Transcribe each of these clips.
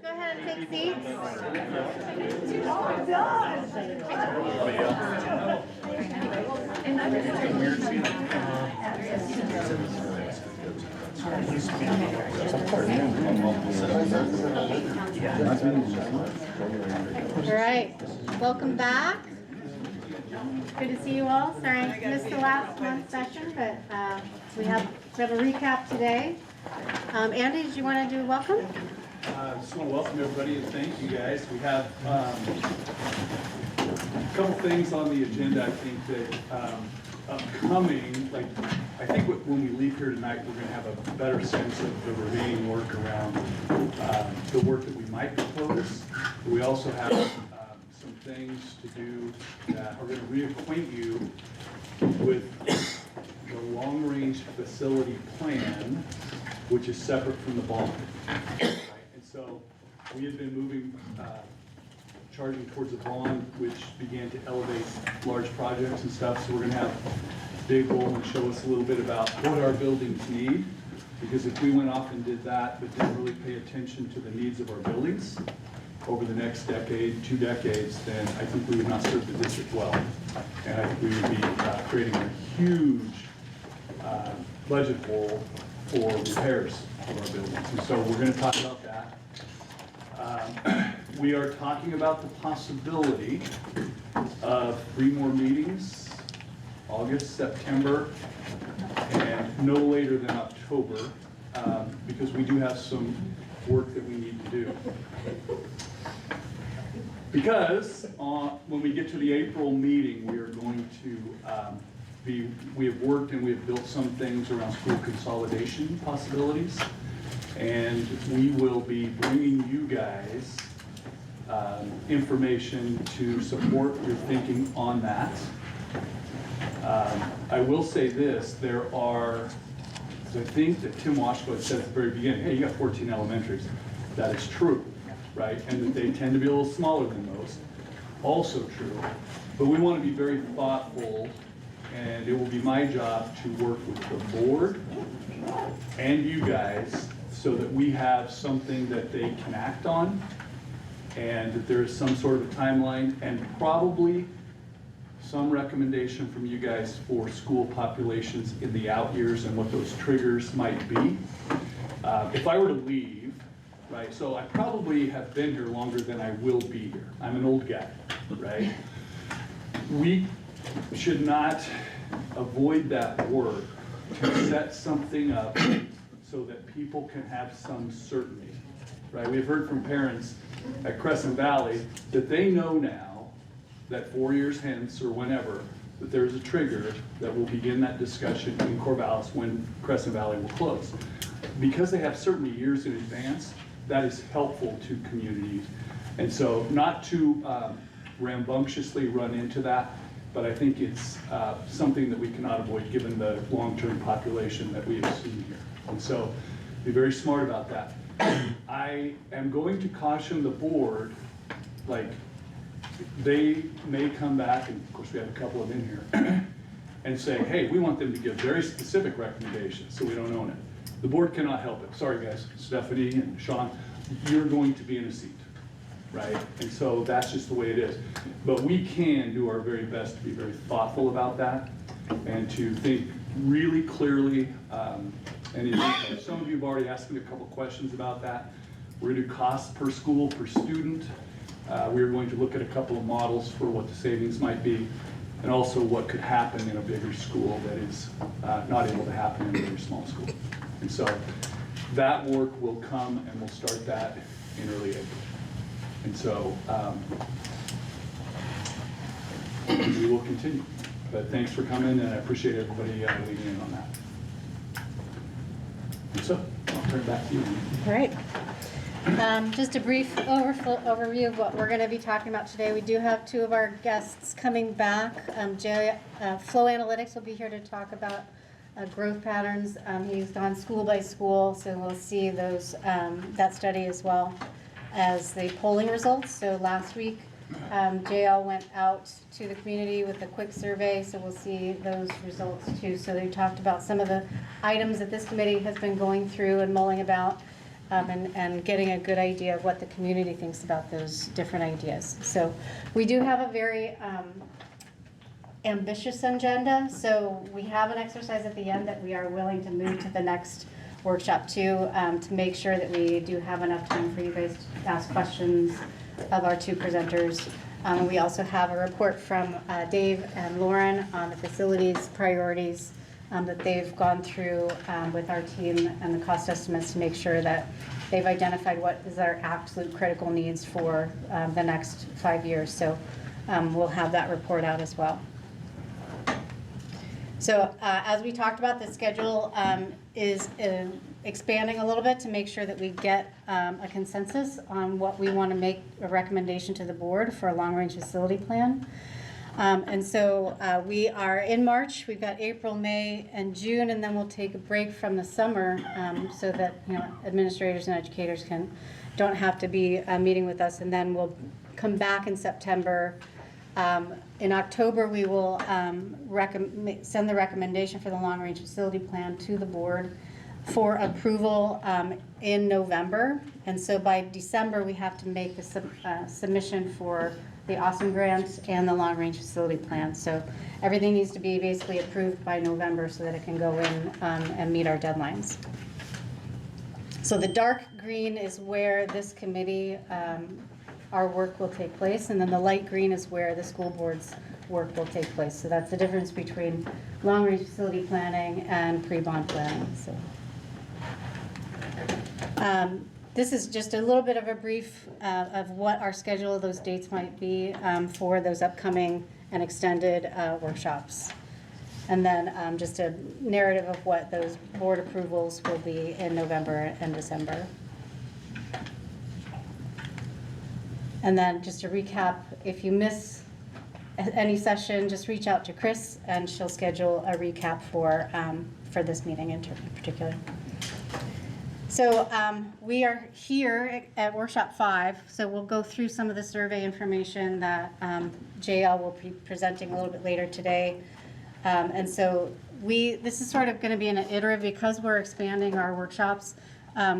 Go ahead and take seats. All right, welcome back. Good to see you all. Sorry I missed the last month's session, but we have a recap today. Andy, did you want to do a welcome? I just want to welcome everybody and thank you guys. We have a couple things on the agenda, I think, that upcoming, like, I think when we leave here tonight, we're going to have a better sense of the remaining work around the work that we might propose. We also have some things to do that are going to reacquaint you with the long-range facility plan, which is separate from the bond. So we had been moving, charging towards a bond, which began to elevate large projects and stuff. So we're going to have Dave Bowman show us a little bit about what our buildings need. Because if we went off and did that, but didn't really pay attention to the needs of our buildings over the next decade, 2 decades, then I think we would not serve the district well. And I think we would be creating a huge budget hole for repairs of our buildings. And so we're going to talk about that. We are talking about the possibility of 3 more meetings, August, September, and no later than October, because we do have some work that we need to do. Because when we get to the April meeting, we are going to we have worked and we have built some things around school consolidation possibilities. And we will be bringing you guys information to support your thinking on that. I will say this, there are, I think that Tim Washko said at the very beginning, hey, you got 14 elementaries. That is true, right? And that they tend to be a little smaller than most. Also true. But we want to be very thoughtful, and it will be my job to work with the board and you guys so that we have something that they can act on, and that there is some sort of a timeline, and probably some recommendation from you guys for school populations in the out years and what those triggers might be. If I were to leave, right, so I probably have been here longer than I will be here. I'm an old guy, right? We should not avoid that work to set something up so that people can have some certainty, right? We've heard from parents at Crescent Valley that they know now that 4 years hence or whenever that there's a trigger that will begin that discussion in Corvallis when Crescent Valley will close. Because they have certainty years in advance, that is helpful to communities. And so not to rambunctiously run into that, but I think it's something that we cannot avoid given the long-term population that we have seen here. And so be very smart about that. I am going to caution the board, like they may come back, and of course we have a couple of them in here, and say, hey, we want them to give very specific recommendations so we don't own it. The board cannot help it. Sorry guys, Stephanie and Sean, you're going to be in a seat, right? And so that's just the way it is. But we can do our very best to be very thoughtful about that and to think really clearly. And some of you have already asked me a couple questions about that. We're going to do cost per school, per student. We are going to look at a couple of models for what the savings might be, and also what could happen in a bigger school that is not able to happen in a very small school. And so that work will come, and we'll start that in early April. And so we will continue. But thanks for coming, and I appreciate everybody leading in on that. So I'll turn it back to you. All right. Just a brief overview of what we're going to be talking about today. We do have 2 of our guests coming back. Flow Analytics will be here to talk about growth patterns. He's gone school by school, so we'll see those that study as well as the polling results. So last week, JL went out to the community with a quick survey, so we'll see those results too. So they talked about some of the items that this committee has been going through and mulling about. and getting a good idea of what the community thinks about those different ideas. So we do have a very ambitious agenda, so we have an exercise at the end that we are willing to move to the next workshop to make sure that we do have enough time for you guys to ask questions of our two presenters. We also have a report from Dave and Lauren on the facilities priorities that they've gone through with our team and the cost estimates to make sure that they've identified what is our absolute critical needs for the next 5 years. So we'll have that report out as well. So as we talked about, the schedule is expanding a little bit to make sure that we get a consensus on what we want to make a recommendation to the board for a long-range facility plan. And so we are in March. We've got April, May, and June, and then we'll take a break from the summer so that administrators and educators don't have to be meeting with us, and then we'll come back in September. In October, we will send the recommendation for the long-range facility plan to the board for approval in November. And so by December, we have to make the submission for the Awesome Grant and the long-range facility plan. So everything needs to be basically approved by November so that it can go in and meet our deadlines. So the dark green is where this committee our work will take place, and then the light green is where the school board's work will take place. So that's the difference between long-range facility planning and pre-bond planning. So this is just a little bit of a brief of what our schedule of those dates might be for those upcoming and extended workshops. And then just a narrative of what those board approvals will be in November and December. And then just to recap, if you miss any session, just reach out to Chris and she'll schedule a recap for this meeting in particular. So we are here at Workshop 5, so we'll go through some of the survey information that JL will be presenting a little bit later today. And so this is sort of going to be an iterative because we're expanding our workshops.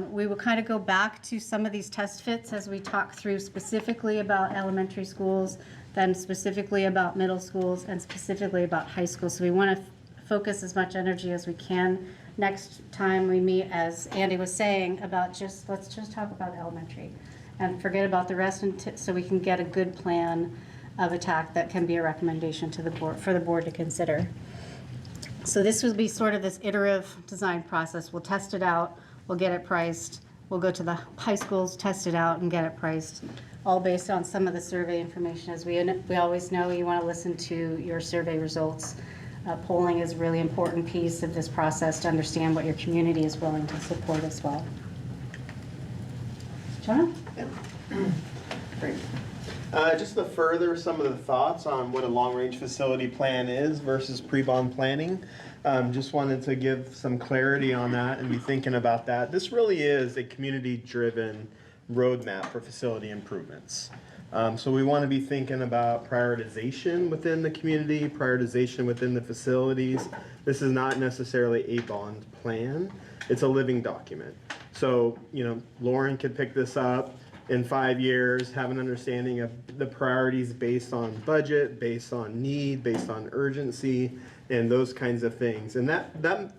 We will kind of go back to some of these test fits as we talk through specifically about elementary schools, then specifically about middle schools, and specifically about high schools. So we want to focus as much energy as we can next time we meet, as Andy was saying, about let's just talk about elementary and forget about the rest so we can get a good plan of attack that can be a recommendation to the board for the board to consider. So this will be sort of this iterative design process. We'll test it out. We'll get it priced. We'll go to the high schools, test it out, and get it priced, all based on some of the survey information. As we always know, you want to listen to your survey results. Polling is a really important piece of this process to understand what your community is willing to support as well. John? Yeah. Great. Just to further some of the thoughts on what a long-range facility plan is versus pre-bond planning. Just wanted to give some clarity on that and be thinking about that. This really is a community-driven roadmap for facility improvements. So we want to be thinking about prioritization within the community, prioritization within the facilities. This is not necessarily a bond plan. It's a living document. So, Lauren could pick this up in 5 years, have an understanding of the priorities based on budget, based on need, based on urgency, and those kinds of things. And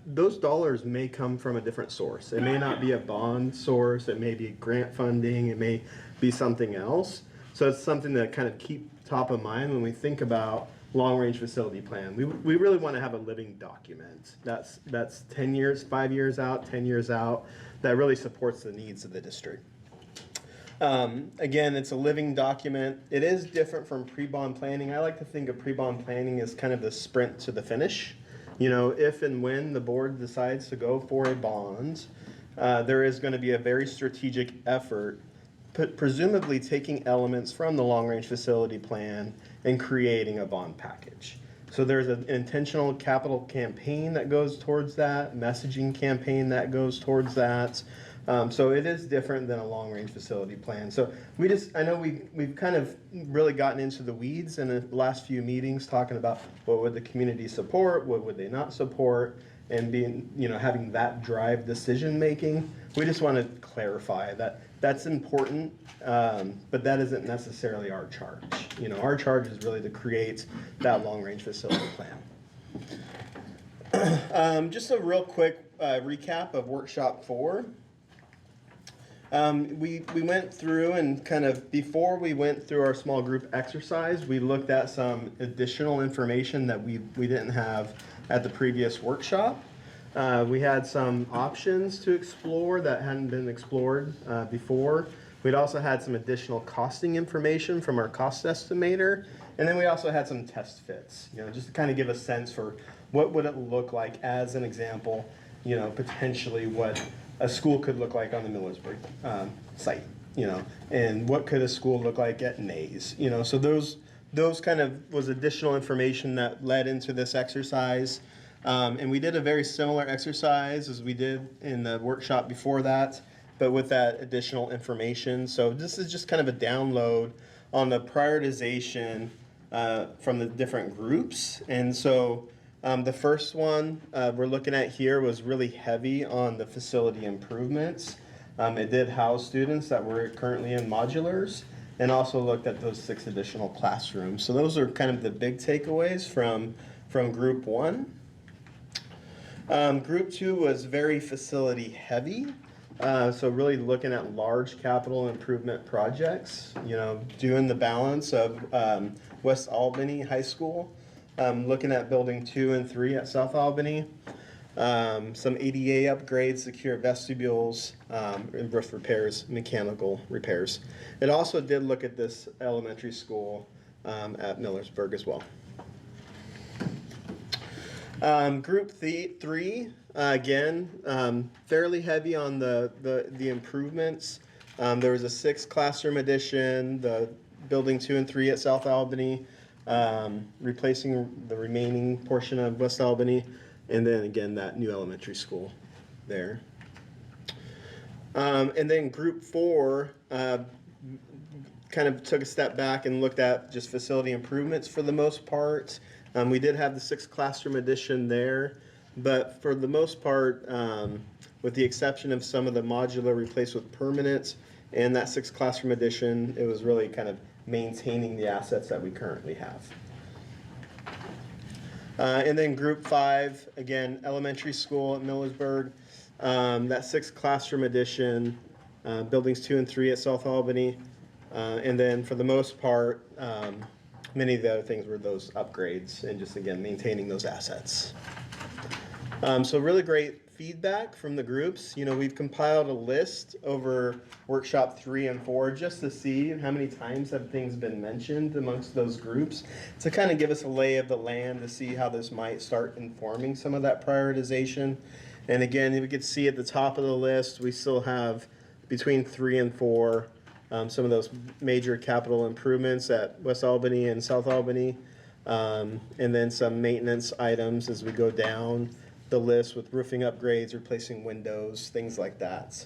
those dollars may come from a different source. It may not be a bond source. It may be grant funding. It may be something else. So it's something to kind of keep top of mind when we think about long-range facility plan. We really want to have a living document that's 10 years, 5 years out, 10 years out, that really supports the needs of the district. Again, it's a living document. It is different from pre-bond planning. I like to think of pre-bond planning as kind of the sprint to the finish. If and when the board decides to go for a bond, there is going to be a very strategic effort, presumably taking elements from the long-range facility plan and creating a bond package. So there's an intentional capital campaign that goes towards that, messaging campaign that goes towards that. So it is different than a long-range facility plan. So I know we've kind of really gotten into the weeds in the last few meetings talking about what would the community support, what would they not support, and being, having that drive decision making. We just want to clarify that that's important, but that isn't necessarily our charge. Our charge is really to create that long-range facility plan. Just a real quick recap of workshop 4. We went through and before we went through our small group exercise, we looked at some additional information that we didn't have at the previous workshop. We had some options to explore that hadn't been explored before. We'd also had some additional costing information from our cost estimator. And then we also had some test fits, just to give a sense for what would it look like as an example, potentially what a school could look like on the Millersburg site, and what could a school look like at Nays, so those was additional information that led into this exercise. And we did a very similar exercise as we did in the workshop before that, but with that additional information. So this is just a download on the prioritization from the different groups. And so the first one we're looking at here was really heavy on the facility improvements. It did house students that were currently in modulars, and also looked at those 6 additional classrooms. So those are the big takeaways from group 1. Group 2 was very facility heavy. So really looking at large capital improvement projects, doing the balance of West Albany High School, looking at building 2 and 3 at South Albany, some ADA upgrades, secure vestibules, roof repairs, mechanical repairs. It also did look at this elementary school at Millersburg as well. Group 3, again, fairly heavy on the improvements. There was a 6 classroom addition, the building 2 and 3 at South Albany, replacing the remaining portion of West Albany, and then again that new elementary school there. And then group 4 took a step back and looked at just facility improvements for the most part. We did have the 6 classroom addition there, but for the most part, with the exception of some of the modular replaced with permanent and that 6 classroom addition, it was really maintaining the assets that we currently have. And then group 5, again, elementary school at Millersburg, that 6 classroom addition, buildings 2 and 3 at South Albany, and then for the most part, many of the other things were those upgrades and just, again, maintaining those assets. So really great feedback from the groups. We've compiled a list over workshop 3 and 4 just to see how many times have things been mentioned amongst those groups, to give us a lay of the land, to see how this might start informing some of that prioritization. And again, we could see at the top of the list, we still have between 3 and 4 some of those major capital improvements at West Albany and South Albany, and then some maintenance items as we go down the list with roofing upgrades, replacing windows, things like that.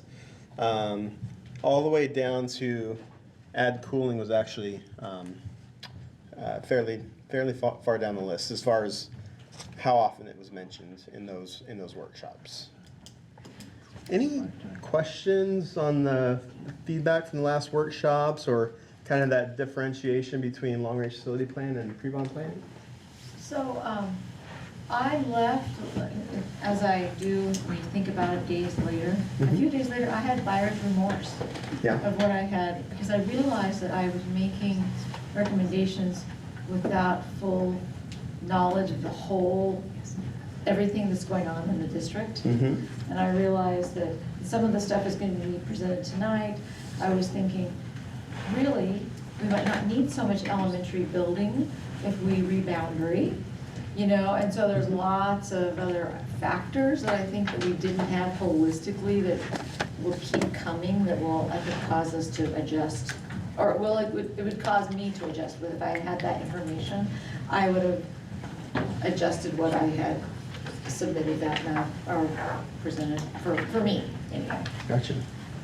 All the way down to add cooling was actually fairly far down the list as far as how often it was mentioned in those workshops. Any questions on the feedback from the last workshops, or that differentiation between long-range facility plan and pre-bond planning? So I left, as I do when you think about it days later. A few days later, I had buyer's remorse of what I had, because I realized that I was making recommendations without full knowledge of the whole, everything that's going on in the district. And I realized that some of the stuff is going to be presented tonight. I was thinking, really, we might not need so much elementary building if we reboundary, and so there's lots of other factors that I think that we didn't have holistically that will keep coming, that will, I think, cause us to adjust, or it would cause me to adjust. But if I had that information, I would have adjusted what I had submitted that now, or presented for me anyway. Gotcha.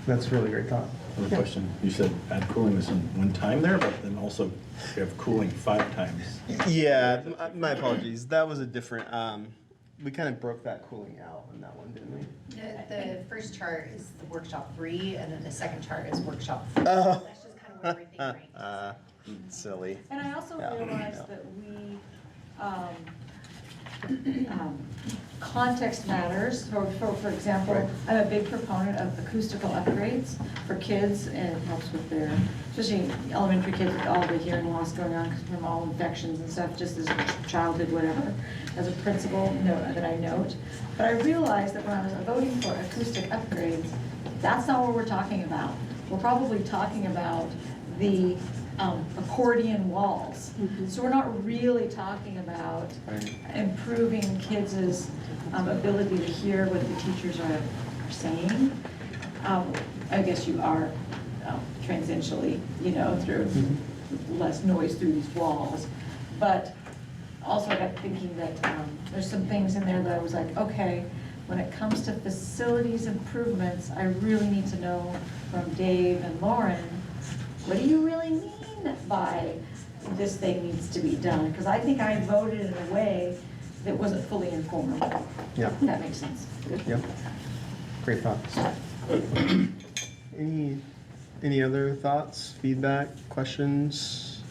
That's a really great thought. Another question. You said add cooling was in one time there, but then also you have cooling 5 times. Yeah, my apologies. That was a different we kind of broke that cooling out in that one, didn't we? The first chart is the workshop 3, and then the second chart is workshop 4. Oh. That's just kind of where everything ranks. Silly. And I also Yeah. realized Yeah. that context matters. For example, Right. I'm a big proponent of acoustical upgrades for kids, and it helps with their, especially elementary kids with all the hearing loss going on from all infections and stuff, just as childhood, whatever, as a principal note that I note. But I realized that when I was voting for acoustic upgrades, that's not what we're talking about. We're probably talking about the accordion walls. So we're not really talking about Right. improving kids' ability to hear what the teachers are saying. I guess you are transiently, through less noise through these walls. But also I got thinking that there's some things in there that I was like, okay, when it comes to facilities improvements, I really need to know from Dave and Lauren, what do you really mean by this thing needs to be done? Because I think I voted in a way that wasn't fully informed. Yeah. If that makes sense. Yep. Great thoughts. Any other thoughts, feedback, questions?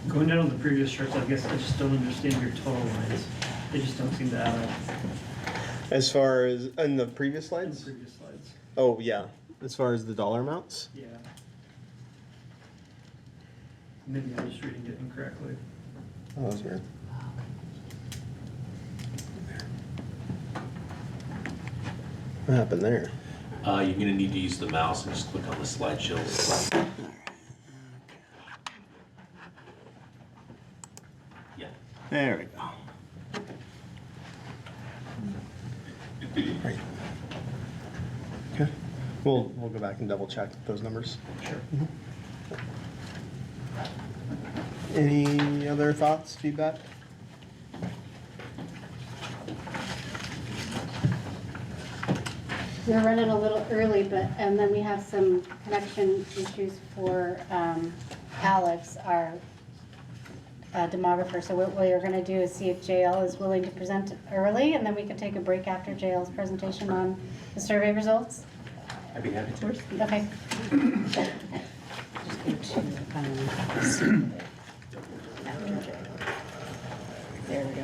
Going down on the previous charts, I guess I just don't understand your total lines. They just don't seem to add up As far as in the previous in the slides? previous slides. Oh, yeah. As far as the dollar amounts? Yeah. Maybe I'm just reading it incorrectly. Oh, that's weird. What happened there? You're gonna need to use the mouse and just click on the slideshow. Yeah. There we go. Right. Okay. We'll go back and double check those numbers. Sure. Any other thoughts, feedback? We're running a little early, but, and then we have some connection issues for Alex, our demographer. So what we are going to do is see if JL is willing to present early, and then we can take a break after JL's presentation on the survey results. I'd be happy to. Okay. Just go to, survey after JL. There we go.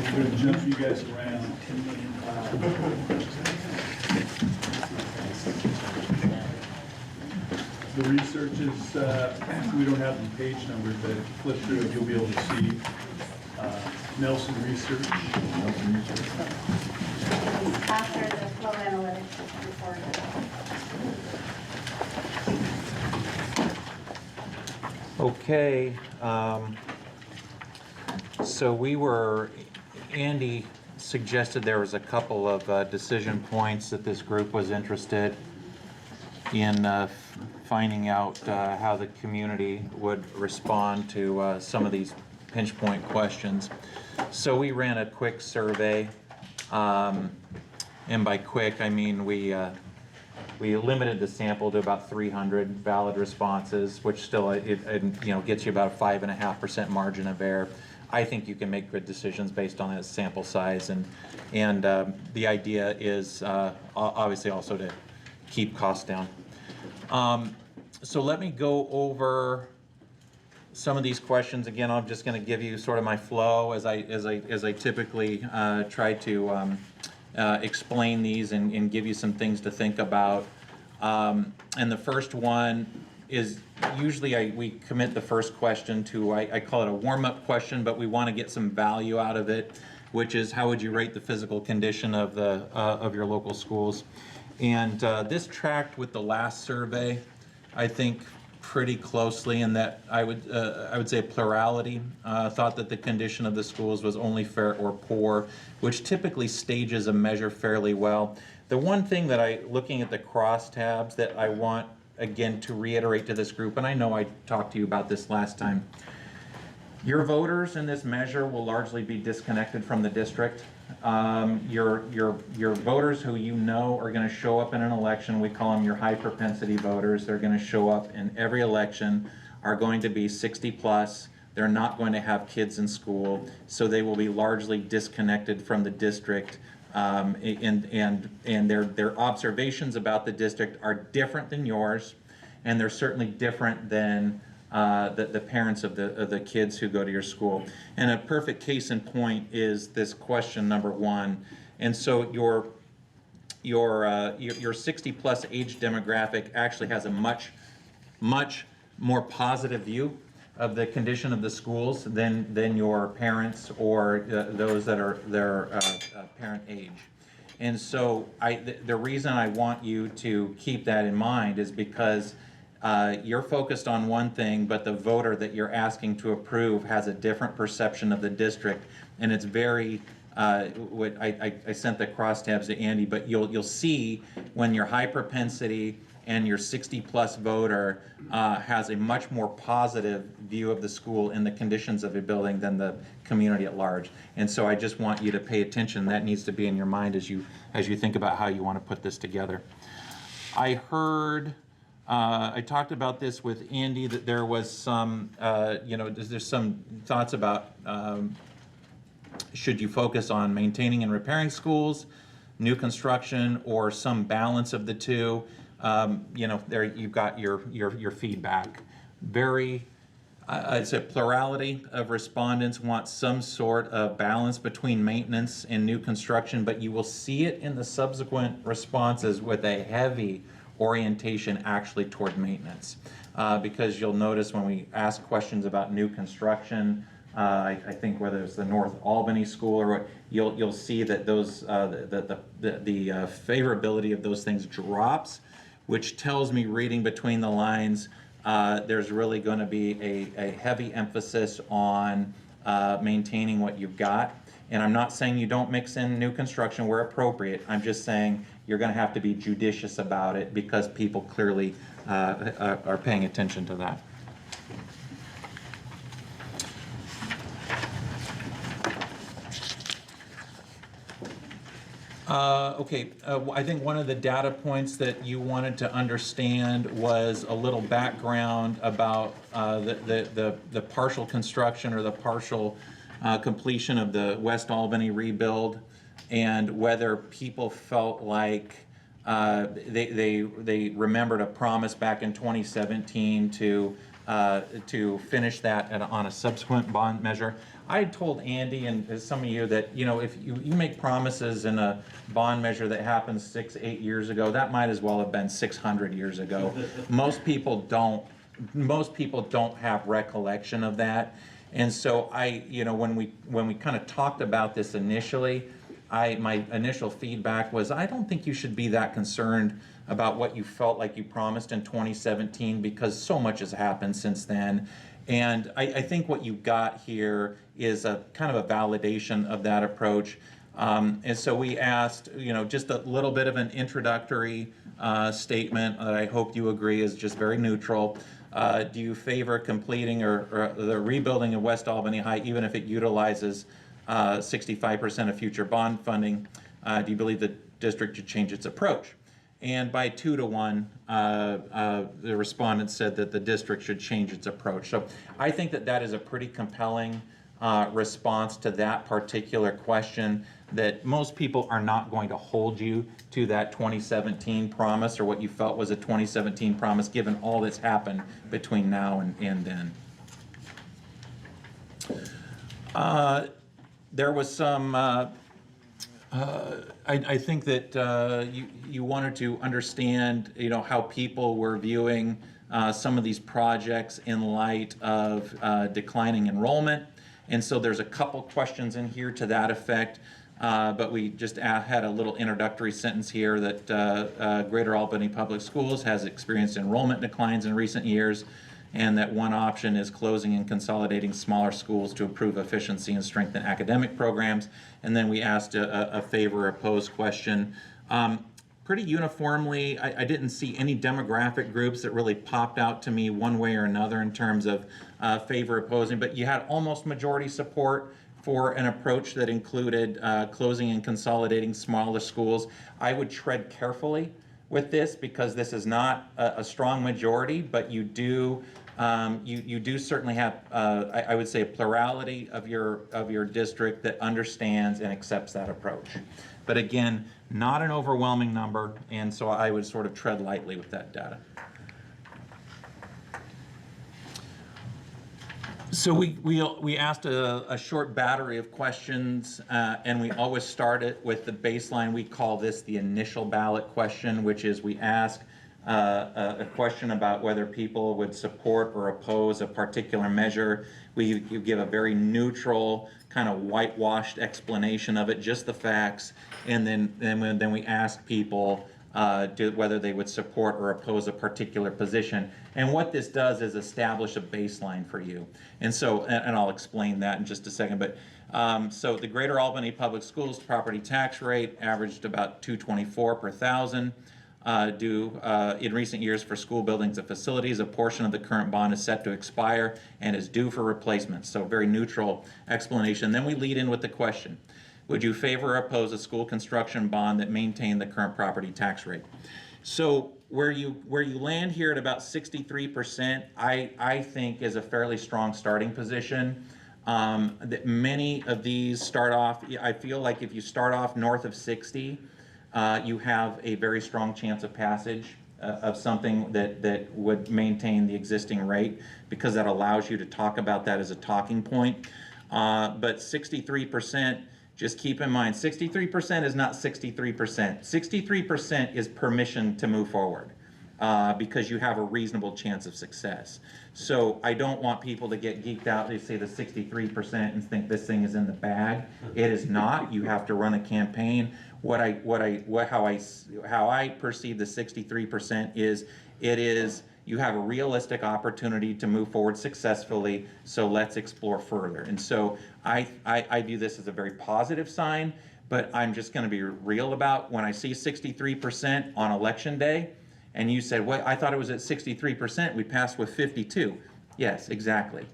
I'm gonna jump you guys around. The research is, we don't have the page numbers, but if you flip through it, you'll be able to see Nelson Research. After the flow analytics report. Okay, so Andy suggested there was a couple of decision points that this group was interested in finding out how the community would respond to some of these pinch point questions. So we ran a quick survey, and by quick I mean we limited the sample to about 300 valid responses, which still gets you about a 5.5% margin of error. I think you can make good decisions based on that sample size, and the idea is obviously also to keep costs down. So let me go over some of these questions again. I'm just going to give you sort of my flow as I typically try to explain these and give you some things to think about. And the first one is usually we commit the first question to, I call it a warm-up question, but we want to get some value out of it, which is how would you rate the physical condition of your local schools? And this tracked with the last survey, I think, pretty closely, in that I would say a plurality thought that the condition of the schools was only fair or poor, which typically stages a measure fairly well. The one thing that looking at the crosstabs that I want again to reiterate to this group, and I know I talked to you about this last time, your voters in this measure will largely be disconnected from the district. your voters who you know are going to show up in an election. We call them your high propensity voters. They're going to show up in every election, are going to be 60 plus. They're not going to have kids in school, so they will be largely disconnected from the district. And their observations about the district are different than yours, and they're certainly different than the parents of the kids who go to your school. And a perfect case in point is this question number 1. And so your 60 plus age demographic actually has a much more positive view of the condition of the schools than your parents or those that are their parent age. And so the reason I want you to keep that in mind is because you're focused on one thing, but the voter that you're asking to approve has a different perception of the district, and it's very. I sent the crosstabs to Andy, but you'll see when your high propensity and your 60 plus voter has a much more positive view of the school and the conditions of a building than the community at large. And so I just want you to pay attention. That needs to be in your mind as you think about how you want to put this together. I heard, I talked about this with Andy, that there was some, there's some thoughts about should you focus on maintaining and repairing schools, new construction, or some balance of the two. There you've got your feedback. It's a plurality of respondents want some sort of balance between maintenance and new construction, but you will see it in the subsequent responses with a heavy orientation actually toward maintenance. Because you'll notice when we ask questions about new construction, I think whether it's the North Albany School or what, you'll see that those the favorability of those things drops, which tells me, reading between the lines, there's really going to be a heavy emphasis on maintaining what you've got. And I'm not saying you don't mix in new construction where appropriate. I'm just saying you're going to have to be judicious about it because people clearly are paying attention to that. I think one of the data points that you wanted to understand was a little background about the partial construction or the partial completion of the West Albany rebuild, and whether people felt like they remembered a promise back in 2017 to finish that on a subsequent bond measure. I told Andy and some of you that, if you make promises in a bond measure that happened 6-8 years ago, that might as well have been 600 years ago. Most people don't have recollection of that. And so when we kind of talked about this initially, my initial feedback was, I don't think you should be that concerned about what you felt like you promised in 2017, because so much has happened since then. And I think what you've got here is a kind of a validation of that approach. And so we asked, just a little bit of an introductory statement that I hope you agree is just very neutral. Do you favor completing or the rebuilding of West Albany High, even if it utilizes 65% of future bond funding? Do you believe the district should change its approach? And by 2-1, the respondents said that the district should change its approach. So I think that is a pretty compelling response to that particular question, that most people are not going to hold you to that 2017 promise or what you felt was a 2017 promise, given all that's happened between now and then. There was some I think that you wanted to understand, how people were viewing some of these projects in light of declining enrollment. And so there's a couple questions in here to that effect, but we just had a little introductory sentence here that Greater Albany Public Schools has experienced enrollment declines in recent years, and that one option is closing and consolidating smaller schools to improve efficiency and strengthen academic programs. And then we asked a favor or oppose question. Pretty uniformly, I didn't see any demographic groups that really popped out to me one way or another in terms of favor opposing, but you had almost majority support for an approach that included closing and consolidating smaller schools. I would tread carefully with this because this is not a strong majority, but you do you do certainly have I would say a plurality of your district that understands and accepts that approach. But again, not an overwhelming number, and so I would sort of tread lightly with that data. So we asked a short battery of questions, and we always start it with the baseline. We call this the initial ballot question, which is we ask a question about whether people would support or oppose a particular measure. You give a very neutral, kind of whitewashed explanation of it, just the facts, and then we ask people whether they would support or oppose a particular position. And what this does is establish a baseline for you. And so, and I'll explain that in just a second, but so the Greater Albany Public Schools property tax rate averaged about $224 per thousand. Due in recent years for school buildings and facilities. A portion of the current bond is set to expire and is due for replacement. So very neutral explanation. Then we lead in with the question. Would you favor or oppose a school construction bond that maintained the current property tax rate? So where you land here at about 63%, I think is a fairly strong starting position. That many of these start off, I feel like if you start off north of 60, you have a very strong chance of passage of something that would maintain the existing rate, because that allows you to talk about that as a talking point. But 63%, just keep in mind, 63% is not 63%. 63% is permission to move forward because you have a reasonable chance of success. So I don't want people to get geeked out. They say the 63% and think this thing is in the bag. It is not. You have to run a campaign. How I perceive the 63% is you have a realistic opportunity to move forward successfully, so let's explore further. And so I view this as a very positive sign, but I'm just going to be real about when I see 63% on election day, and you said, well, I thought it was at 63%, we passed with 52. Yes, exactly.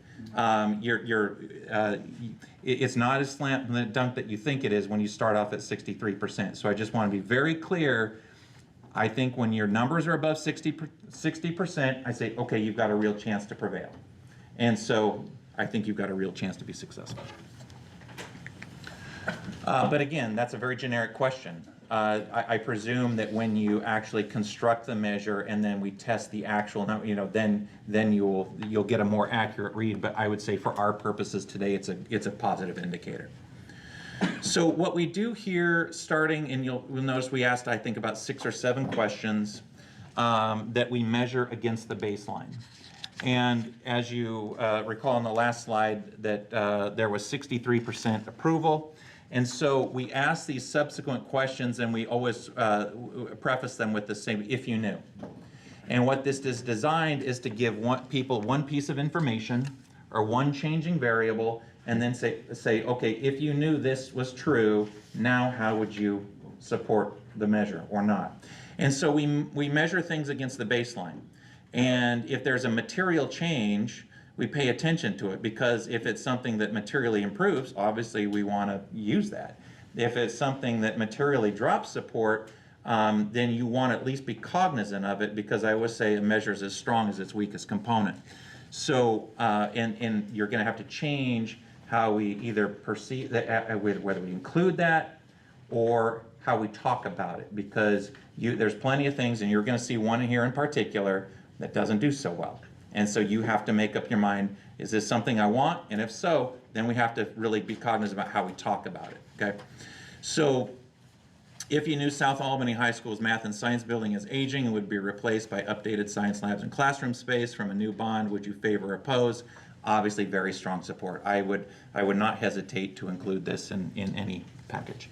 It's not as slam dunk that you think it is when you start off at 63%. So I just want to be very clear. I think when your numbers are above 60%, I say, okay, you've got a real chance to prevail. And so I think you've got a real chance to be successful. But again, that's a very generic question. I presume that when you actually construct the measure and then we test the actual number, then you'll get a more accurate read. But I would say for our purposes today, it's a positive indicator. So what we do here, starting, and you'll notice we asked, I think, about 6 or 7 questions that we measure against the baseline. And as you recall in the last slide, that there was 63% approval. And so we ask these subsequent questions, and we always preface them with the same, if you knew. And what this is designed is to give people one piece of information or one changing variable, and then say, okay, if you knew this was true, now how would you support the measure or not? And so we measure things against the baseline. And if there's a material change, we pay attention to it, because if it's something that materially improves, obviously we want to use that. If it's something that materially drops support, then you want to at least be cognizant of it, because I always say a measure is as strong as its weakest component. So, and you're going to have to change how we either perceive that, whether we include that or how we talk about it, because there's plenty of things, and you're going to see one here in particular that doesn't do so well. And so you have to make up your mind, is this something I want? And if so, then we have to really be cognizant about how we talk about it, okay? So if you knew South Albany High School's math and science building is aging and would be replaced by updated science labs and classroom space from a new bond, would you favor or oppose? Obviously, very strong support. I would not hesitate to include this in any package.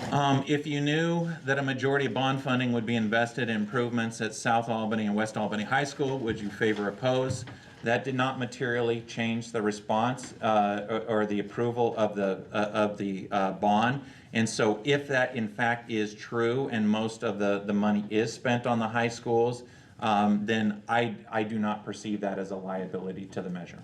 If you knew that a majority of bond funding would be invested in improvements at South Albany and West Albany High School, would you favor or oppose? That did not materially change the response or the approval of the bond. And so if that in fact is true and most of the money is spent on the high schools, then I do not perceive that as a liability to the measure.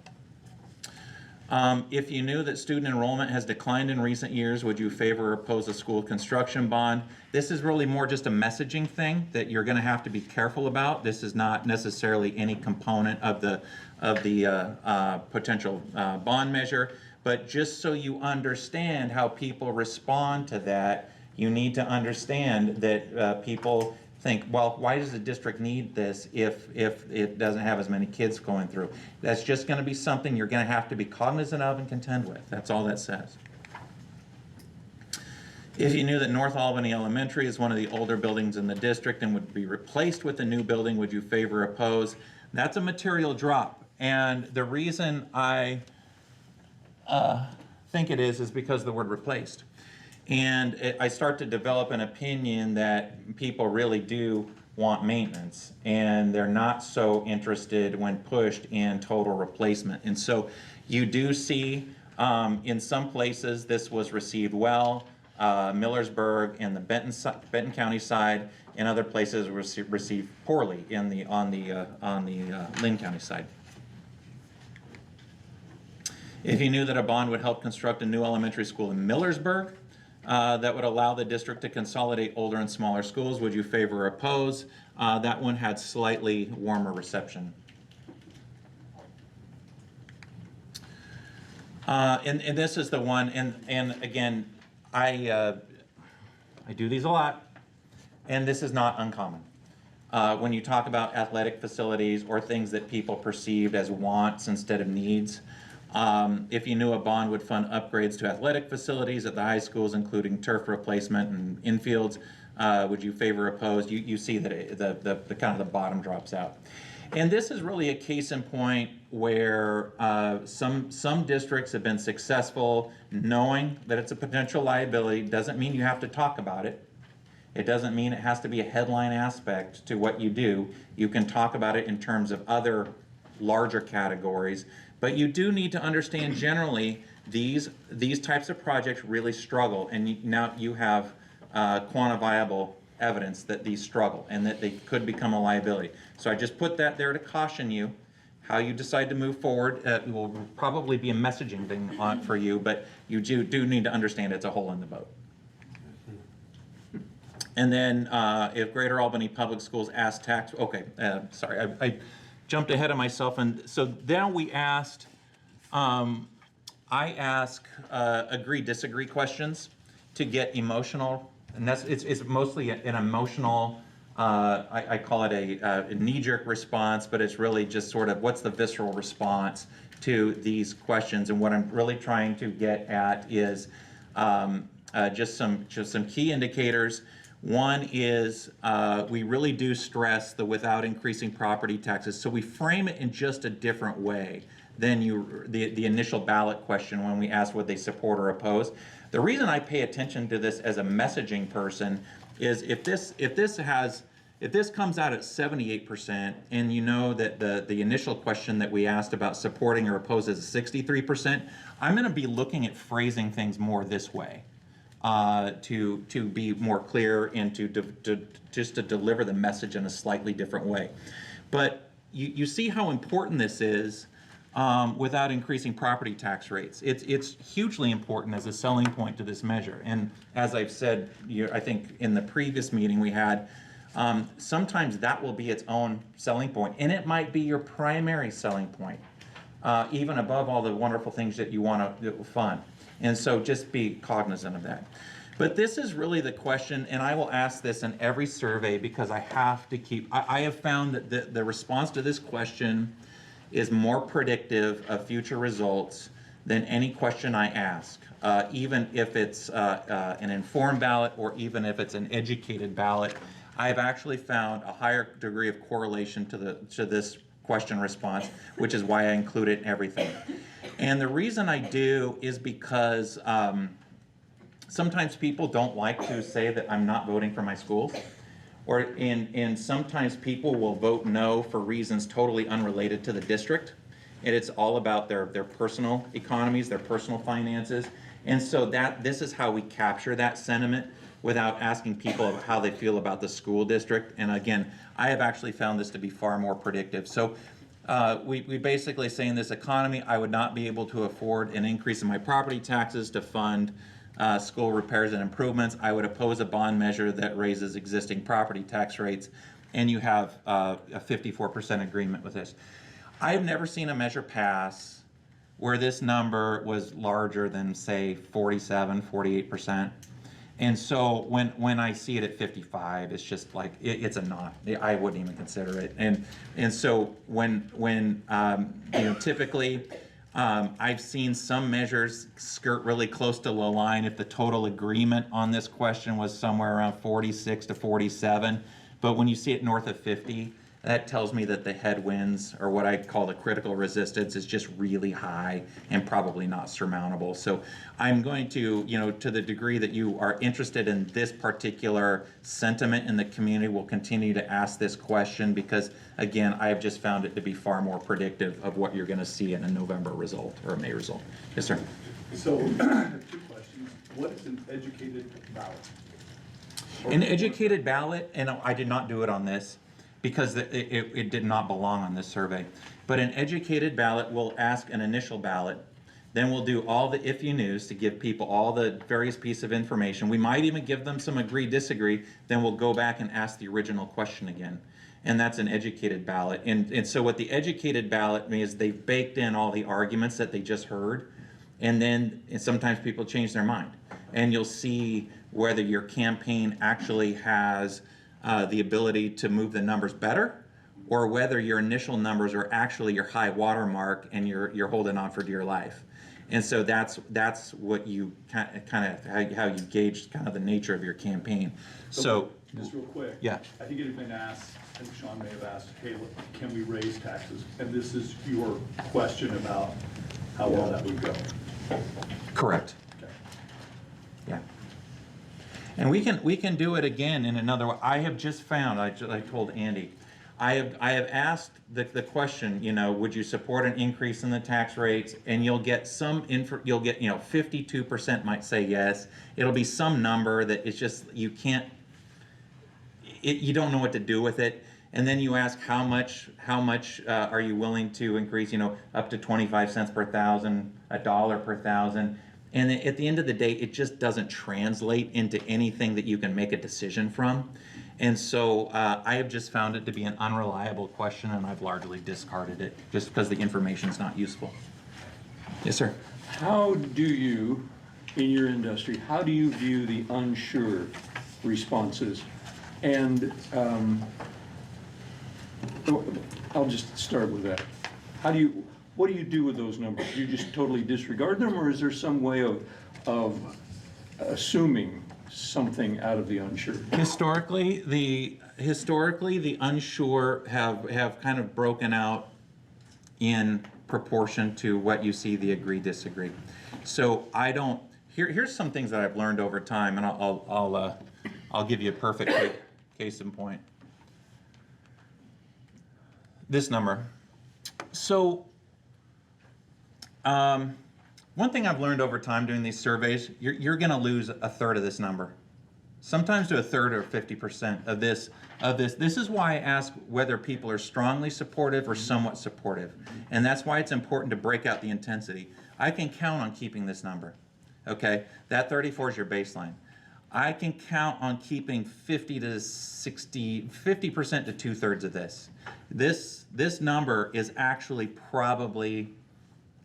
If you knew that student enrollment has declined in recent years, would you favor or oppose a school construction bond? This is really more just a messaging thing that you're going to have to be careful about. This is not necessarily any component of the potential bond measure, but just so you understand how people respond to that, you need to understand that people think, well, why does the district need this if it doesn't have as many kids going through? That's just going to be something you're going to have to be cognizant of and contend with. That's all that says. If you knew that North Albany Elementary is one of the older buildings in the district and would be replaced with a new building, would you favor or oppose? That's a material drop. And the reason I think it is because of the word replaced. And I start to develop an opinion that people really do want maintenance, and they're not so interested when pushed in total replacement. And so you do see in some places this was received well, Millersburg and the Benton County side, and other places was received poorly on the Lynn County side. If you knew that a bond would help construct a new elementary school in Millersburg, that would allow the district to consolidate older and smaller schools, would you favor or oppose? That one had slightly warmer reception. And this is the one, and again, I do these a lot, and this is not uncommon. When you talk about athletic facilities or things that people perceived as wants instead of needs, if you knew a bond would fund upgrades to athletic facilities at the high schools, including turf replacement and infields, would you favor or oppose? You see that the kind of the bottom drops out. And this is really a case in point where some districts have been successful knowing that it's a potential liability. Doesn't mean you have to talk about it. It doesn't mean it has to be a headline aspect to what you do. You can talk about it in terms of other larger categories. But you do need to understand generally these types of projects really struggle, and now you have quantifiable evidence that these struggle and that they could become a liability. So I just put that there to caution you. How you decide to move forward will probably be a messaging thing for you, but you do need to understand it's a hole in the boat. And then if Greater Albany Public Schools ask tax, okay, sorry, I jumped ahead of myself, and so then we asked, I ask agree-disagree questions to get emotional, and it's mostly an emotional, I call it a knee-jerk response, but it's really just sort of what's the visceral response to these questions, and what I'm really trying to get at is just some key indicators. One is we really do stress the without increasing property taxes, so we frame it in just a different way than the initial ballot question when we asked would they support or oppose. The reason I pay attention to this as a messaging person is if this comes out at 78%, and you know that the initial question that we asked about supporting or oppose is 63%, I'm going to be looking at phrasing things more this way. To be more clear and just to deliver the message in a slightly different way. But you see how important this is without increasing property tax rates. It's hugely important as a selling point to this measure. And as I've said, I think in the previous meeting we had, sometimes that will be its own selling point, and it might be your primary selling point, even above all the wonderful things that you want to fund. And so just be cognizant of that. But this is really the question, and I will ask this in every survey because I have to keep, I have found that the response to this question is more predictive of future results than any question I ask, even if it's an informed ballot or even if it's an educated ballot. I've actually found a higher degree of correlation to this question response, which is why I include it in everything. And the reason I do is because sometimes people don't like to say that I'm not voting for my schools, and sometimes people will vote no for reasons totally unrelated to the district, and it's all about their personal economies, their personal finances. And so this is how we capture that sentiment without asking people how they feel about the school district. And again, I have actually found this to be far more predictive. So we basically say in this economy, I would not be able to afford an increase in my property taxes to fund school repairs and improvements. I would oppose a bond measure that raises existing property tax rates, and you have a 54% agreement with this. I have never seen a measure pass where this number was larger than, say, 47, 48%. And so when I see it at 55, it's just like, it's a not. I wouldn't even consider it. And so when you know, typically, I've seen some measures skirt really close to the line if the total agreement on this question was somewhere around 46 to 47. But when you see it north of 50, that tells me that the headwinds, or what I call the critical resistance, is just really high and probably not surmountable. So I'm going to, you know, to the degree that you are interested in this particular sentiment in the community, we'll continue to ask this question because, again, I have just found it to be far more predictive of what you're going to see in a November result or a May result. Yes, sir. So, I have two questions. What is an educated ballot? An educated ballot, and I did not do it on this, because it did not belong on this survey. But an educated ballot will ask an initial ballot, then we'll do all the if you knews to give people all the various pieces of information. We might even give them some agree, disagree, then we'll go back and ask the original question again. And that's an educated ballot. And so what the educated ballot means is they've baked in all the arguments that they just heard, and then sometimes people change their mind. And you'll see whether your campaign actually has the ability to move the numbers better, or whether your initial numbers are actually your high water mark and you're holding on for dear life. And so that's what you kind of how you gauge kind of the nature of your campaign. So just real quick. Yeah. I think it had been asked, I think Sean may have asked, hey, look, can we raise taxes? And this is your question about how well that would go. correct. Okay. Yeah. And we can do it again in another way. I have just found, I told Andy, I have asked the question, you know, would you support an increase in the tax rates? And you'll get you'll get, you know, 52% might say yes. It'll be some number that it's just, you can't, you don't know what to do with it. And then you ask how much are you willing to increase, you know, up to 25 cents per thousand, $1 per thousand. And at the end of the day, it just doesn't translate into anything that you can make a decision from. And so I have just found it to be an unreliable question, and I've largely discarded it just because the information is not useful. Yes, sir. How do you, in your industry, how do you view the unsure responses? And I'll just start with that. What do you do with those numbers? Do you just totally disregard them, or is there some way of assuming something out of the unsure? Historically, the unsure have kind of broken out in proportion to what you see the agree disagree. So I don't. Here's some things that I've learned over time, and I'll give you a perfect case in point. This number. So. One thing I've learned over time doing these surveys, you're going to lose a third of this number, sometimes to a third or 50% of this. This is why I ask whether people are strongly supportive or somewhat supportive, and that's why it's important to break out the intensity. I can count on keeping this number. Okay, that 34 is your baseline. I can count on keeping 50% to 2/3 of this. This number is actually probably,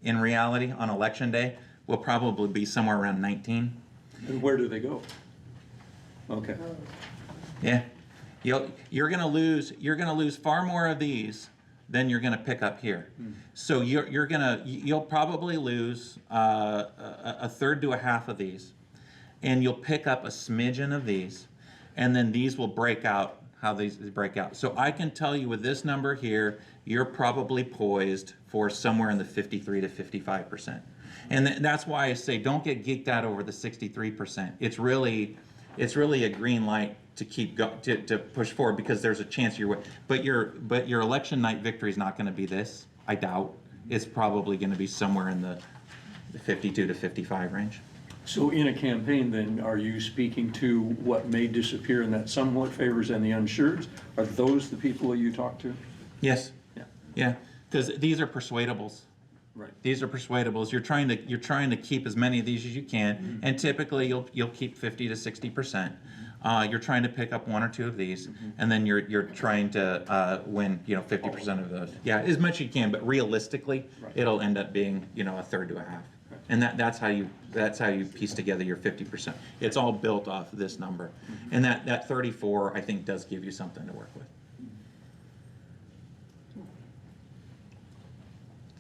in reality, on election day, will probably be somewhere around 19. And where do they go? Okay. Yeah, you're gonna lose far more of these than you're gonna pick up here. So you'll probably lose a third to a half of these, and you'll pick up a smidgen of these, and then these will break out how these break out. So I can tell you with this number here, you're probably poised for somewhere in the 53 to 55%. And that's why I say don't get geeked out over the 63%. It's really a green light to keep to push forward, because there's a chance but your election night victory is not going to be this. I doubt. It's probably going to be somewhere in the 52 to 55 range. So in a campaign, then, are you speaking to what may disappear in that somewhat favors and the unsureds? Are those the people that you talk to? Yes. Yeah. Yeah. Because these are persuadables. Right. These are persuadables. You're trying to keep as many of these as you can, and typically you'll keep 50 to 60%. You're trying to pick up one or two of these, and then you're trying to win 50% of those. Yeah, as much as you can, but realistically, it'll end up being a third to a half, and that's how you piece together your 50%. It's all built off of this number, and that 34 I think does give you something to work with.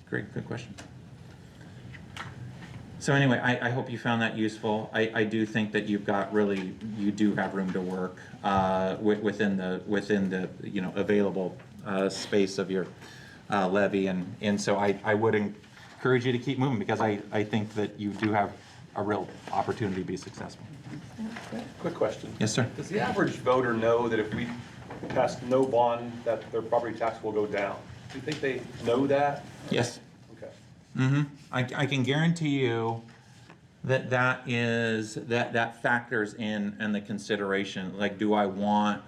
Great, good question. So anyway, I hope you found that useful. I do think that you do have room to work within the available space of your levy, and so I would encourage you to keep moving, because I think that you do have a real opportunity to be successful. Quick question. Yes, sir. Does the average voter know that if we pass no bond, that their property tax will go down? Do you think they know that? Yes. Okay. Mm-hmm. I can guarantee you that factors in the consideration. Like, do I want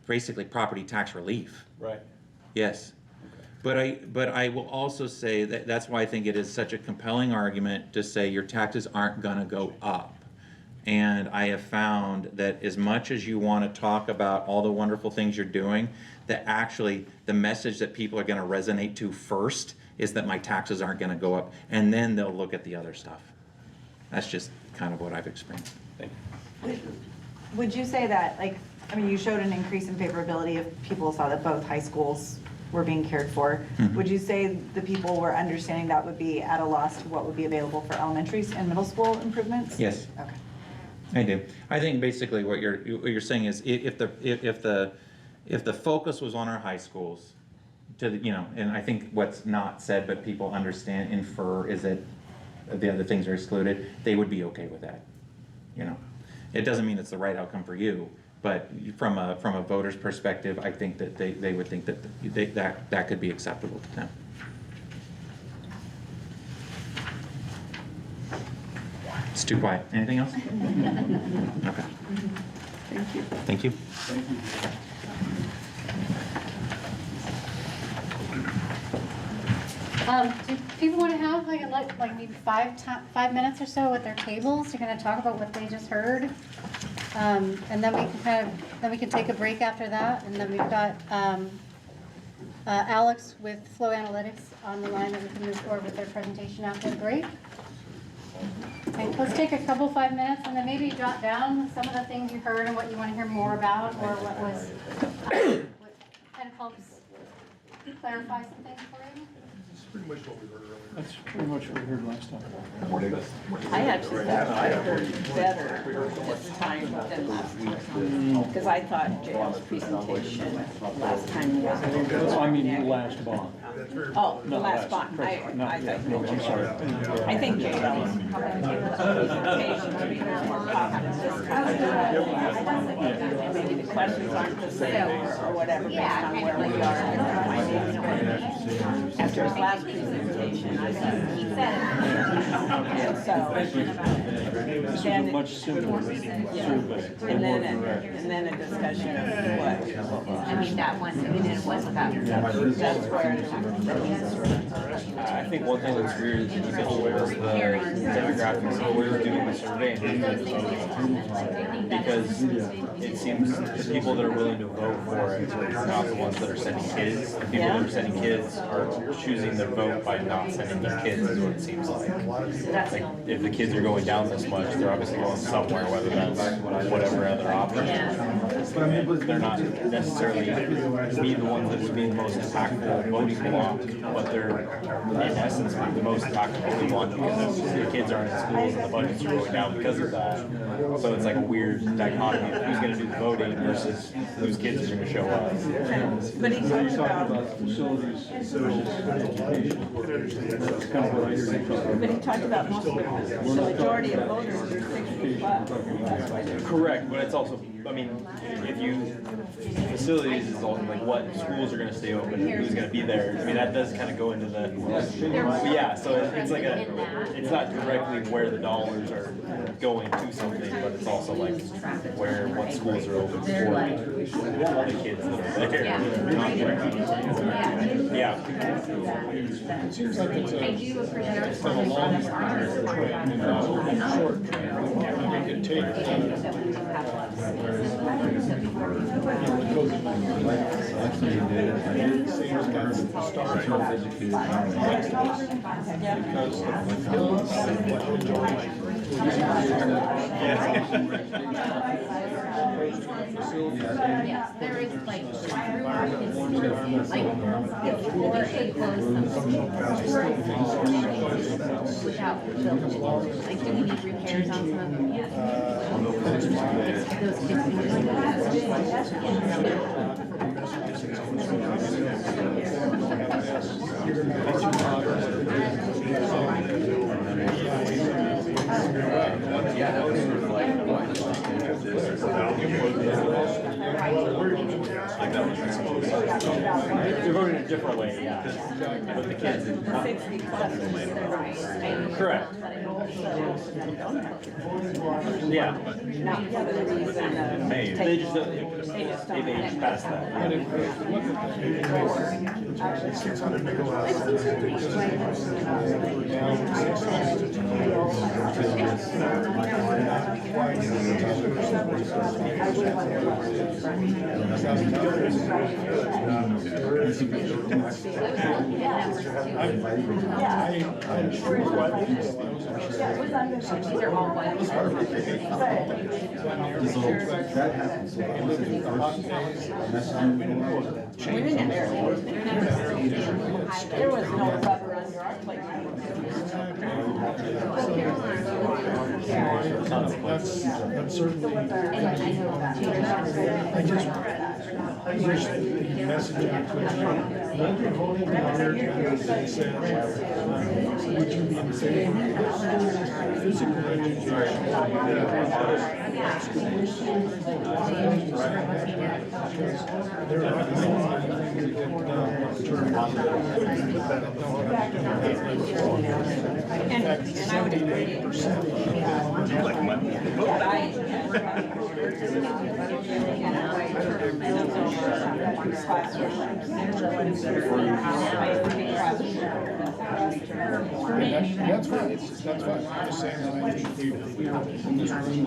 basically property tax relief? Right. Yes. Okay. But I will also say that's why I think it is such a compelling argument to say your taxes aren't going to go up. And I have found that as much as you want to talk about all the wonderful things you're doing, that actually the message that people are going to resonate to first is that my taxes aren't going to go up, and then they'll look at the other stuff. That's just kind of what I've experienced. Thank you. Would you say that, you showed an increase in favorability if people saw that both high schools were being cared for. Mm-hmm. Would you say the people were understanding that would be at a loss to what would be available for elementary and middle school improvements? Yes. Okay. I do. I think basically what you're saying is if the focus was on our high schools, and I think what's not said but people infer is that the other things are excluded, they would be okay with that. It doesn't mean it's the right outcome for you, but from a voter's perspective, I think that they would think that could be acceptable to them. It's too quiet. Anything else? Okay. Thank you. Thank you. Do people want to have like maybe 5 minutes or so at their tables to kind of talk about what they just heard? And then we can take a break after that, and then we've got Alex with Flow Analytics on the line that we can move forward with their presentation after the break. Okay, let's take a couple 5 minutes, and then maybe jot down some of the things you heard and what you want to hear more about, or what what kind of helps clarify some things for you. Pretty much what we heard earlier. That's pretty much what we heard last time. I actually thought I heard better this time than last time, because I thought JL's presentation last time was a little bit. I mean, last bond. Oh, the Not last bond, I I'm sorry. think JL's presentation would be more positive this time. Maybe the questions aren't the same or whatever, based on where we are in our findings. After his last presentation, I think he said it. And so, This was a much simpler survey. and then a discussion of what. I mean, that one, it was about. That's where. I think one thing that's weird is that you mentioned was the demographics of where we're doing the survey and because it seems the people that are willing to vote for it are not the ones that are sending kids. The people that are sending kids are choosing their vote by not sending their kids, is what it seems like. Like if the kids are going down this much, they're obviously going somewhere, whether that's whatever other option. They're not necessarily being the ones that would be the most impactful voting bloc, but they're in essence the most impactful voting bloc because the kids aren't in schools and the budgets are going down because of that. So it's like a weird dichotomy of who's going to do the voting versus whose kids are going to show up. But he talked about. Facilities versus education. That's kind of what I hear you talking about. But he talked about most of the majority of voters are 65 Correct, but it's also, I mean, if you, facilities is all, like, what schools are gonna stay open, and who's gonna be there, I mean, that does kind of go into the, yeah, so it's like a, it's not directly where the dollars are going to something, but it's also like where, what schools are open for the kids that are there. Yeah. It seems like it's a long trend, short trend. We could take Yes, there is like, or a closed without building. Like, do we need repairs on some of them? Yes. Those kids They're voting a different way, yeah. With the kids. Correct. Yeah. They just, they've aged past that. There was no rubber under our playground. That's certainly, I just wish the message out to voting down there that says, would you be in favor of physical education? There are not many things that get turned on. In fact, 78%. That's fine, I'm just saying that I think we in this room,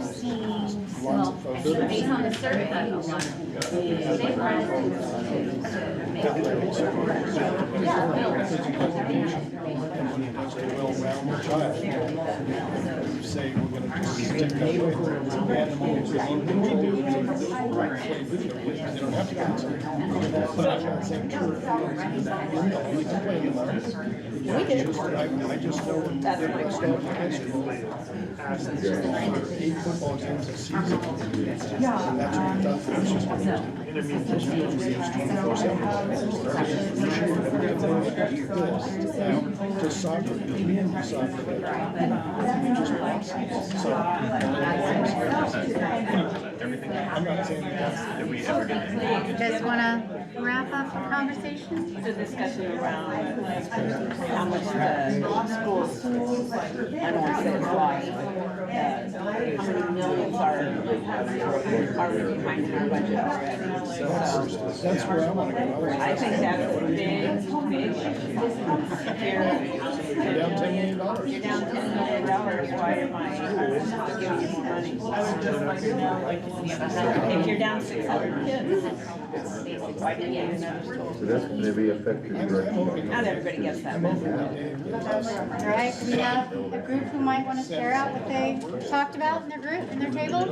lots of folks. based on the survey, they wanted well-rounded child. Say we're gonna just take that away, add them all to what we do, play video games, they don't have to consider. But I'm not saying true. I just know when they start high school, 8 football games a season. And that's what we thought. It's just to soccer, I'm not saying that we ever get You guys want to wrap up the conversation? The discussion around how much the schools, I don't want to say it's lost, but how many millions are already behind in our budget already. that's where I want to go. I think that's a big issue. If you're down $10 million, why am I giving you more money? If you're down 600 kids, why do you need another school? So that's going to be effective. Not everybody gets that message. All right, do we have a group who might want to share out what they talked about in their group, in their tables?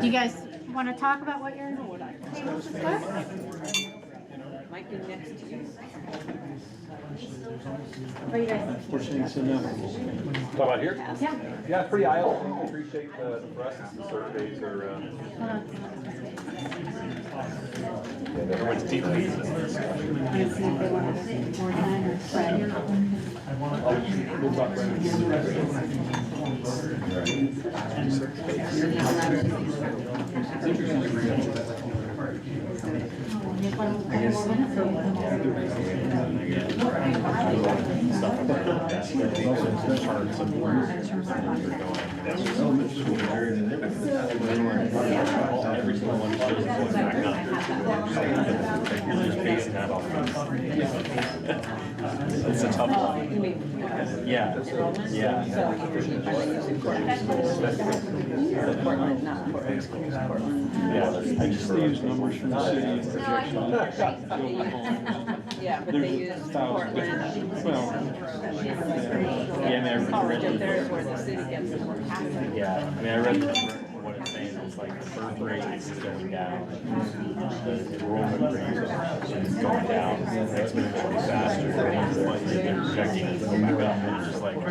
Do you guys want to talk about what your tables discussed? Might be next to you. What do you guys think? We're saying so now. Talk about here? Yeah. Yeah, pretty eye-opening. Appreciate the process. The surveys are, Everyone's deeply. Want to see if they want to sit more time or spread? We'll talk right Every single one shows what's back up. You're just basing that off. It's a tough one. Yeah, yeah. Portland, not Portland schools, Portland. Yeah, I just They use numbers from the city and projections. Yeah, but they use Portland. Yeah, I mean, I College read up there is where the city gets the more taxes. yeah, I mean, I read what it's saying, it's like the birth rate is going down, the enrollment rate is going down exponentially faster, and the ones that they're projecting is going back up, and it's just like, why?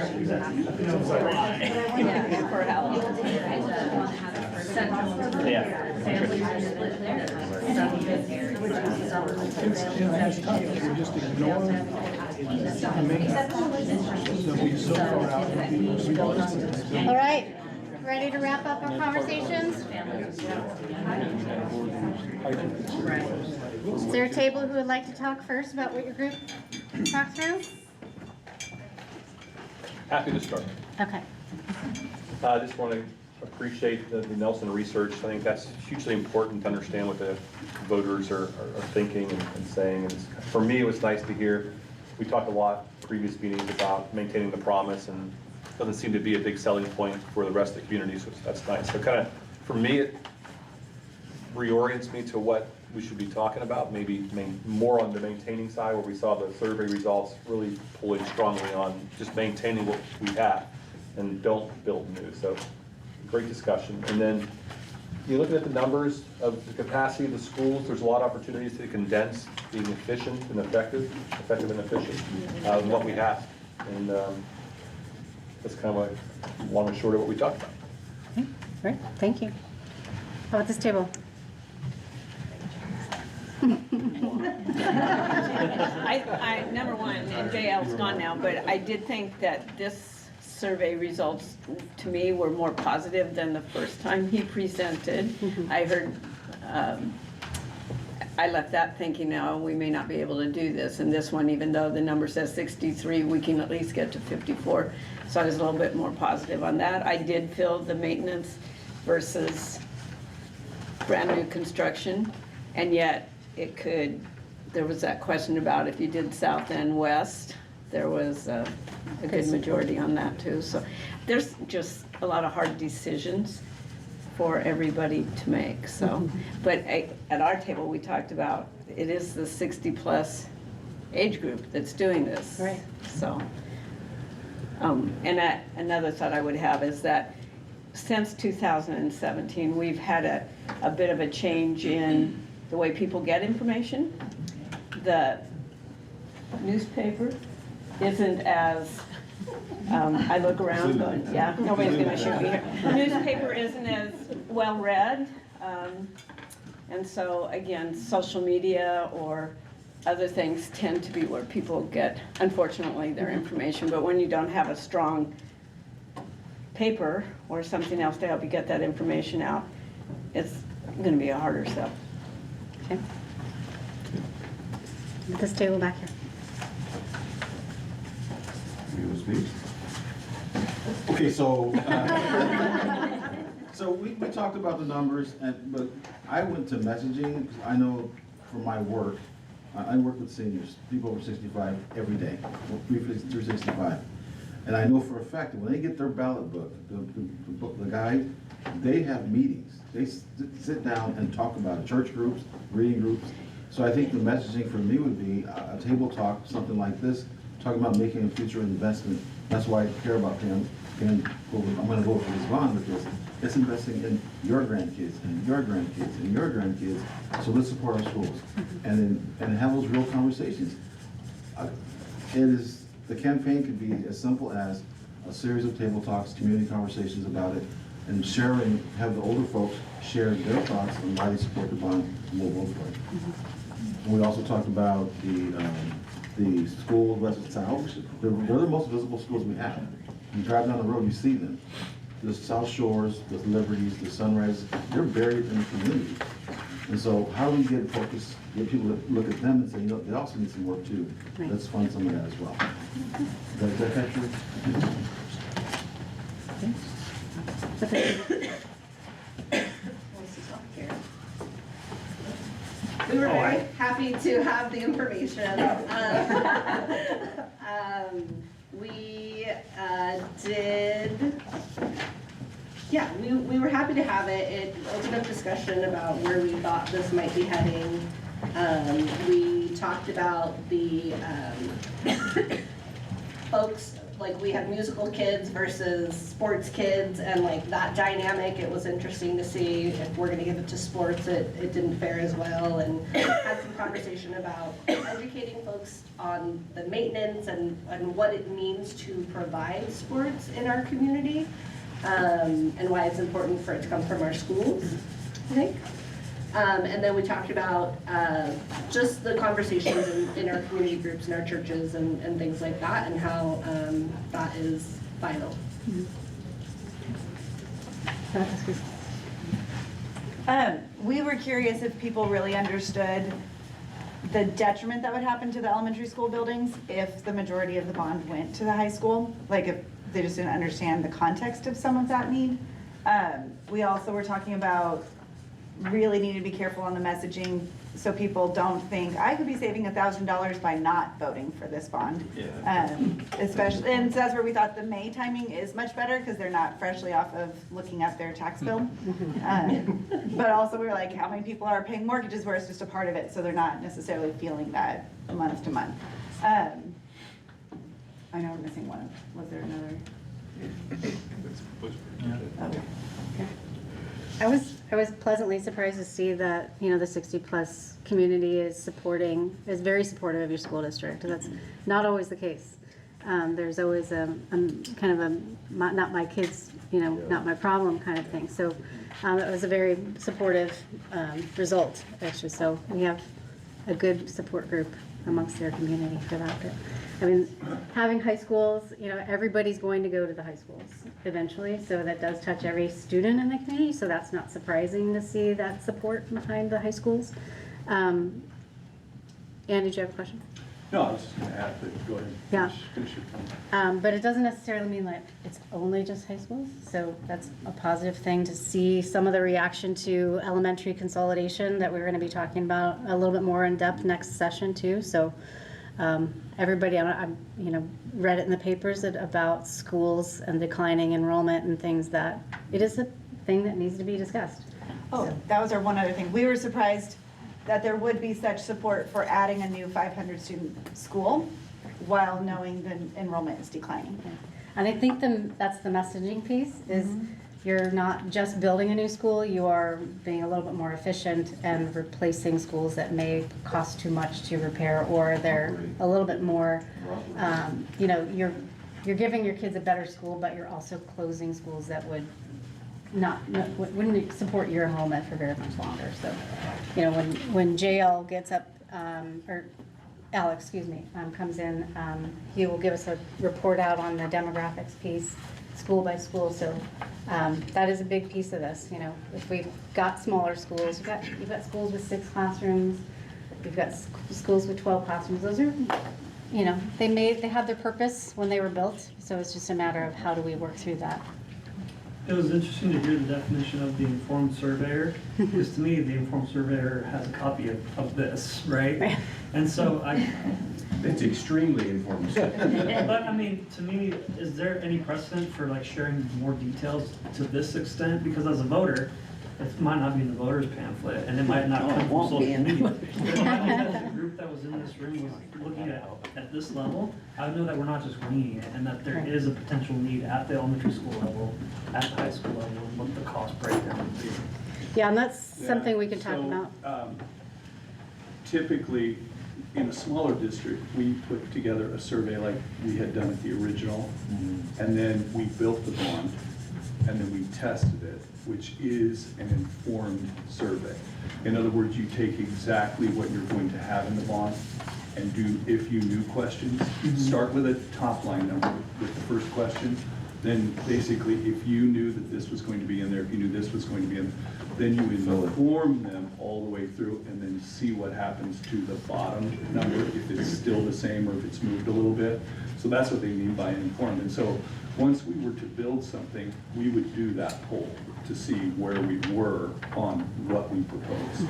Yeah, for how? Yeah. It's tough, we just ignore the main that we so far out of people's. All right, ready to wrap up our conversations? Is there a table who would like to talk first about what your group talked through? Happy to start. Okay. I just want to appreciate the Nelson research. I think that's hugely important to understand what the voters are thinking and saying. And for me, it was nice to hear, we talked a lot previous meetings about maintaining the promise, and it doesn't seem to be a big selling point for the rest of the community, so that's nice. So kind of, for me, it reorients me to what we should be talking about, maybe more on the maintaining side, where we saw the survey results really pulling strongly on just maintaining what we have and don't build new. So great discussion. And then you're looking at the numbers of the capacity of the schools. There's a lot of opportunities to condense being efficient and effective and efficient in what we have. And that's kind of like long and short of what we talked about. Okay, great, thank you. How about this table? I, number one, and JL's gone now, but I did think that this survey results, to me, were more positive than the first time he presented. I heard, I left that thinking, now we may not be able to do this. And this one, even though the number says 63, we can at least get to 54. So I was a little bit more positive on that. I did feel the maintenance versus brand new construction, and yet it could, there was that question about if you did south and west, there was a good majority on that too. So there's just a lot of hard decisions for everybody to make, so. But at our table, we talked about, it is the 60-plus age group that's doing this. Right. So, and another thought I would have is that since 2017, we've had a bit of a change in the way people get information. The newspaper isn't as, I look around going, yeah, nobody's gonna shoot me here. The newspaper isn't as well read. And so again, social media or other things tend to be where people get, unfortunately, their information. But when you don't have a strong paper or something else to help you get that information out, it's gonna be a harder sell. Okay. This table back here. Okay, so, so we talked about the numbers, but I went to messaging, because I know from my work, I work with seniors, people over 65 every day, 365. And I know for a fact that when they get their ballot book, the guide, they have meetings. They sit down and talk about it, church groups, reading groups. So I think the messaging for me would be a table talk, something like this, talking about making a future investment. That's why I care about Pam. I'm gonna vote for this bond, because it's investing in your grandkids and your grandkids and your grandkids. So let's support our schools and have those real conversations. The campaign could be as simple as a series of table talks, community conversations about it, and sharing, have the older folks share their thoughts on why they support the bond and we'll vote for it. We also talked about the the school west and south, they're the most visible schools we have. You drive down the road, you see them. The South Shores, the Liberties, the Sunrise, they're buried in the community. And so how do we get focused, get people to look at them and say, you know, they also need some work too. Right. Let's fund some of that as well. Does that capture? We were very happy to have the information. We we were happy to have it. It opened up discussion about where we thought this might be heading. We talked about the folks, like we have musical kids versus sports kids, and like that dynamic, it was interesting to see if we're gonna give it to sports, it didn't fare as well, and had some conversation about educating folks on the maintenance and what it means to provide sports in our community, and why it's important for it to come from our schools, I think. And then we talked about just the conversations in our community groups and our churches and things like that, and how that is vital. We were curious if people really understood the detriment that would happen to the elementary school buildings if the majority of the bond went to the high school, like if they just didn't understand the context of some of that need. We also were talking about really need to be careful on the messaging so people don't think I could be saving $1,000 by not voting for this bond. Yeah. Especially, and so that's where we thought the May timing is much better because they're not freshly off of looking at their tax bill. But also we were like, how many people are paying mortgages where it's just a part of it, so they're not necessarily feeling that month to month. I know we're missing one. Was there another? Okay. I was pleasantly surprised to see that, you know, the 60-plus community is very supportive of your school district. That's not always the case. There's always kind of a, not my kids, you know, not my problem kind of thing. So it was a very supportive result, actually. So we have a good support group amongst their community for that. But, I mean, having high schools, you know, everybody's going to go to the high schools eventually, so that does touch every student in the community, so that's not surprising to see that support behind the high schools. Ann, did you have a question? No, I was just going to add that, go ahead. Yeah. Finish your comment. But it doesn't necessarily mean that it's only just high schools, so that's a positive thing to see some of the reaction to elementary consolidation that we're going to be talking about a little bit more in depth next session too. So everybody, I'm you know, read it in the papers about schools and declining enrollment and things, that it is a thing that needs to be discussed. Oh, that was our one other thing. We were surprised that there would be such support for adding a new 500 student school while knowing the enrollment is declining. And I think that's the messaging piece is you're not just building a new school, you are being a little bit more efficient and replacing schools that may cost too much to repair, or they're a little bit more, you know, you're giving your kids a better school, but you're also closing schools that wouldn't support your enrollment for very much longer. So, you know, when JL gets up, or Alex, excuse me, comes in, he will give us a report out on the demographics piece, school by school. So that is a big piece of this. You know, if we've got smaller schools, you've got schools with 6 classrooms, you've got schools with 12 classrooms. Those are, you know, they had their purpose when they were built. So it's just a matter of how do we work through that. It was interesting to hear the definition of the informed surveyor, because to me, the informed surveyor has a copy of this, right? And so It's extremely informed. But I mean, to me, is there any precedent for like sharing more details to this extent? Because as a voter, it might not be in the voter's pamphlet, and it might not come from social media. But if I know that the group that was in this room was looking at this level, I would know that we're not just winging it, and that there is a potential need at the elementary school level, at the high school level, and what the cost breakdown would be. Yeah, and that's something we can talk So, about. Typically, in a smaller district, we put together a survey like we had done at the original, and then we built the bond, and then we tested it, which is an informed survey. In other words, you take exactly what you're going to have in the bond, and do if you knew questions. Start with a top line number with the first question. Then basically, if you knew that this was going to be in there, if you knew this was going to be in, then you inform them all the way through and then see what happens to the bottom number, if it's still the same or if it's moved a little bit. So that's what they mean by informed. And so once we were to build something, we would do that poll to see where we were on what we proposed.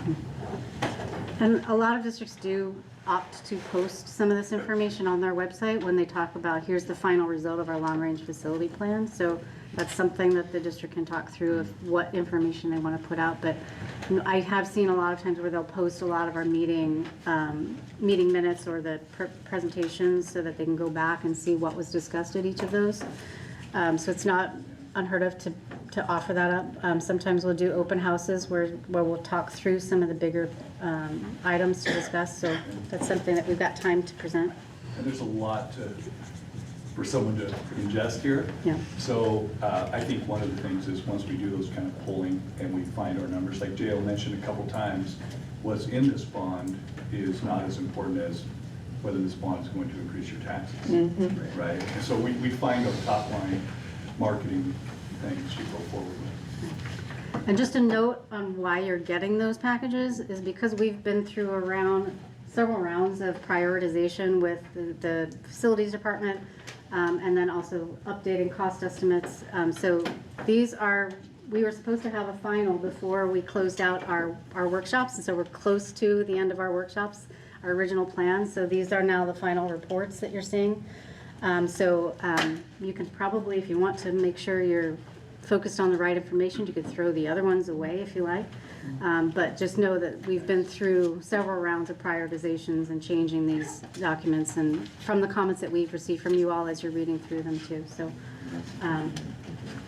And a lot of districts do opt to post some of this information on their website when they talk about, here's the final result of our long-range facility plan. So that's something that the district can talk through of what information they want to put out. But I have seen a lot of times where they'll post a lot of our meeting minutes or the presentations so that they can go back and see what was discussed at each of those. So it's not unheard of to offer that up. Sometimes we'll do open houses where we'll talk through some of the bigger items to discuss. So that's something that we've got time to present. And there's a lot for someone to ingest here. Yeah. So I think one of the things is once we do those kind of polling and we find our numbers, like J.O. mentioned a couple times, what's in this bond is not as important as whether this bond is going to increase your taxes, right? And so we find those top line marketing things you go forward with. And just a note on why you're getting those packages is because we've been through several rounds of prioritization with the facilities department, and then also updating cost estimates. So we were supposed to have a final before we closed out our workshops, and so we're close to the end of our workshops, our original plan. So these are now the final reports that you're seeing. You can probably, if you want to make sure you're focused on the right information, you could throw the other ones away if you like. But just know that we've been through several rounds of prioritizations and changing these documents, and from the comments that we've received from you all as you're reading through them too. So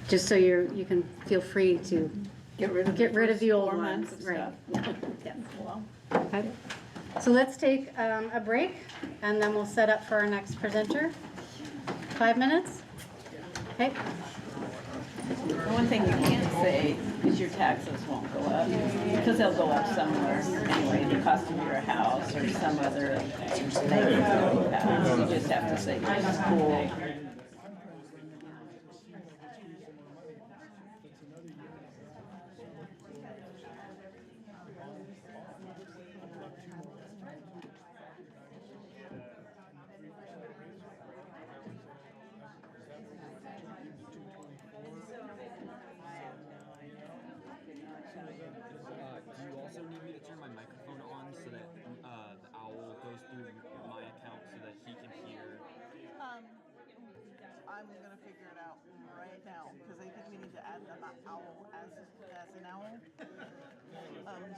just so you can feel free to get rid of the old ones. Right. Yeah. Okay. So let's take a break, and then we'll set up for our next presenter. 5 minutes? Okay. The one thing you can't say is your taxes won't go up, because they'll go up somewhere anyway, the cost of your house or some other thing that you pass. You just have to say, it's cool. Do you also need me to turn my microphone on so that the owl goes through my account so that he can hear? I'm gonna figure it out right now because I think we need to add the owl as an owl.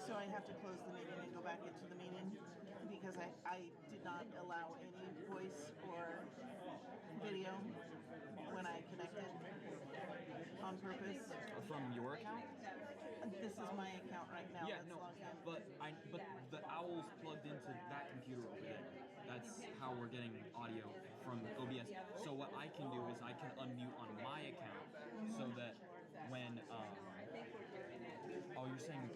So I have to close the meeting and go back into the meeting because I did not allow any voice or video when I connected on purpose. From your account? This is my account right now. Yeah, that's no, logged in. but the owl's plugged into that computer over there. That's how we're getting audio from OBS. So what I can do is I can unmute on my account so that when are you saying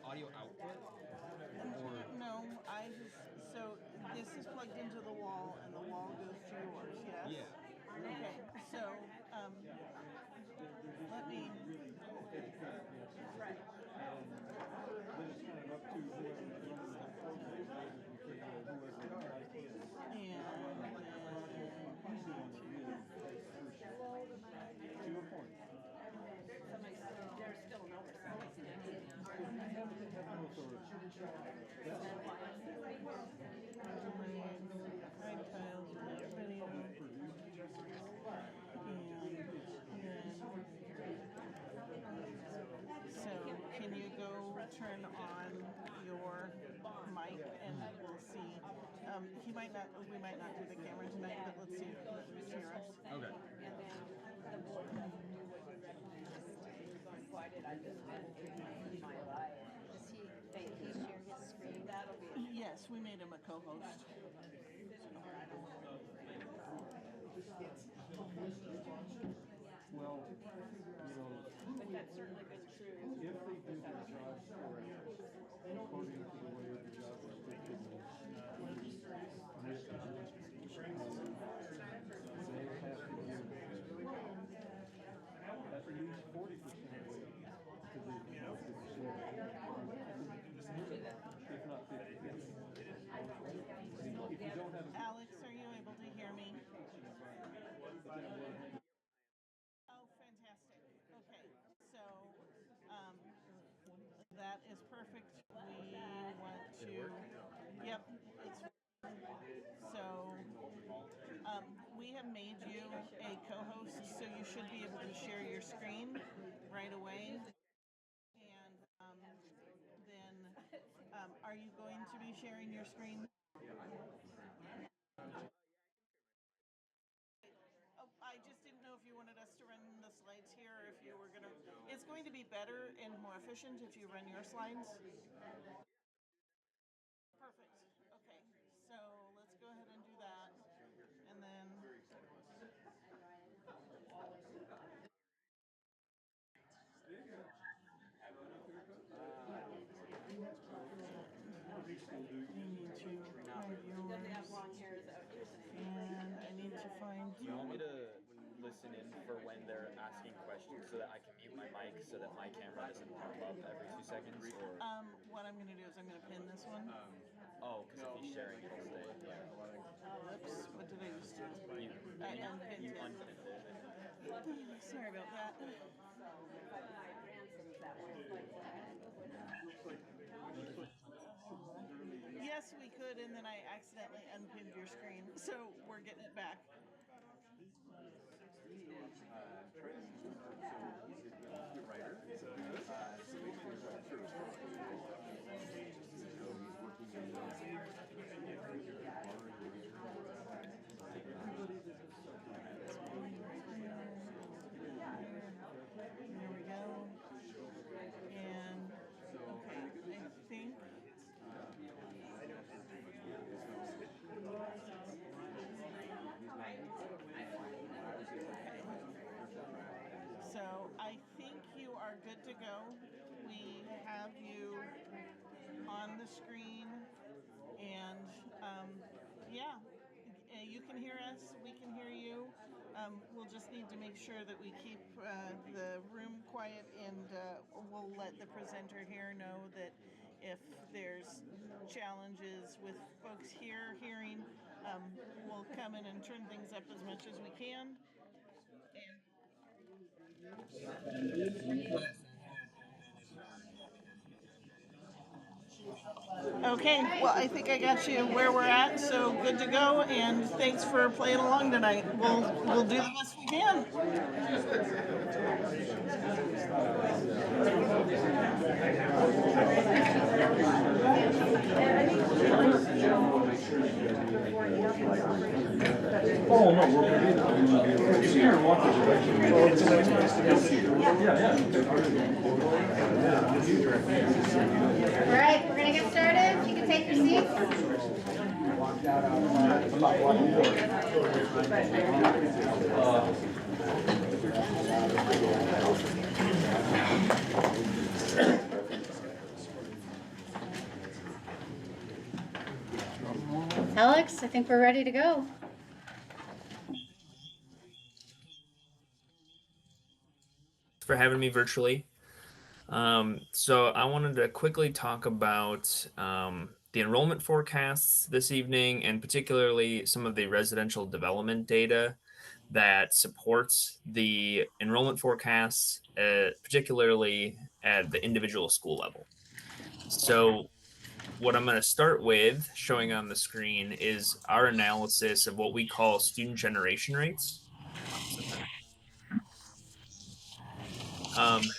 audio output? Or no, so this is plugged into the wall and the wall goes to yours, yes? Yeah. Okay, so let me So can you go turn on your mic and we'll see. We might not do the camera tonight, but let's see yours. okay. Why did I just my life? Does he share his screen? That'll be. Yes, we made him a co-host. Well, But that's certainly been true. if they do their jobs correctly, according to the way the job description is That is perfect. We want to, yep, it's, so, we have made you a co-host, so you should be able to share your screen right away. And, then, are you going to be sharing your screen? Oh, I just didn't know if you wanted us to run the slides here, or if you were gonna, it's going to be better and more efficient if you run your slides. Perfect, okay, so let's go ahead and do that, and then. And I need to find. Do you want me to listen in for when they're asking questions so that I can mute my mic so that my camera doesn't pop up every 2 seconds? Or What I'm gonna do is I'm gonna pin this one. oh, because if he's sharing, it'll stay. Yeah. Whoops, what did I just do? I unpinned You it. unpinned it. Sorry about that. Yes, we could, and then I accidentally unpinned your screen, so we're getting it back. There we go. And okay, I think. So I think you are good to go. We have you on the screen, and yeah, you can hear us, we can hear you. We'll just need to make sure that we keep the room quiet, and we'll let the presenter here know that if there's challenges with folks here hearing, we'll come in and turn things up as much as we can. Okay, well, I think I got you where we're at, so good to go, and thanks for playing along tonight. We'll do the best we can. Oh, no, we're here and walk. It's nice to meet you. Yeah. All right, we're gonna get started. You can take your seats. Alex, I think we're ready to go. For having me virtually. So I wanted to quickly talk about the enrollment forecasts this evening, and particularly some of the residential development data that supports the enrollment forecasts, particularly at the individual school level. So what I'm going to start with showing on the screen is our analysis of what we call student generation rates.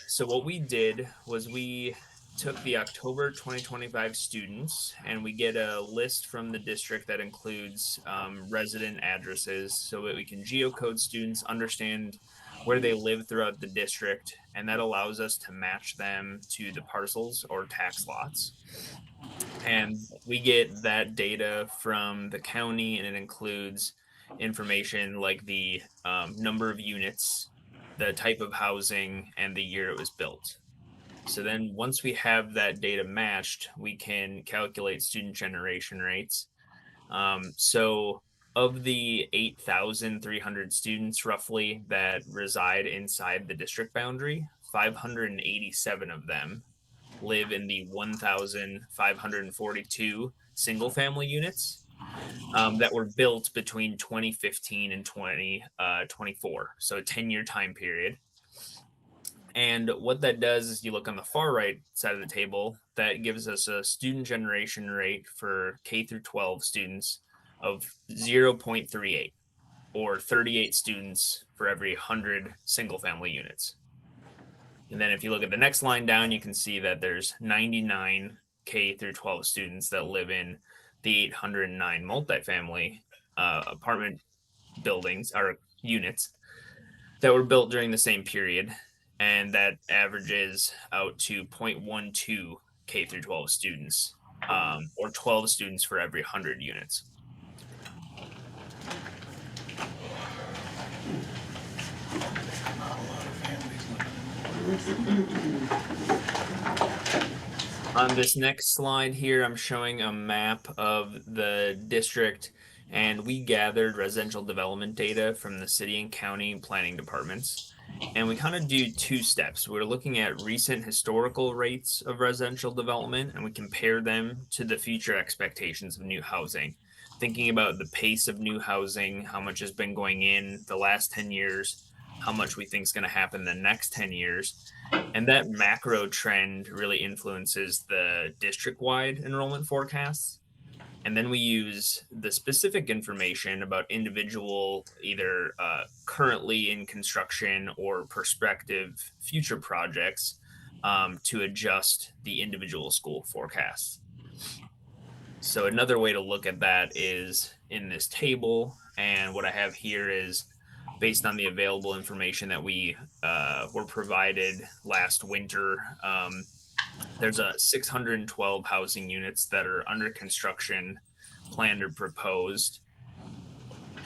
So what we did was we took the October 2025 students, and we get a list from the district that includes resident addresses so that we can geocode students, understand where they live throughout the district, and that allows us to match them to the parcels or tax lots. And we get that data from the county, and it includes information like the number of units, the type of housing, and the year it was built. So then once we have that data matched, we can calculate student generation rates. So of the 8,300 students roughly that reside inside the district boundary, 587 of them live in the 1,542 single family units that were built between 2015 and 2024. So a 10-year time period. And what that does is you look on the far right side of the table, that gives us a student generation rate for K through 12 students of 0.38, or 38 students for every 100 single family units. And then if you look at the next line down, you can see that there's 99 K through 12 students that live in the 809 multifamily apartment buildings or units that were built during the same period. And that averages out to 0.12 K through 12 students, or 12 students for every 100 units. On this next slide here, I'm showing a map of the district, and we gathered residential development data from the city and county planning departments. And we kind of do two steps. We're looking at recent historical rates of residential development, and we compare them to the future expectations of new housing. Thinking about the pace of new housing, how much has been going in the last 10 years, how much we think is going to happen the next 10 years. And that macro trend really influences the district-wide enrollment forecasts. And then we use the specific information about individual, either currently in construction or prospective future projects, to adjust the individual school forecasts. So another way to look at that is in this table. And what I have here is based on the available information that we were provided last winter. There's 612 housing units that are under construction, planned or proposed.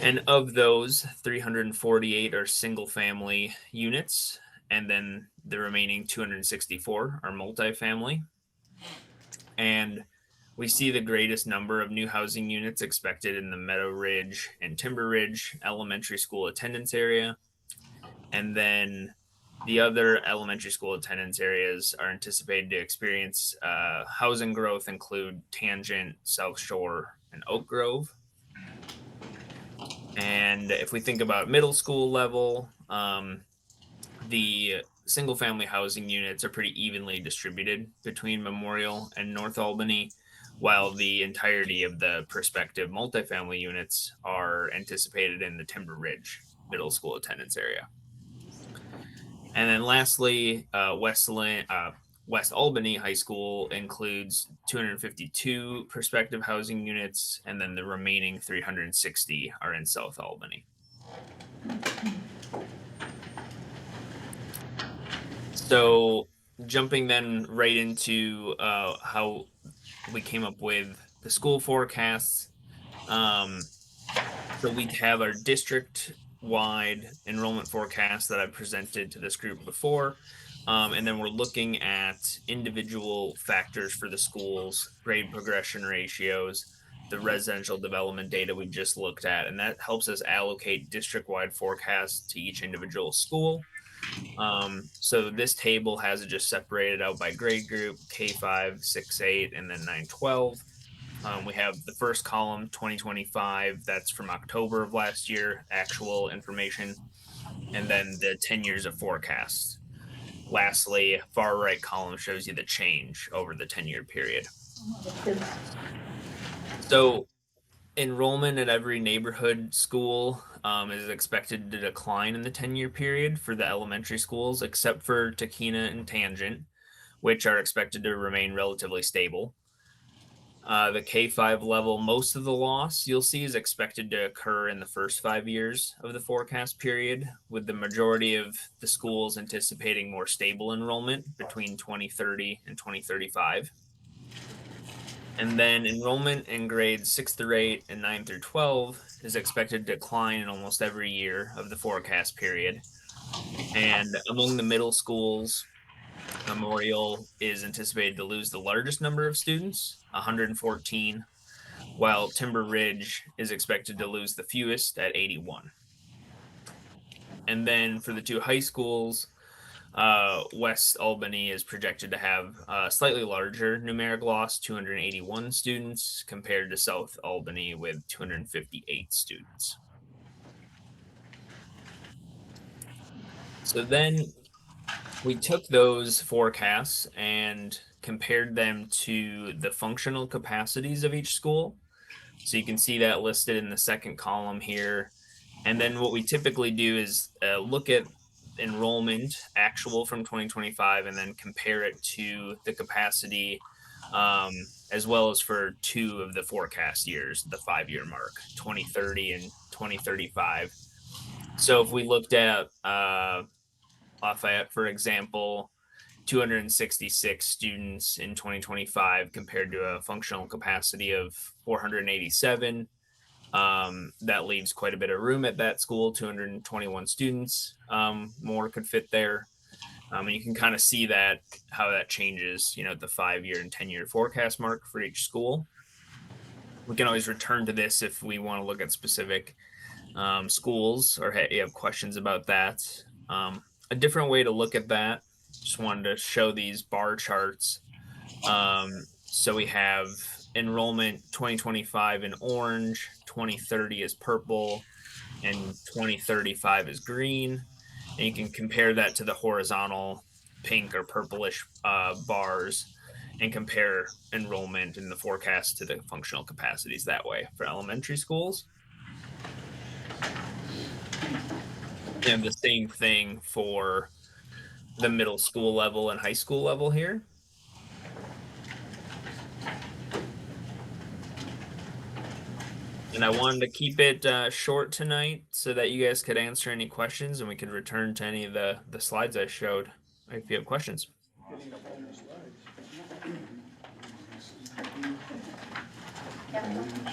And of those, 348 are single family units, and then the remaining 264 are multifamily. And we see the greatest number of new housing units expected in the Meadow Ridge and Timber Ridge elementary school attendance area. And then the other elementary school attendance areas are anticipated to experience housing growth include Tangent, South Shore, and Oak Grove. And if we think about middle school level, the single family housing units are pretty evenly distributed between Memorial and North Albany, while the entirety of the prospective multifamily units are anticipated in the Timber Ridge middle school attendance area. And then lastly, West Albany High School includes 252 prospective housing units, and then the remaining 360 are in South Albany. So jumping then right into how we came up with the school forecasts. So we have our district-wide enrollment forecast that I presented to this group before. And then we're looking at individual factors for the schools, grade progression ratios, the residential development data we just looked at, and that helps us allocate district-wide forecasts to each individual school. So this table has it just separated out by grade group, K5, 6, 8, and then 9, 12. We have the first column, 2025, that's from October of last year, actual information, and then the 10 years of forecasts. Lastly, far right column shows you the change over the 10-year period. So enrollment at every neighborhood school is expected to decline in the 10-year period for the elementary schools, except for Tahkeena and Tangent, which are expected to remain relatively stable. The K5 level, most of the loss you'll see is expected to occur in the first 5 years of the forecast period, with the majority of the schools anticipating more stable enrollment between 2030 and 2035. And then enrollment in grades 6 through 8 and 9 through 12 is expected to decline in almost every year of the forecast period. And among the middle schools, Memorial is anticipated to lose the largest number of students, 114, while Timber Ridge is expected to lose the fewest at 81. And then for the two high schools, West Albany is projected to have a slightly larger numeric loss, 281 students, compared to South Albany with 258 students. So then we took those forecasts and compared them to the functional capacities of each school. So you can see that listed in the second column here. And then what we typically do is look at enrollment actual from 2025 and then compare it to the capacity, as well as for two of the forecast years, the 5-year mark, 2030 and 2035. So if we looked at Lafayette, for example, 266 students in 2025 compared to a functional capacity of 487. That leaves quite a bit of room at that school, 221 students. More could fit there. And you can kind of see that how that changes, at the 5-year and 10-year forecast mark for each school. We can always return to this if we want to look at specific schools or you have questions about that. A different way to look at that, just wanted to show these bar charts. So we have enrollment 2025 in orange, 2030 is purple, and 2035 is green. And you can compare that to the horizontal pink or purplish bars and compare enrollment in the forecast to the functional capacities that way for elementary schools. And the same thing for the middle school level and high school level here. And I wanted to keep it short tonight so that you guys could answer any questions and we could return to any of the slides I showed if you have questions.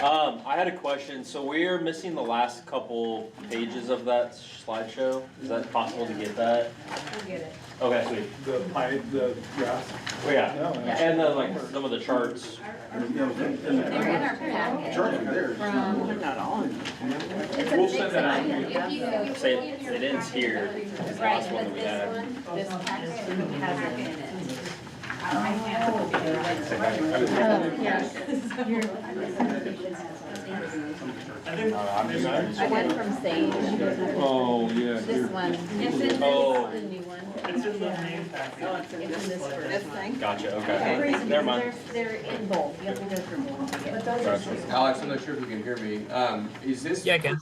I had a question. So we're missing the last couple pages of that slideshow. Is that possible to get that? We'll get it. Okay, sweet. The graph. Oh, yeah. And then like some of the charts. They're in our packet. Not on. We'll send that out. Say it ends here. It's the last one that we had. This packet has it in it. I went from Sage. Oh, yeah. This one. It's in the new one. It's in the main packet. It's in this first. This thing? Gotcha, okay. Never mind. They're in both. You have to go through both. But those are. Alex, I'm not sure if you can hear me. Is this? Yeah, I can.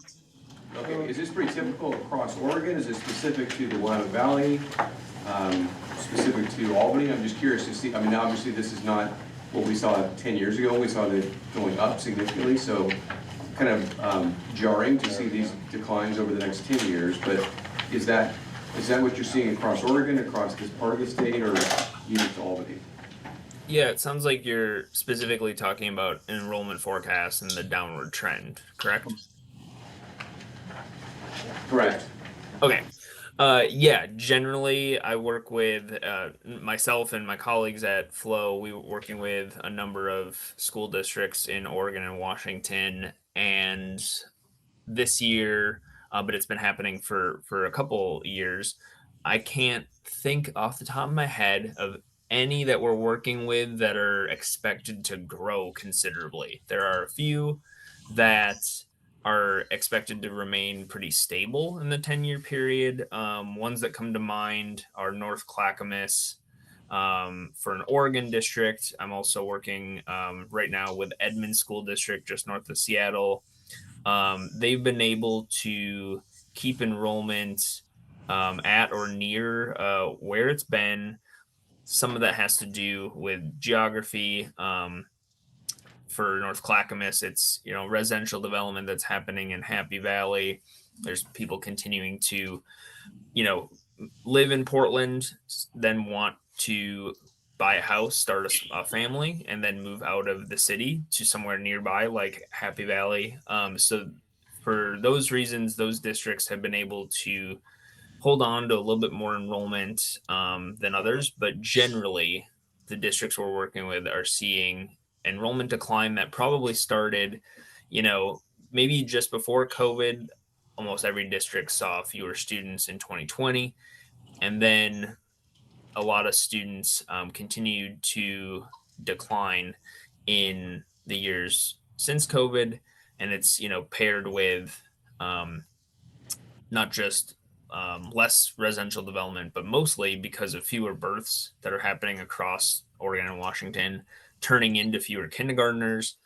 Okay, is this pretty typical across Oregon? Is it specific to the Willamette Valley? Specific to Albany? I'm just curious to see. I mean, obviously this is not what we saw 10 years ago. We saw it going up significantly, so kind of jarring to see these declines over the next 10 years. But is that what you're seeing across Oregon, across this part of the state, or unique to Albany? Yeah, it sounds like you're specifically talking about enrollment forecasts and the downward trend, correct? Correct. Okay. Yeah, generally I work with myself and my colleagues at Flow. We were working with a number of school districts in Oregon and Washington, and this year, but it's been happening for a couple years. I can't think off the top of my head of any that we're working with that are expected to grow considerably. There are a few that are expected to remain pretty stable in the 10-year period. Ones that come to mind are North Clackamas for an Oregon district. I'm also working right now with Edmond School District just north of Seattle. They've been able to keep enrollment at or near where it's been. Some of that has to do with geography. For North Clackamas, it's residential development that's happening in Happy Valley. There's people continuing to, live in Portland, then want to buy a house, start a family, and then move out of the city to somewhere nearby, like Happy Valley. So for those reasons, those districts have been able to hold on to a little bit more enrollment than others, but generally, the districts we're working with are seeing enrollment decline that probably started, maybe just before COVID. Almost every district saw fewer students in 2020. And then a lot of students continued to decline in the years since COVID. And it's, paired with not just less residential development, but mostly because of fewer births that are happening across Oregon and Washington, turning into fewer kindergartners.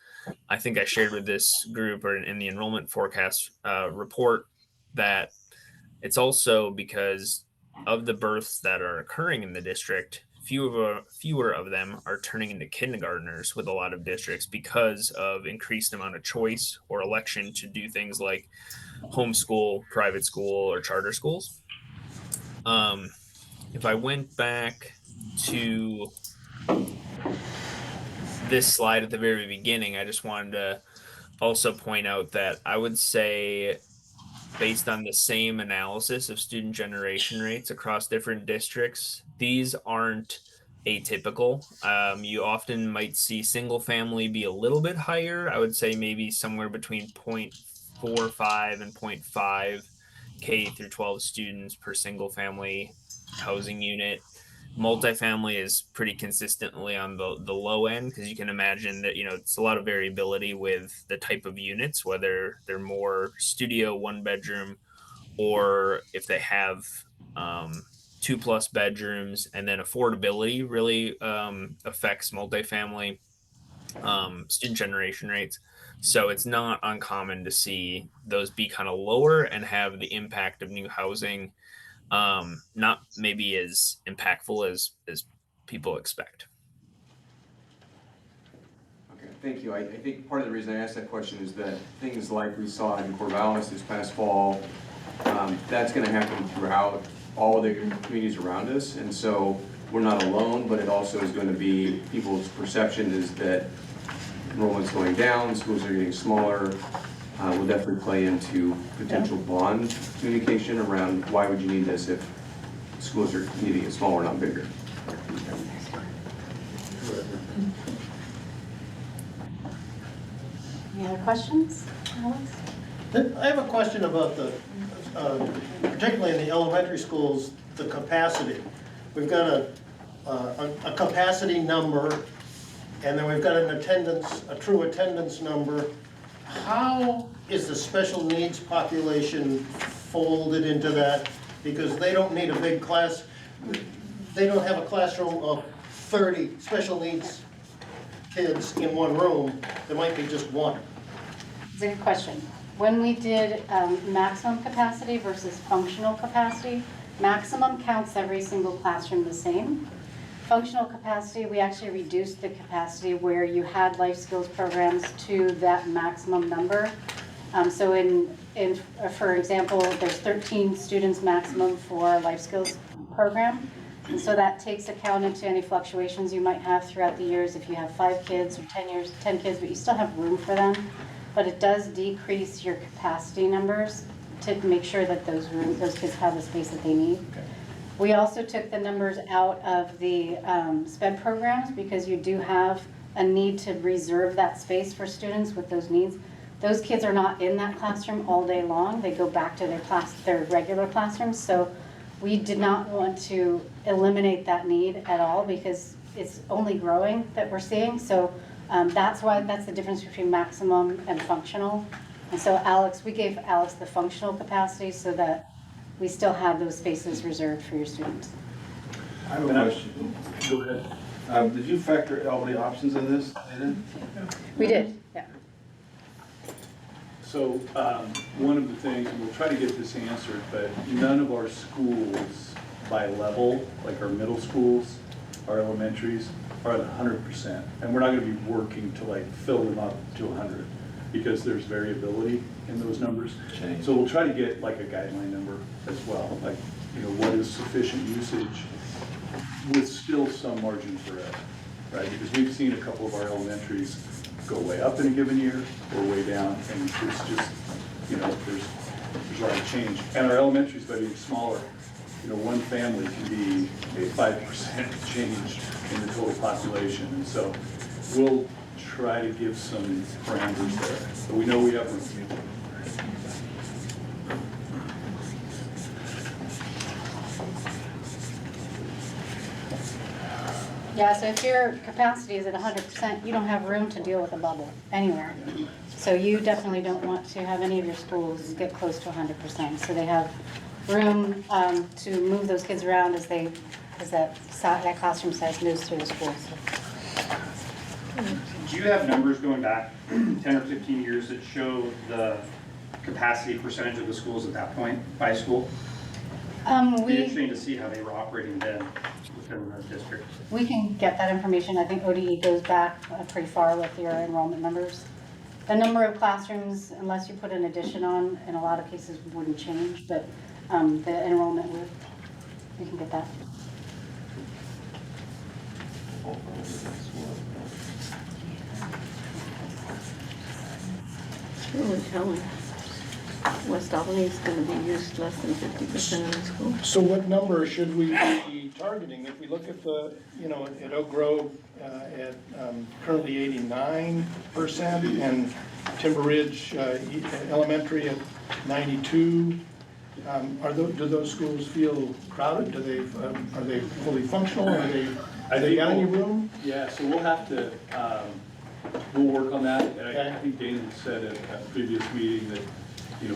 I think I shared with this group or in the enrollment forecast report that it's also because of the births that are occurring in the district, fewer of them are turning into kindergartners with a lot of districts because of increased amount of choice or election to do things like homeschool, private school, or charter schools. If I went back to this slide at the very beginning, I just wanted to also point out that I would say, based on the same analysis of student generation rates across different districts, these aren't atypical. You often might see single family be a little bit higher. I would say maybe somewhere between 0.45 and 0.5 K through 12 students per single family housing unit. Multifamily is pretty consistently on the low end, because you can imagine that, it's a lot of variability with the type of units, whether they're more studio, one bedroom, or if they have 2+ bedrooms. And then affordability really affects multifamily student generation rates. So it's not uncommon to see those be kind of lower and have the impact of new housing not maybe as impactful as people expect. Okay, thank you. I think part of the reason I asked that question is that things like we saw in Corvallis this past fall, that's going to happen throughout all the communities around us, and so we're not alone, but it also is going to be, people's perception is that enrollment's going down, schools are getting smaller, will definitely play into potential bond communication around why would you need this if schools are needing to get smaller, not bigger. Any other questions, Alex? I have a question about the, particularly in the elementary schools, the capacity. We've got a capacity number, and then we've got an attendance, a true attendance number. How is the special needs population folded into that? Because they don't need a big class. They don't have a classroom of 30 special needs kids in one room. There might be just one. It's a good question. When we did maximum capacity versus functional capacity, maximum counts every single classroom the same. Functional capacity, we actually reduced the capacity where you had life skills programs to that maximum number. So for example, there's 13 students maximum for a life skills program. And so that takes account into any fluctuations you might have throughout the years if you have 5 kids or 10 kids, but you still have room for them. But it does decrease your capacity numbers to make sure that those kids have the space that they need. Okay. We also took the numbers out of the SPED programs because you do have a need to reserve that space for students with those needs. Those kids are not in that classroom all day long. They go back to their regular classrooms. So we did not want to eliminate that need at all because it's only growing that we're seeing. So that's the difference between maximum and functional. And so we gave Alex the functional capacity so that we still have those spaces reserved for your students. I have a question. Go ahead. Did you factor all the options in this, Aiden? We did, yeah. So one of the things, and we'll try to get this answered, but none of our schools by level, like our middle schools, our elementaries, are at 100%. And we're not going to be working to like fill them up to 100 because there's variability in those numbers. So we'll try to get like a guideline number as well, like what is sufficient usage with still some margin for error, right? Because we've seen a couple of our elementaries go way up in a given year or way down, and it's just, there's a lot of change. And our elementaries, by being smaller, one family can be a 5% change in the total population. And so we'll try to give some parameters there. But we know we have room. Yeah, so if your capacity is at 100%, you don't have room to deal with a bubble anywhere. So you definitely don't want to have any of your schools get close to 100%. So they have room to move those kids around as that classroom size moves through the school. So. Do you have numbers going back 10 or 15 years that show the capacity percentage of the schools at that point by school? It'd be interesting to see how they were operating then within the district. We can get that information. I think ODE goes back pretty far with your enrollment numbers. The number of classrooms, unless you put an addition on, in a lot of cases wouldn't change, but the enrollment would. We can get that. It's really telling. West Albany is going to be used less than 50% of the school. So what number should we be targeting? If we look at the, at Oak Grove at currently 89% and Timber Ridge Elementary at 92, do those schools feel crowded? Are they fully functional? Are they got any room? Yeah, so we'll have to, we'll work on that. And I think Dana said at a previous meeting that,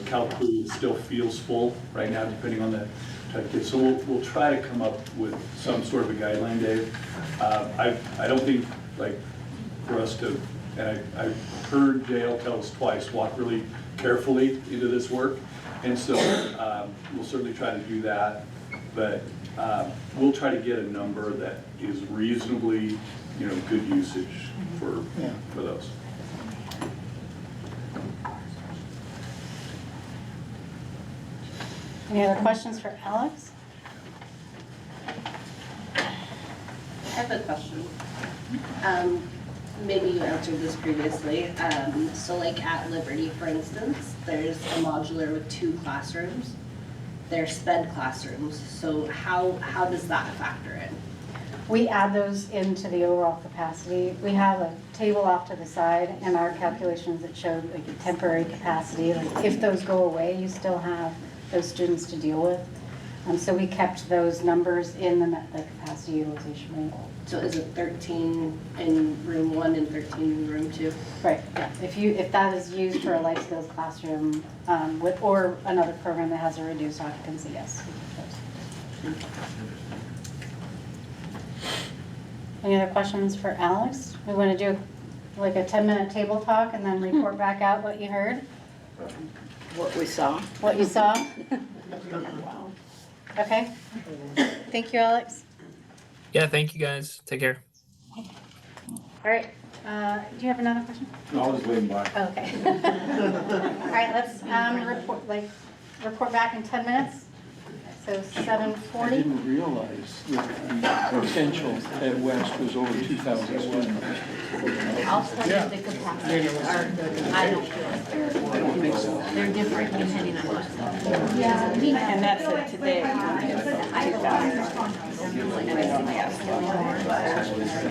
Calpurnia still feels full right now, depending on the type of kids. So we'll try to come up with some sort of a guideline, Dave. I don't think, for us to, and I heard JL tell us twice, walk really carefully into this work. And so we'll certainly try to do that. But we'll try to get a number that is reasonably, good usage for those. Any other questions for Alex? I have a question. Maybe you answered this previously. So like at Liberty, for instance, there's a modular with 2 classrooms. They're sped classrooms. So how does that factor in? We add those into the overall capacity. We have a table off to the side in our calculations that show like a temporary capacity. Like if those go away, you still have those students to deal with. So we kept those numbers in the capacity utilization rate. So is it 13 in room 1 and 13 in room 2? Right, yeah. If that is used for a life skills classroom or another program that has a reduced occupancy, yes. Any other questions for Alex? We want to do like a 10-minute table talk and then report back out what you heard? What we saw. What you saw? Okay. Thank you, Alex. Yeah, thank you guys. Take care. All right. Do you have another question? No, I was waiting by. Okay. All right, let's report back in 10 minutes. So 7:40. I didn't realize that the potential at West was over 2,000 students. I'll study the capacity, I don't feel like they're different depending on what. Yeah. And that's it today.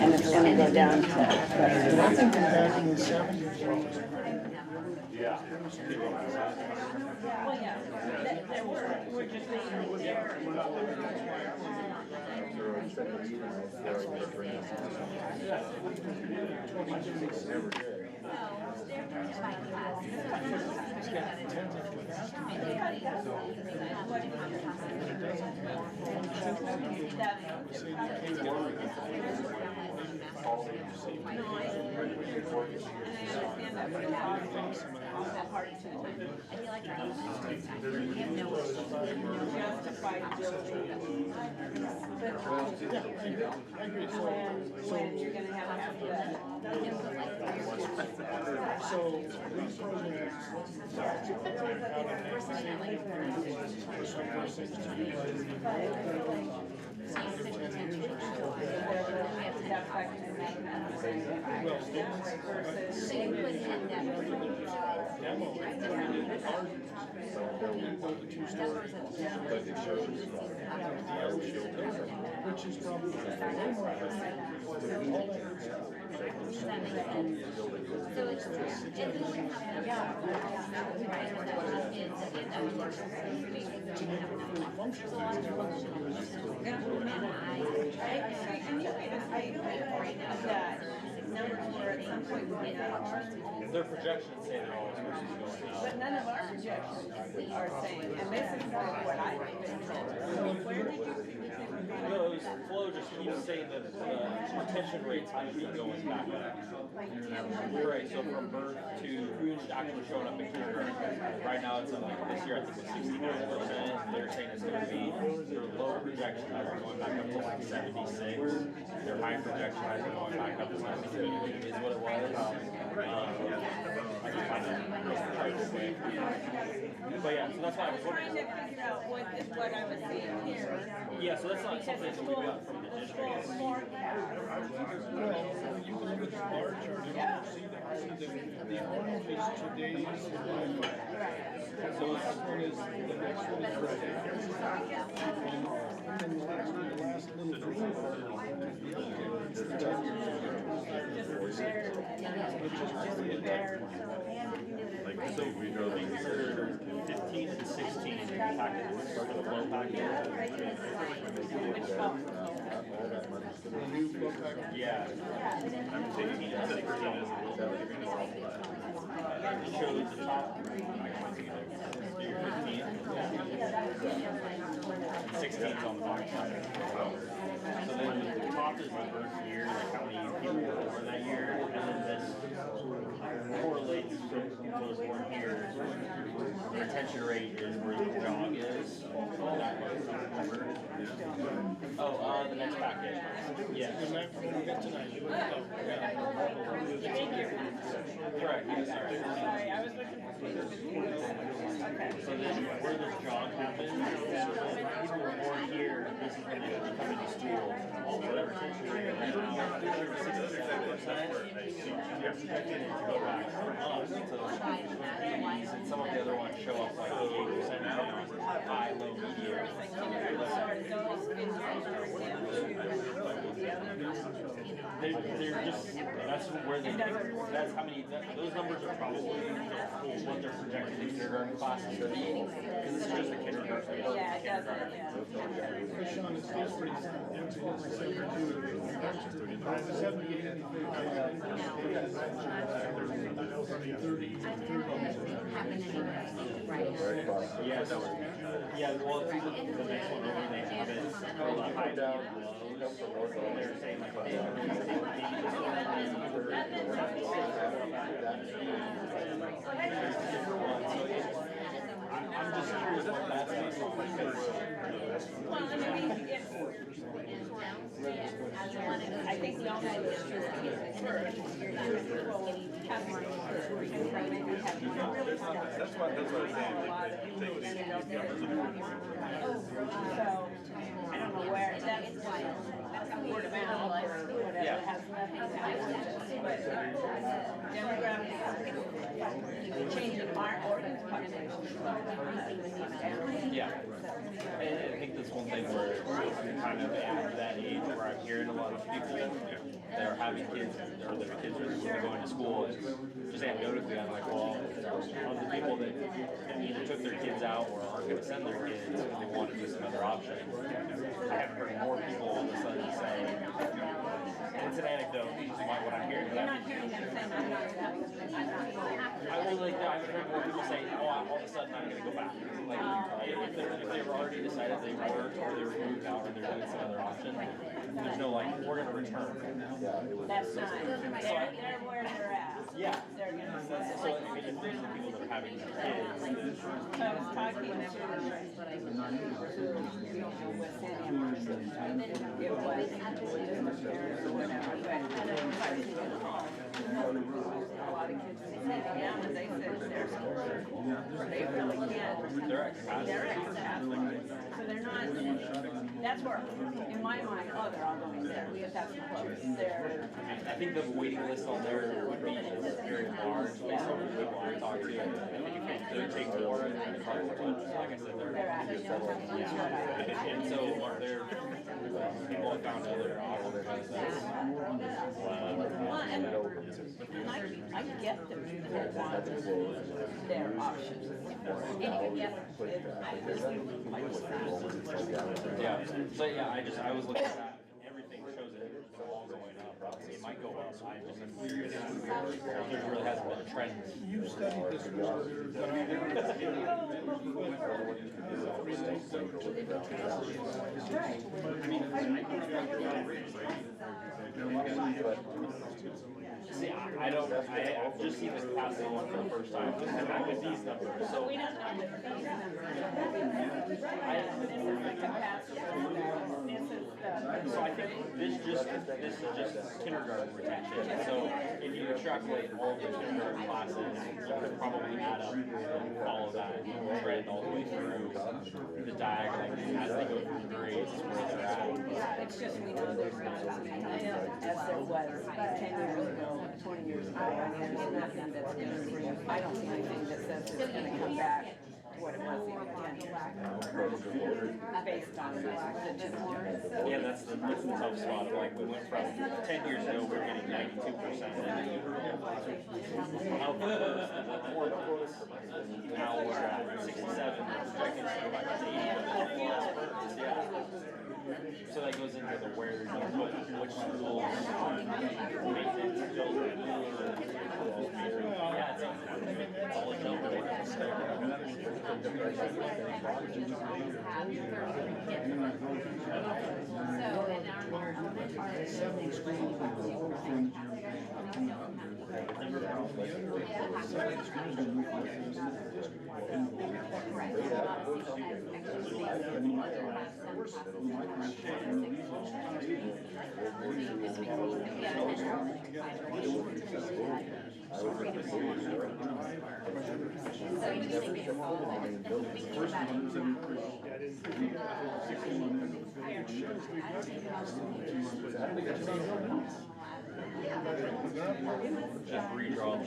And it's gonna go down to. I think back in the 70s. Yeah. Well, yeah, we're just making it when you're gonna have So these programs which is probably numbers were at some point going up. Their projections say they're all supposed to be going up. But none of our projections are saying, and this is what I've been told. Where did you see the difference? No, Flo just keeps saying that the retention rate's going to be going back up. Right, so from birth to actually showing up in kindergarten. Right now it's like this year I think it's 69%. They're saying it's going to be their low projection are going back up to like 76. Their high projection are going back up to 92 is what it was. I can find that real quick. But yeah, so that's why I was trying to figure out what is what I was seeing here. Yeah, so that's not something that we got from the district. Well, you can look at the bar chart and Yeah. see that the orange is today's So this one is, the next one is Friday. And then the last little green bar is the other. It's the 10 years Like, so we go figure 15 and 16 packets for the flow packet. The new flow packet? Yeah. 15 and 16 is a little bit it shows the top. I can see like 15. 16's on the bottom side. So then the top is the birth year, like how many people were born that year, and then this correlates to those born here. The retention rate is where the jog is. The next packet. Yeah. Correct. Sorry, I was looking for okay. So then where this jog happens, people were born here, this is when they should be coming to school. Whatever retention rate right now, 67%. You're projecting it to go back up to 80s, and some of the other ones show up like 88% now, high, low, medium. They're just, that's where they, that's how many, those numbers are probably what they're projecting in kindergarten classes to be, because this is just the kindergarten. Yeah, it does. Sean, it's different into his Yeah, well, if you look at the next one over, they have it for the high down lows. They're saying like I'm just curious what that's based on. Well, I mean, I think the only issue is first, That's what I'm so, I don't know where, that's word of mouth or whatever, it has nothing to do with it, but demographics, changing our ordinance population. Yeah, and I think that's one thing where I'm kind of at that age where I'm hearing a lot of people that are having kids, or their kids are going to school, and just anecdotally, I'm like, well, of the people that either took their kids out or aren't going to send their kids, they want to do some other option. I have heard more people all of a sudden say, and it's an anecdote, what I'm hearing. You're not hearing them saying, I'm not I've heard more people say, oh, all of a sudden I'm going to go back. Like, if they were already decided they were, or they were moved out, or they're doing some other option, there's no like, we're going to return. That's not, they're where they're at. Yeah. They're gonna say. So, I mean, if there's the people that are having kids. I was talking to, with Sandy and Marcia, it was parents or whatever, but a lot of kids are sitting down and they said their schools, they really can't. They're at capacity. They're at capacity. So they're not, that's where, in my mind, oh, they're all going there, we have to have some clothes. They're, I think the waiting list on there would be very large, based on the people I talk to. I think if they could take more, it's probably like I said, they're and so they're people have found other options. well, and I get them to want their options. Yeah, so yeah, I was looking at that, and everything shows it all going up. Obviously, my might go up. I just am curious. There really hasn't been a trend. You studied this world. See, I don't, I've just seen this pass along for the first time, with these numbers, so. We don't know the So I think this is just kindergarten retention, so if you extrapolate all of the kindergarten classes, you could probably add up and follow that trend all the way through the diagonal as they go through the grades where they're at. It's just we know there's not as many as there was 10 years ago, 20 years ago. I mean, there's nothing that's going to bring, I don't see anything that says it's going to come back to what it was even 10 years ago. Based on the Yeah, that's the tough spot. Like we went from 10 years ago, we were getting 92%. Now we're at 67. Projecting to go back to 80. So that goes into the where you put which schools maintenance, children. Yeah, it's all a jump. Just redraw the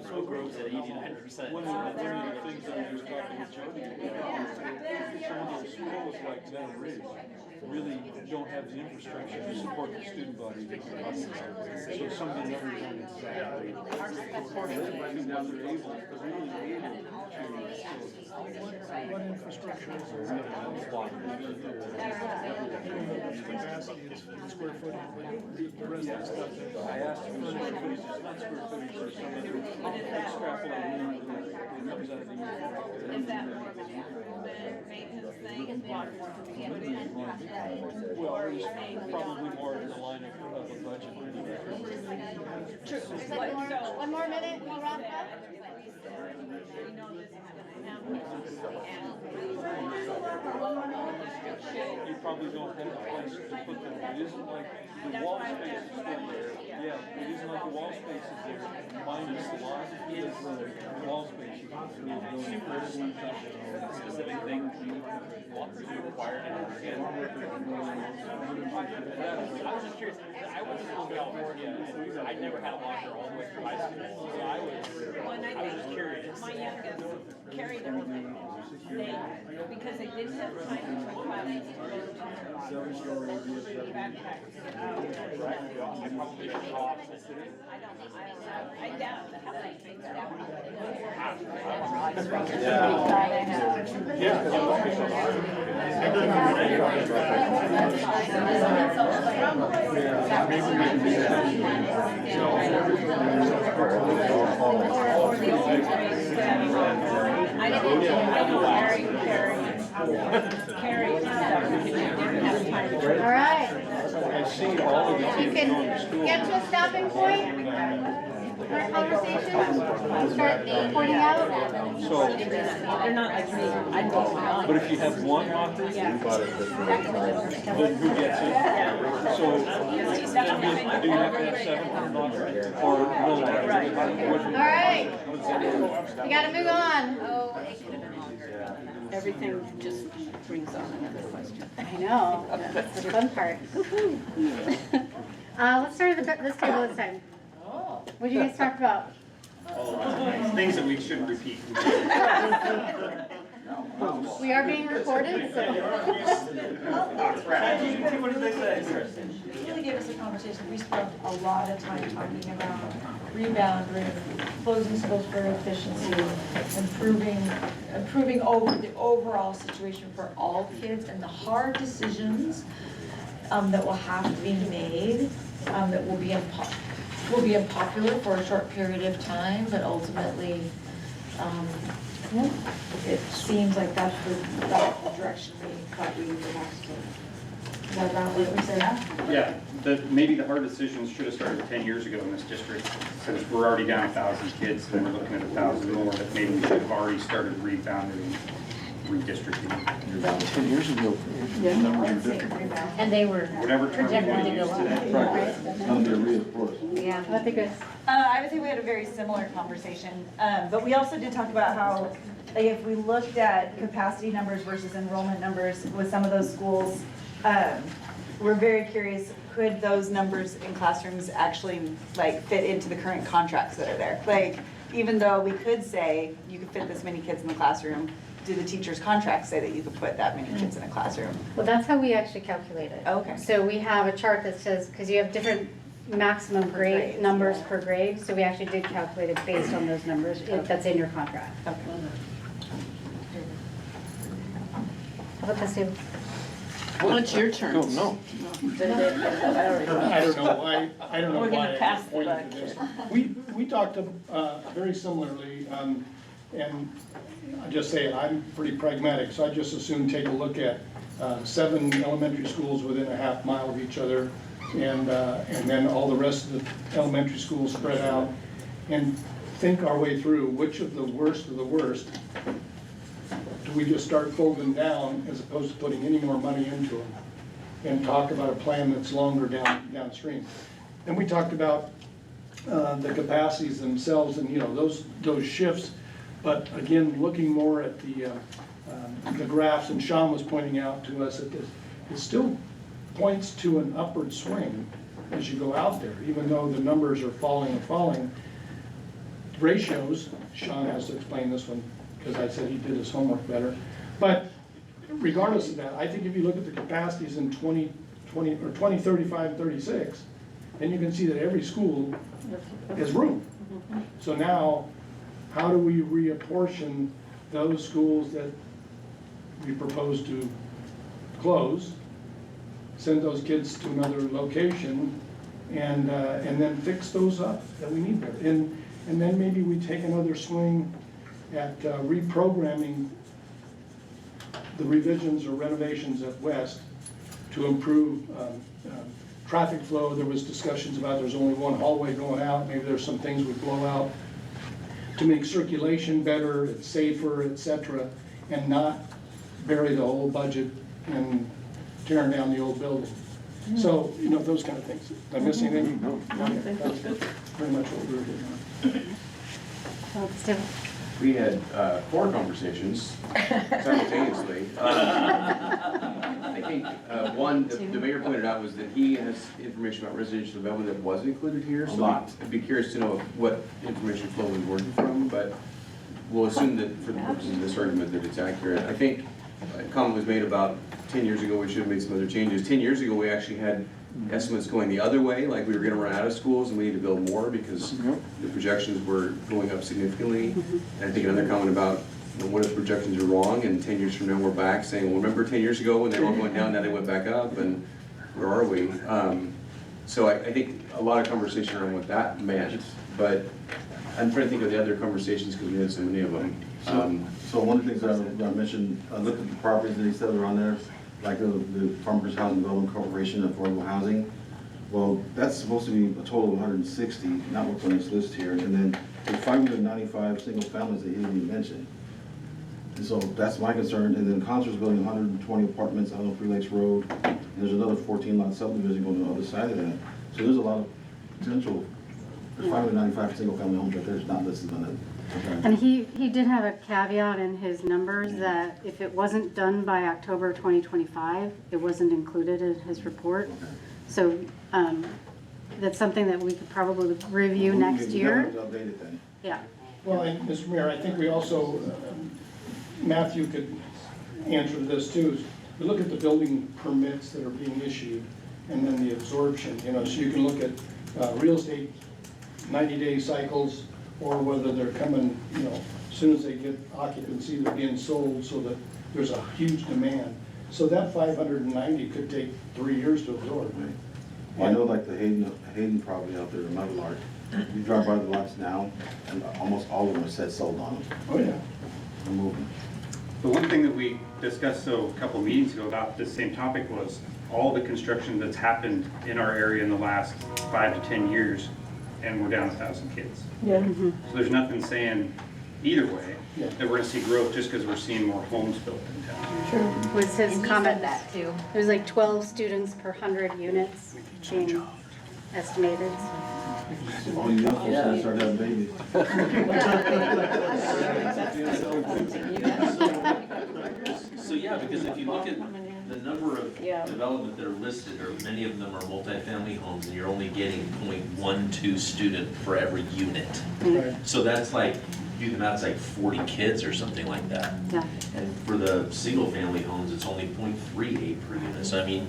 So grows at 89%. One of the things that I was talking with Jody about, some of those schools like Meadow Ridge really don't have the infrastructure to support the student body. So some of the numbers aren't exactly proportionate to what they're able, really able to. What infrastructure is there? Capacity is square footage, but the rest of the stuff. I asked him for square footage, it's not square footage, or something. Extrapolate it comes out of the year. Is that more of an improvement, maintenance thing, is water more Well, it's probably more in the line of a budget. True. One more minute, we'll wrap up. We know this is going to happen. You probably don't have a place to put them. It isn't like the wall space is still there. Yeah, it isn't like the wall space is there. Minus the lot is the wall space. Super specific thing required in Oregon. I was just curious. I went to school in California, and I never had a locker all the way through high school. So I was just curious. My youngest carried everything. Because they didn't have time to classes to go to backpacks. I probably should talk. I doubt that how many things down. All right. I see all of the You kids going to can school. get to a stopping point for our conversation, start pointing out. So, They're not like me. I don't. but if you have one locker, then who gets it? So, do you have to have 7 lockers or no lockers? All right, we gotta move on. Everything just brings on another question. I know, that's the fun part. Let's start at this table this time. What did you guys talk about? Things that we shouldn't repeat. We are being recorded, so. What did they say? It really gave us a conversation. We spent a lot of time talking about rebound rate, closing schools for efficiency, improving over the overall situation for all kids, and the hard decisions that will have to be made, that will be unpopular for a short period of time, but ultimately, it seems like that's the direction we thought we would have to take. Is that about what we said? Yeah, maybe the hard decisions should have started 10 years ago in this district. Since we're already down 1,000 kids and we're looking at 1,000 more, that maybe we should have already started rebounding, redistricting. 10 years ago, numbers are different. And they were Whatever term you projected want to to go use up. today. It's gonna be a reinforce. Yeah, I think it's. I would say we had a very similar conversation, but we also did talk about how, like, if we looked at capacity numbers versus enrollment numbers with some of those schools, we're very curious, could those numbers in classrooms actually like fit into the current contracts that are there? Like, even though we could say you could fit this many kids in the classroom, do the teachers' contracts say that you could put that many kids in a classroom? Well, that's how we actually calculate it. Okay. So we have a chart that says, because you have different maximum grade grades, numbers yeah. per grade, so we actually did calculate it based on those numbers, if that's in your contract. Okay. How about this, David? Well, it's your turn. Oh, no. I don't know why, I don't know We're why gonna pass I the pointed buck to this. We talked very similarly, and I just say I'm pretty pragmatic, so I just assume take a look at 7 elementary schools within a half mile of each other, and then all the rest of the elementary schools spread out, and think our way through which of the worst do we just start folding down as opposed to putting any more money into them, and talk about a plan that's longer downstream. And we talked about the capacities themselves and, you know, those shifts, but again, looking more at the graphs, and Sean was pointing out to us that it still points to an upward swing as you go out there, even though the numbers are falling. Ratios, Sean has to explain this one, because I said he did his homework better. But regardless of that, I think if you look at the capacities in 2035, 36, then you can see that every school has room. So now, how do we reapportion those schools that we propose to close, send those kids to another location, and then fix those up that we need there? And then maybe we take another swing at reprogramming the revisions or renovations at West to improve traffic flow. There was discussions about there's only one hallway going out. Maybe there's some things we blow out to make circulation better, it's safer, etc., and not bury the whole budget in tearing down the old building. So, you know, those kind of things. Did I miss anything? No. That's pretty much what we were doing. We had 4 conversations simultaneously. I think one, the mayor pointed out, was that he has information about residential development that wasn't included here. So I'd be curious to know what information Flo was working from, but we'll assume that for the purposes of this argument that it's accurate. I think a comment was made about 10 years ago we should have made some other changes. 10 years ago we actually had estimates going the other way, like we were going to run out of schools and we need to build more because the projections were going up significantly. And I think another comment about, you know, what if the projections are wrong and 10 years from now we're back saying, well, remember 10 years ago when they were all going down, now they went back up, and where are we? So I think a lot of conversation around what that meant, but I'm trying to think of the other conversations because we had so many of them. So one of the things that I mentioned, I looked at the properties that he said are on there, like the Farmers Housing Development Corporation, affordable housing. Well, that's supposed to be a total of 160, not what's on this list here. And then there's 595 single families that he didn't even mention. And so that's my concern. And then Concert's building 120 apartments out on Free Lakes Road. And there's another 14-lot subdivision going on the other side of that. So there's a lot of potential. There's 595 single family homes right there. It's not listed on that. Okay. And he did have a caveat in his numbers that if it wasn't done by October 2025, it wasn't included in his report. So that's something that we could probably review next You year. have to update it then. Yeah. Well, and Mr. Mayor, I think we also, Matthew could answer this too. We look at the building permits that are being issued and then the absorption, so you can look at real estate 90-day cycles or whether they're coming, as soon as they get occupancy, they're being sold so that there's a huge demand. So that 590 could take 3 years to absorb. I know like the Hayden property out there in Mudlark, you drive by the lots now, and almost all of them are said sold on them. Oh, yeah. They're moving. The one thing that we discussed a couple meetings ago about this same topic was all the construction that's happened in our area in the last 5 to 10 years, and we're down 1,000 kids. Yeah. So there's nothing saying either way that we're gonna see growth just because we're seeing more homes built in town. True. Was his And he comment said that too. There's like 12 students per 100 units being estimated. All you youngsters gotta start having babies. So yeah, because if you look at the number of development that are listed, or many of them are multifamily homes, and you're only getting 0.12 student for every unit. Right. So that's like, do the math, it's like 40 kids or something like that. Yeah. And for the single family homes, it's only 0.38 per unit. So I mean,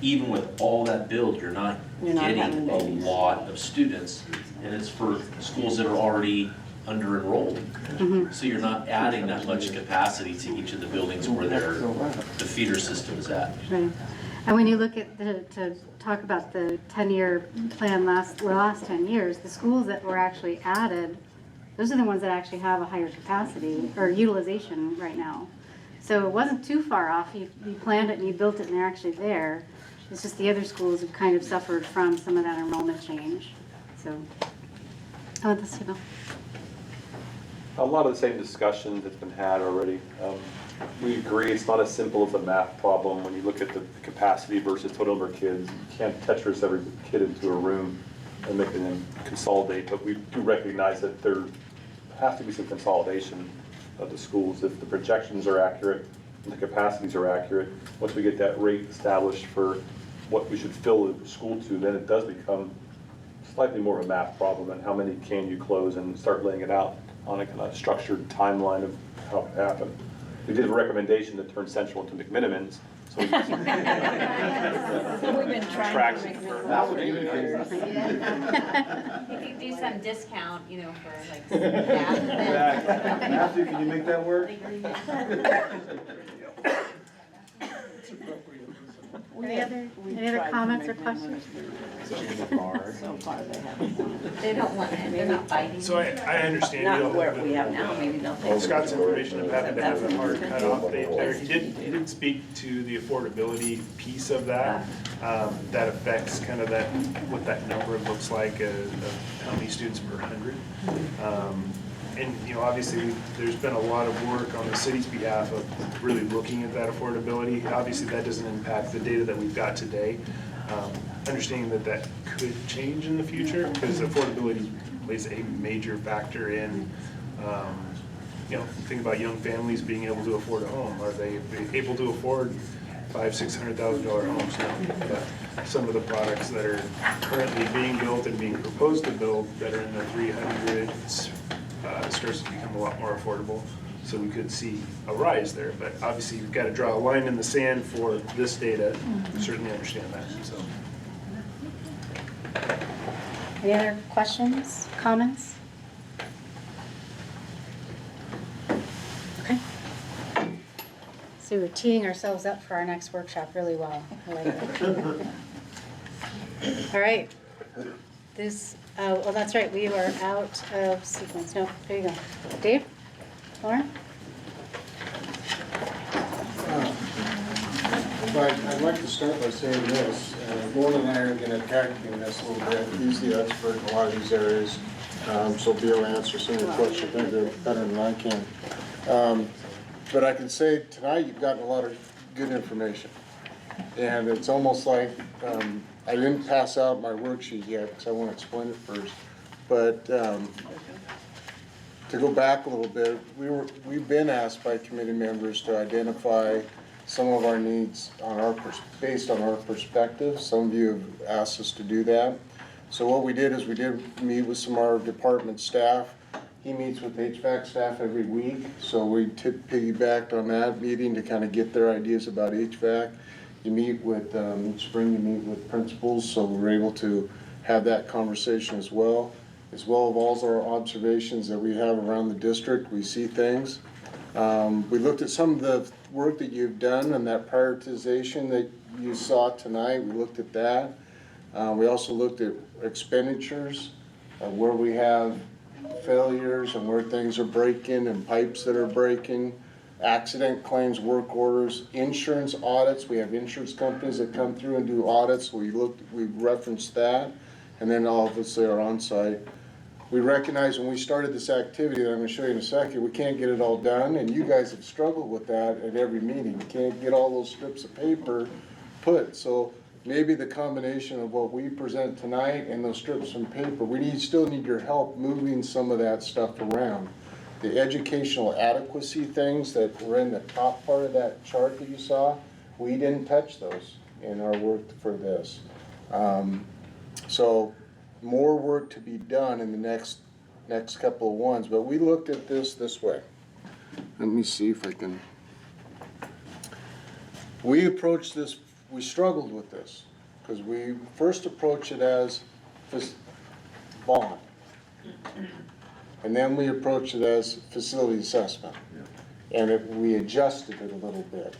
even with all that build, you're not getting a lot of students, and it's for schools that are already under enrolled. So you're not adding that much capacity to each of the buildings where the feeder system is at. Right. And when you look at to talk about the 10-year plan last 10 years, the schools that were actually added, those are the ones that actually have a higher capacity or utilization right now. So it wasn't too far off. You planned it and you built it and they're actually there. It's just the other schools have kind of suffered from some of that enrollment change. So I want this to go. A lot of the same discussion that's been had already. We agree it's not as simple as a math problem when you look at the capacity versus total number of kids. You can't Tetris every kid into a room and make them consolidate, but we do recognize that there has to be some consolidation of the schools. If the projections are accurate and the capacities are accurate, once we get that rate established for what we should fill the school to, then it does become slightly more of a math problem and how many can you close and start laying it out on a kind of structured timeline of how it happened. We did a recommendation to turn Central into McMinimans, so we can We've been trying to make If you do some discount, for like Matthew, can you make that work? Any other comments or questions? So far they haven't. They don't want it, they're not fighting. So I understand. Not where we have now, maybe they'll take. Scott's information of having to have a hard cutoff date there. He did speak to the affordability piece of that. That affects kind of what that number looks like of how many students per 100. And obviously, there's been a lot of work on the city's behalf of really looking at that affordability. Obviously, that doesn't impact the data that we've got today. Understanding that could change in the future because affordability plays a major factor in, think about young families being able to afford a home. Are they able to afford $500,000-$600,000 homes now? But some of the products that are currently being built and being proposed to build that are in the 300s, starts to become a lot more affordable. So we could see a rise there, but obviously you've got to draw a line in the sand for this data. We certainly understand that, so. Any other questions, comments? Okay. So we're teeing ourselves up for our next workshop really well. I like that. All right. Well, that's right, we are out of sequence. No, there you go. Dave? Lauren? But I'd like to start by saying this. Lauren and I are going to tag team this a little bit. He's the expert in a lot of these areas, so be able to answer some of your questions maybe better than I can. But I can say tonight you've gotten a lot of good information. And it's almost like I didn't pass out my worksheet yet because I want to explain it first. But to go back a little bit, we've been asked by committee members to identify some of our needs based on our perspective. Some of you have asked us to do that. So what we did is we did meet with some of our department staff. He meets with HVAC staff every week, so we piggybacked on that meeting to kind of get their ideas about HVAC. You meet with, each spring you meet with principals, so we're able to have that conversation as well as all our observations that we have around the district. We see things. We looked at some of the work that you've done and that prioritization that you saw tonight. We looked at that. We also looked at expenditures, where we have failures and where things are breaking and pipes that are breaking, accident claims, work orders, insurance audits. We have insurance companies that come through and do audits. We referenced that, and then obviously our on-site. We recognize when we started this activity that I'm going to show you in a second, we can't get it all done, and you guys have struggled with that at every meeting. You can't get all those strips of paper put. So maybe the combination of what we present tonight and those strips of paper, still need your help moving some of that stuff around. The educational adequacy things that were in the top part of that chart that you saw, we didn't touch those in our work for this. So more work to be done in the next couple of ones, but we looked at this way. Let me see if I can. We approached this, we struggled with this, because we first approached it as bond. And then we approached it as facility assessment. And we adjusted it a little bit.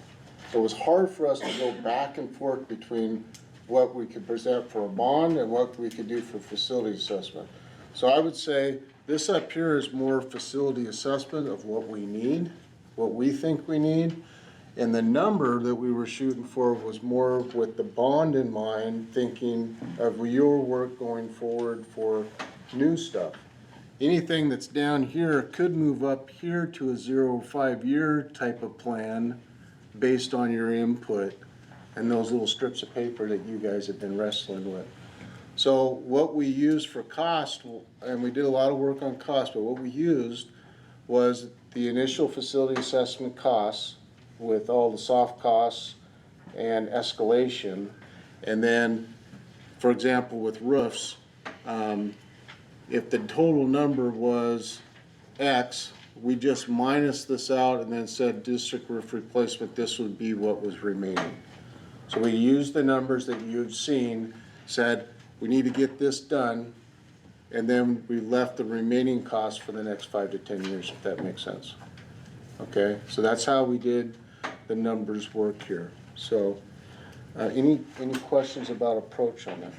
So it was hard for us to go back and forth between what we could present for a bond and what we could do for facility assessment. So I would say this up here is more facility assessment of what we need, what we think we need. And the number that we were shooting for was more with the bond in mind, thinking of your work going forward for new stuff. Anything that's down here could move up here to a 0-5-year type of plan based on your input and those little strips of paper that you guys have been wrestling with. So what we used for cost, and we did a lot of work on cost, but what we used was the initial facility assessment costs with all the soft costs and escalation. And then, for example, with roofs, if the total number was X, we just minus this out and then said district roof replacement, this would be what was remaining. So we used the numbers that you've seen, said we need to get this done, and then we left the remaining costs for the next 5 to 10 years, if that makes sense. Okay, so that's how we did the numbers work here. So any questions about approach on that?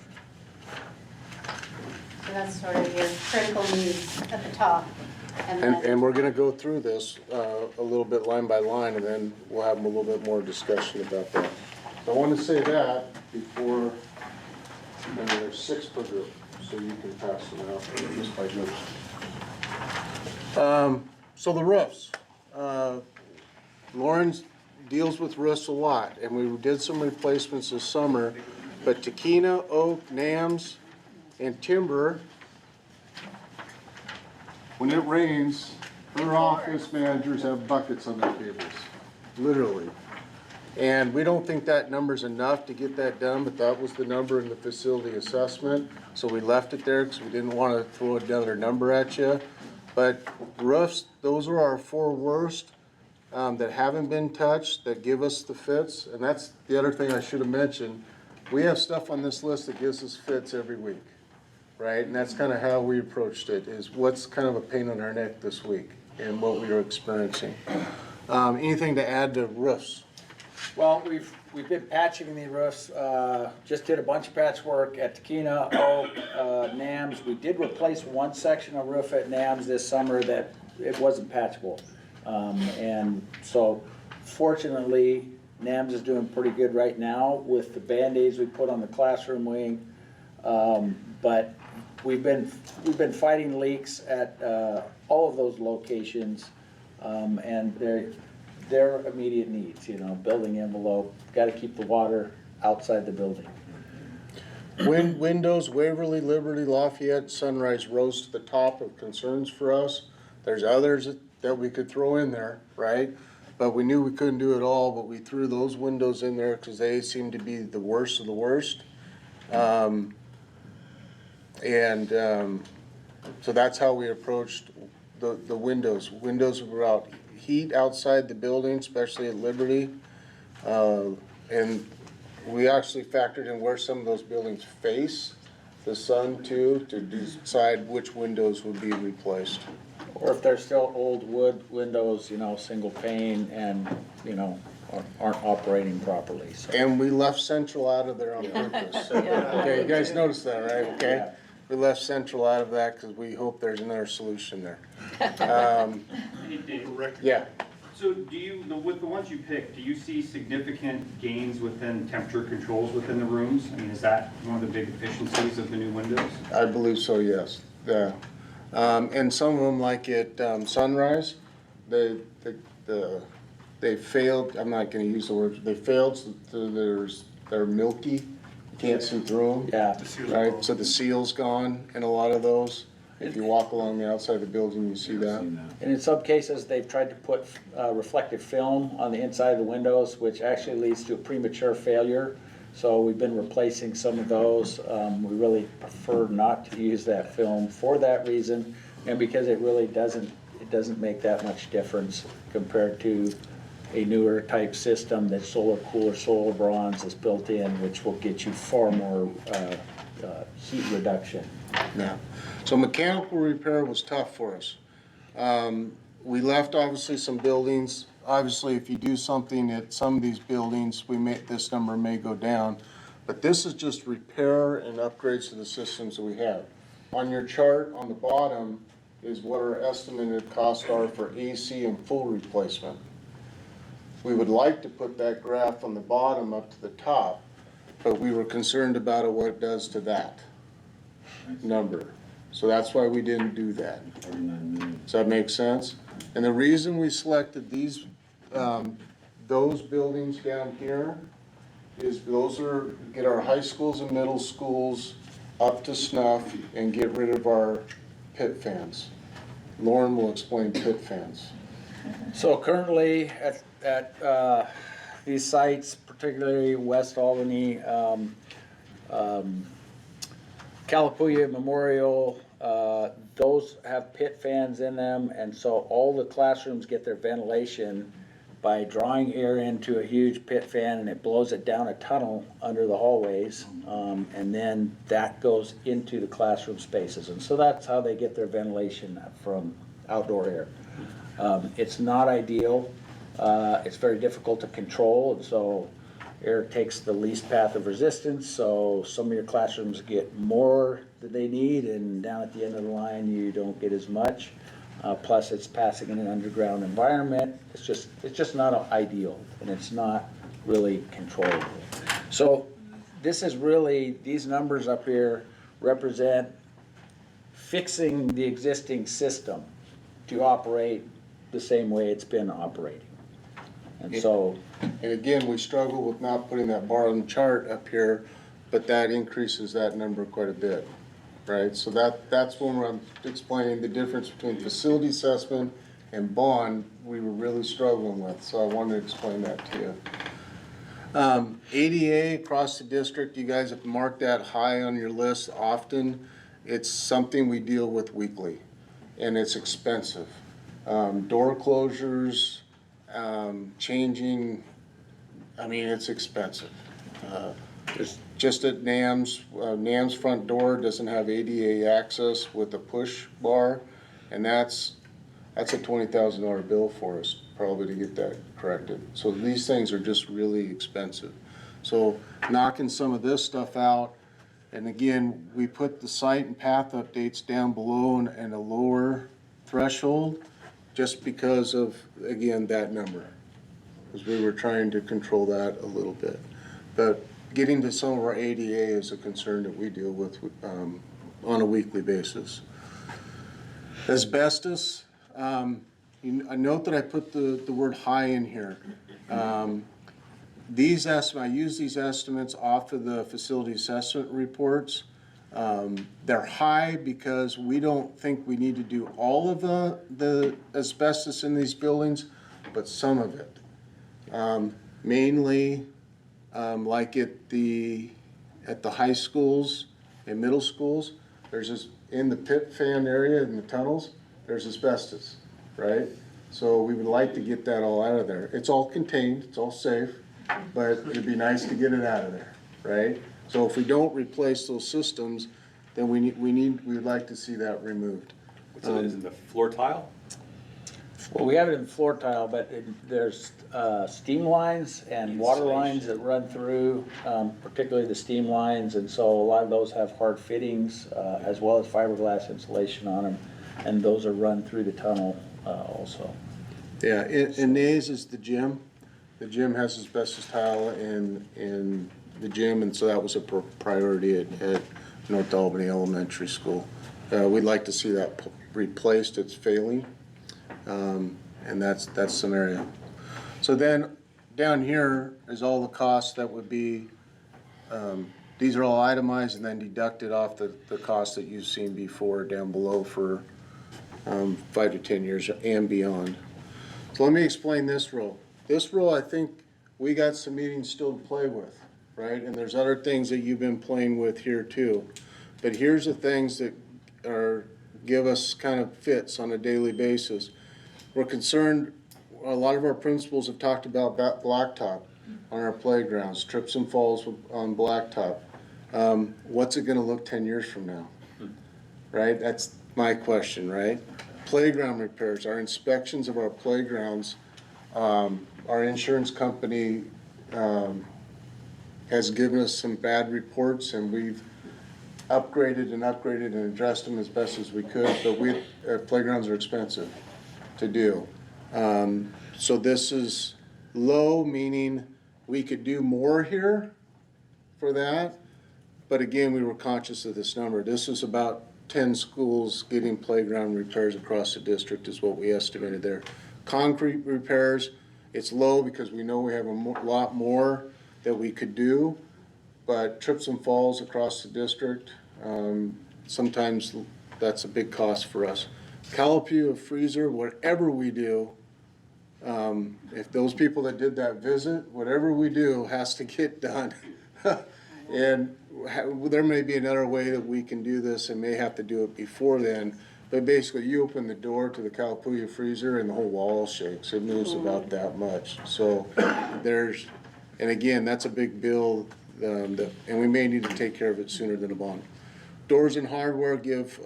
So that's sort of your critical needs at the top. And we're going to go through this a little bit line by line, and then we'll have a little bit more discussion about that. So I want to say that before, and there's 6 per group, so you can pass them out just by groups. So the roofs. Lauren deals with roofs a lot, and we did some replacements this summer, but Takina, oak, NAMS, and timber, when it rains, her office managers have buckets on their tables, literally. And we don't think that number's enough to get that done, but that was the number in the facility assessment. So we left it there because we didn't want to throw another number at you. But roofs, those are our 4 worst that haven't been touched, that give us the fits. And that's the other thing I should have mentioned. We have stuff on this list that gives us fits every week, right? And that's kind of how we approached it, is what's kind of a pain in our neck this week and what we are experiencing. Anything to add to roofs? Well, we've been patching the roofs, just did a bunch of patchwork at Takina, Oak, NAMS. We did replace one section of roof at NAMS this summer that it wasn't patchable. And so fortunately, NAMS is doing pretty good right now with the Band-Aids we put on the classroom wing. But we've been fighting leaks at all of those locations, and their immediate needs, building envelope, got to keep the water outside the building. Windows, Waverly, Liberty, Lafayette, Sunrise rose to the top of concerns for us. There's others that we could throw in there, right? But we knew we couldn't do it all, but we threw those windows in there because they seem to be the worst of the worst. And so that's how we approached the windows. Windows were out heat outside the building, especially at Liberty. And we actually factored in where some of those buildings face the sun too, to decide which windows would be replaced. Or if they're still old wood windows, you know, single pane and, you know, aren't operating properly, so. And we left central out of there on purpose. Okay, you guys noticed that, right? Okay? Yeah. We left central out of that because we hope there's another solution there. Hey, Dave. Yeah. So do you, with the ones you picked, do you see significant gains within temperature controls within the rooms? I mean, is that one of the big efficiencies of the new windows? I believe so, yes. Yeah. And some of them, like at Sunrise, they failed, I'm not gonna use the word, they failed, so they're milky, you can't see through them. Yeah. Right, so the seal's gone in a lot of those. If you walk along the outside of the building, you see that. And in some cases, they've tried to put reflective film on the inside of the windows, which actually leads to a premature failure. So we've been replacing some of those. We really prefer not to use that film for that reason, and because it really doesn't make that much difference compared to a newer type system that's solar cooler, solar bronze is built in, which will get you far more heat reduction. Yeah. So mechanical repair was tough for us. We left obviously some buildings. Obviously, if you do something at some of these buildings, this number may go down. But this is just repair and upgrades to the systems that we have. On your chart on the bottom is what our estimated costs are for AC and full replacement. We would like to put that graph on the bottom up to the top, but we were concerned about what it does to that number. So that's why we didn't do that. Does that make sense? And the reason we selected these, those buildings down here is get our high schools and middle schools up to snuff and get rid of our pit fans. Lauren will explain pit fans. So currently at these sites, particularly West Albany, Calapooya Memorial, those have pit fans in them, and so all the classrooms get their ventilation by drawing air into a huge pit fan, and it blows it down a tunnel under the hallways, and then that goes into the classroom spaces, and so that's how they get their ventilation from outdoor air. It's not ideal. It's very difficult to control, and so air takes the least path of resistance, so some of your classrooms get more than they need, and down at the end of the line you don't get as much. Plus it's passing in an underground environment. It's just not ideal, and it's not really controllable. So this is really, these numbers up here represent fixing the existing system to operate the same way it's been operating. And so, and again, we struggle with not putting that bar on the chart up here, but that increases that number quite a bit, right? So that's when I'm explaining the difference between facility assessment and bond, we were really struggling with, so I wanted to explain that to you. ADA across the district, you guys have marked that high on your list often. It's something we deal with weekly, and it's expensive. Door closures, changing, I mean, it's expensive. Just at NAM's front door doesn't have ADA access with a push bar, and that's a $20,000 bill for us, probably, to get that corrected. So these things are just really expensive. So knocking some of this stuff out, and again, we put the site and path updates down below and a lower threshold, just because of, again, that number, because we were trying to control that a little bit. But getting to some of our ADA is a concern that we deal with on a weekly basis. Asbestos, I note that I put the word high in here. These estimates, I use these estimates off of the facility assessment reports. They're high because we don't think we need to do all of the asbestos in these buildings, but some of it. Mainly, like at the high schools and middle schools, there's this, in the pit fan area, in the tunnels, there's asbestos, right? So we would like to get that all out of there. It's all contained, it's all safe, but it'd be nice to get it out of there, right? So if we don't replace those systems, then we would like to see that removed. So is it the floor tile? Well, we have it in floor tile, but there's steam lines and water lines that run through, particularly the steam lines, and so a lot of those have hard fittings, as well as fiberglass insulation on them, and those are run through the tunnel also. Yeah, in Nays is the gym. The gym has asbestos tile in the gym, and so that was a priority at North Albany Elementary School. We'd like to see that replaced. It's failing, and that's some area. So then down here is all the costs that would be, these are all itemized and then deducted off the costs that you've seen before down below for 5 to 10 years and beyond. So let me explain this rule. This rule, I think we got some meetings still to play with, right? And there's other things that you've been playing with here too. But here's the things that give us kind of fits on a daily basis. We're concerned, a lot of our principals have talked about blacktop on our playgrounds, trips and falls on blacktop. What's it gonna look 10 years from now? Right, that's my question, right? Playground repairs, our inspections of our playgrounds, our insurance company has given us some bad reports, and we've upgraded and addressed them as best as we could, but playgrounds are expensive to do. So this is low, meaning we could do more here for that, but again, we were conscious of this number. This is about 10 schools getting playground repairs across the district is what we estimated there. Concrete repairs, it's low because we know we have a lot more that we could do, but trips and falls across the district, sometimes that's a big cost for us. Calipue, freezer, whatever we do, if those people that did that visit, whatever we do has to get done. And there may be another way that we can do this and may have to do it before then. But basically, you open the door to the Calipue freezer and the whole wall shakes. It moves about that much. So and again, that's a big bill, and we may need to take care of it sooner than a bond. Doors and hardware give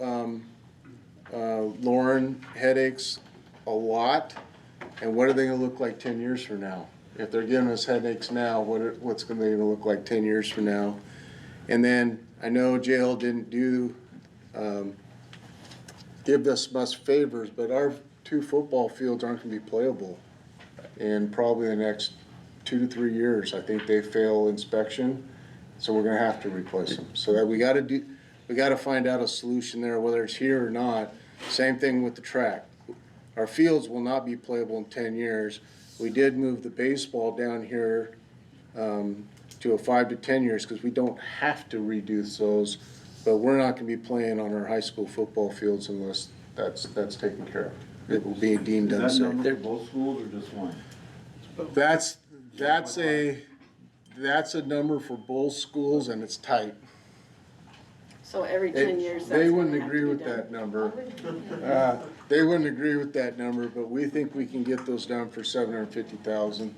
Lauren headaches a lot. And what are they gonna look like 10 years from now? If they're giving us headaches now, what's they gonna look like 10 years from now? And then I know jail didn't give us much favors, but our 2 football fields aren't gonna be playable in probably the next 2 to 3 years. I think they fail inspection, so we're gonna have to replace them. So that we gotta find out a solution there, whether it's here or not. Same thing with the track. Our fields will not be playable in 10 years. We did move the baseball down here to a 5 to 10 years because we don't have to redo those, but we're not gonna be playing on our high school football fields unless that's taken care of. It will be deemed unsafe. Is that number for both schools or just one? That's a number for both schools, and it's tight. So every 10 years. They wouldn't agree with that number. They wouldn't agree with that number, but we think we can get those down for $750,000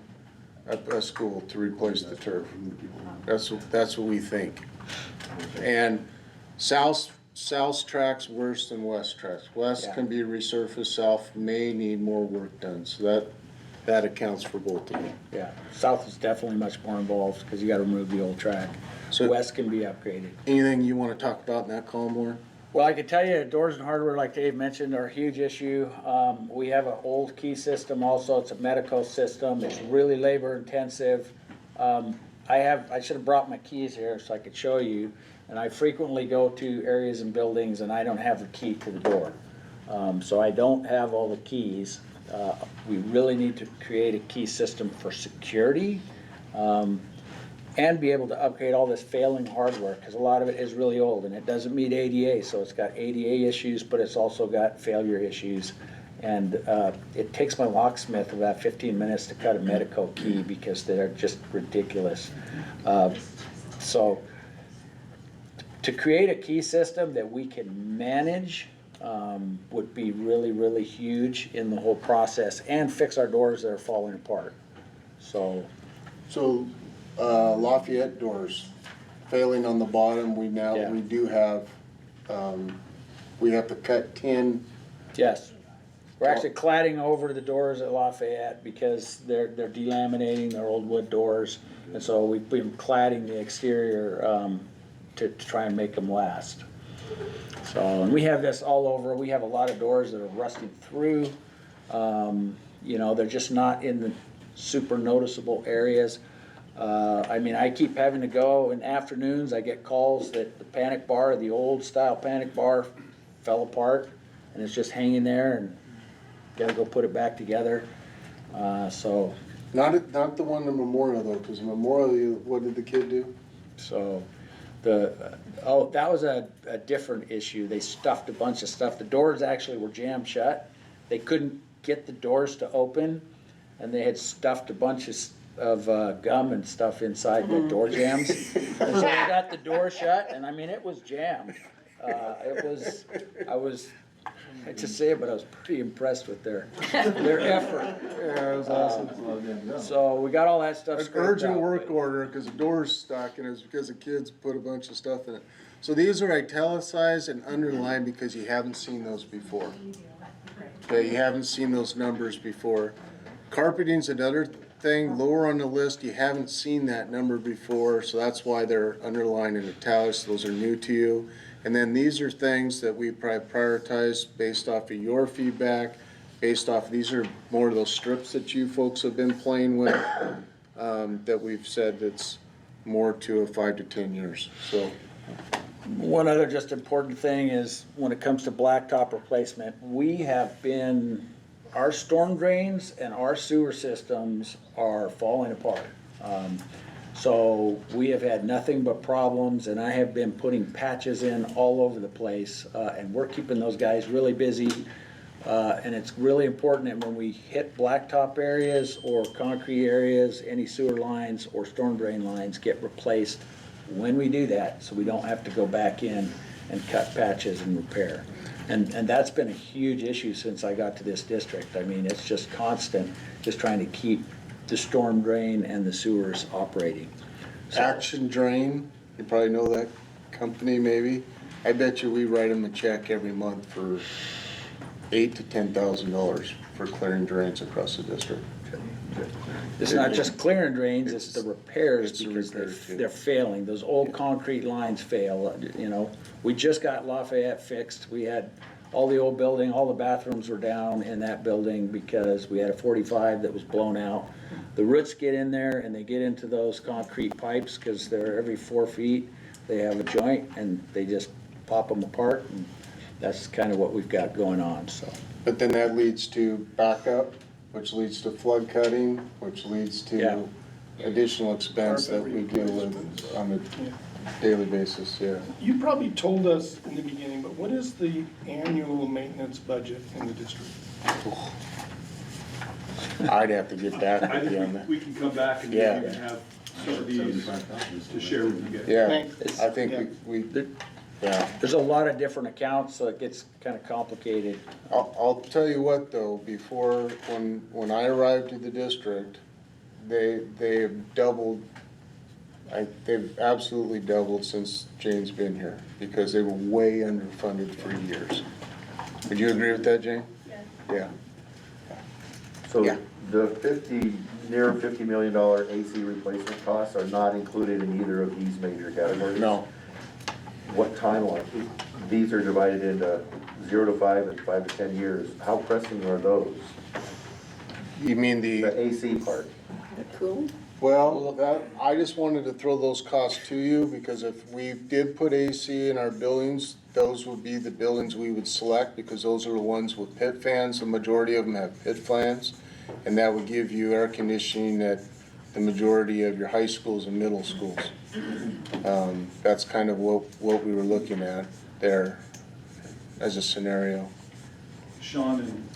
a school to replace the turf. That's what we think. And South's track's worse than West tracks. West can be resurfaced, South may need more work done, so that accounts for both of them. Yeah, South is definitely much more involved because you gotta remove the old track. So West can be upgraded. Anything you wanna talk about in that column, Warren? Well, I can tell you, doors and hardware, like Dave mentioned, are a huge issue. We have an old key system also. It's a medical system. It's really labor intensive. I should have brought my keys here so I could show you. And I frequently go to areas and buildings and I don't have the key to the door. So I don't have all the keys. We really need to create a key system for security. And be able to upgrade all this failing hardware, because a lot of it is really old and it doesn't meet ADA, so it's got ADA issues, but it's also got failure issues. And it takes my locksmith about 15 minutes to cut a Medico key because they're just ridiculous. So to create a key system that we can manage would be really, really huge in the whole process, and fix our doors that are falling apart. So Lafayette doors failing on the bottom, we do have, we have to cut tin. yes, we're actually cladding over the doors at Lafayette because they're delaminating their old wood doors, and so we've been cladding the exterior to try and make them last. So, and we have this all over. We have a lot of doors that are rusting through. You know, they're just not in the super noticeable areas. I mean, I keep having to go in afternoons. I get calls that the panic bar, the old style panic bar, fell apart, and it's just hanging there, and gotta go put it back together. So Not the one in Memorial though, because Memorial, what did the kid do? So that was a different issue. They stuffed a bunch of stuff. The doors actually were jammed shut. They couldn't get the doors to open, and they had stuffed a bunch of gum and stuff inside the door jams. And so they got the door shut, and I mean, it was jammed. I hate to say it, but I was pretty impressed with their effort. Yeah, it was awesome. So we got all that stuff An scraped urgent out, work but- order, because the door's stuck, and it's because the kids put a bunch of stuff in it. So these are italicized and underlined because you haven't seen those before. Okay, you haven't seen those numbers before. Carpeting's another thing, lower on the list, you haven't seen that number before, so that's why they're underlined in italics, those are new to you. And then these are things that we prioritize based off of your feedback, based off, these are more of those strips that you folks have been playing with, that we've said that's more to a 5 to 10 years, so. One other just important thing is when it comes to blacktop replacement, our storm drains and our sewer systems are falling apart. So we have had nothing but problems, and I have been putting patches in all over the place, and we're keeping those guys really busy. And it's really important that when we hit blacktop areas or concrete areas, any sewer lines or storm drain lines get replaced when we do that, so we don't have to go back in and cut patches and repair. And that's been a huge issue since I got to this district. I mean, it's just constant, just trying to keep the storm drain and the sewers operating. So, Action Drain, you probably know that company maybe. I bet you we write them a check every month for $8,000 to $10,000 for clearing drains across the district. it's not just clearing drains, it's the repairs because they're failing. Those old concrete lines fail, you know. We just got Lafayette fixed. We had all the old building, all the bathrooms were down in that building because we had a 45 that was blown out. The roots get in there and they get into those concrete pipes because they're every 4 feet. They have a joint and they just pop them apart, and that's kind of what we've got going on, so. But then that leads to backup, which leads to flood cutting, which leads to additional expense that we deal with on a daily basis, yeah. You probably told us in the beginning, but what is the annual maintenance budget in the district? I'd have to get back I with you on think that. we can come back and Yeah. maybe even have some of these to share with you guys. Yeah, I think we, yeah. There's a lot of different accounts, so it gets kind of complicated. I'll tell you what though, before, when I arrived to the district, they have doubled, they've absolutely doubled since Jane's been here, because they were way underfunded for years. Would you agree with that, Jane? Yeah. So the near $50 million AC replacement costs are not included in either of these major categories? No. What timeline? These are divided into 0 to 5 and 5 to 10 years. How pressing are those? You mean the AC part? Cool. Well, I just wanted to throw those costs to you, because if we did put AC in our buildings, those would be the buildings we would select, because those are the ones with pit fans. The majority of them have pit fans, and that would give you air conditioning at the majority of your high schools and middle schools. That's kind of what we were looking at there as a scenario. Sean and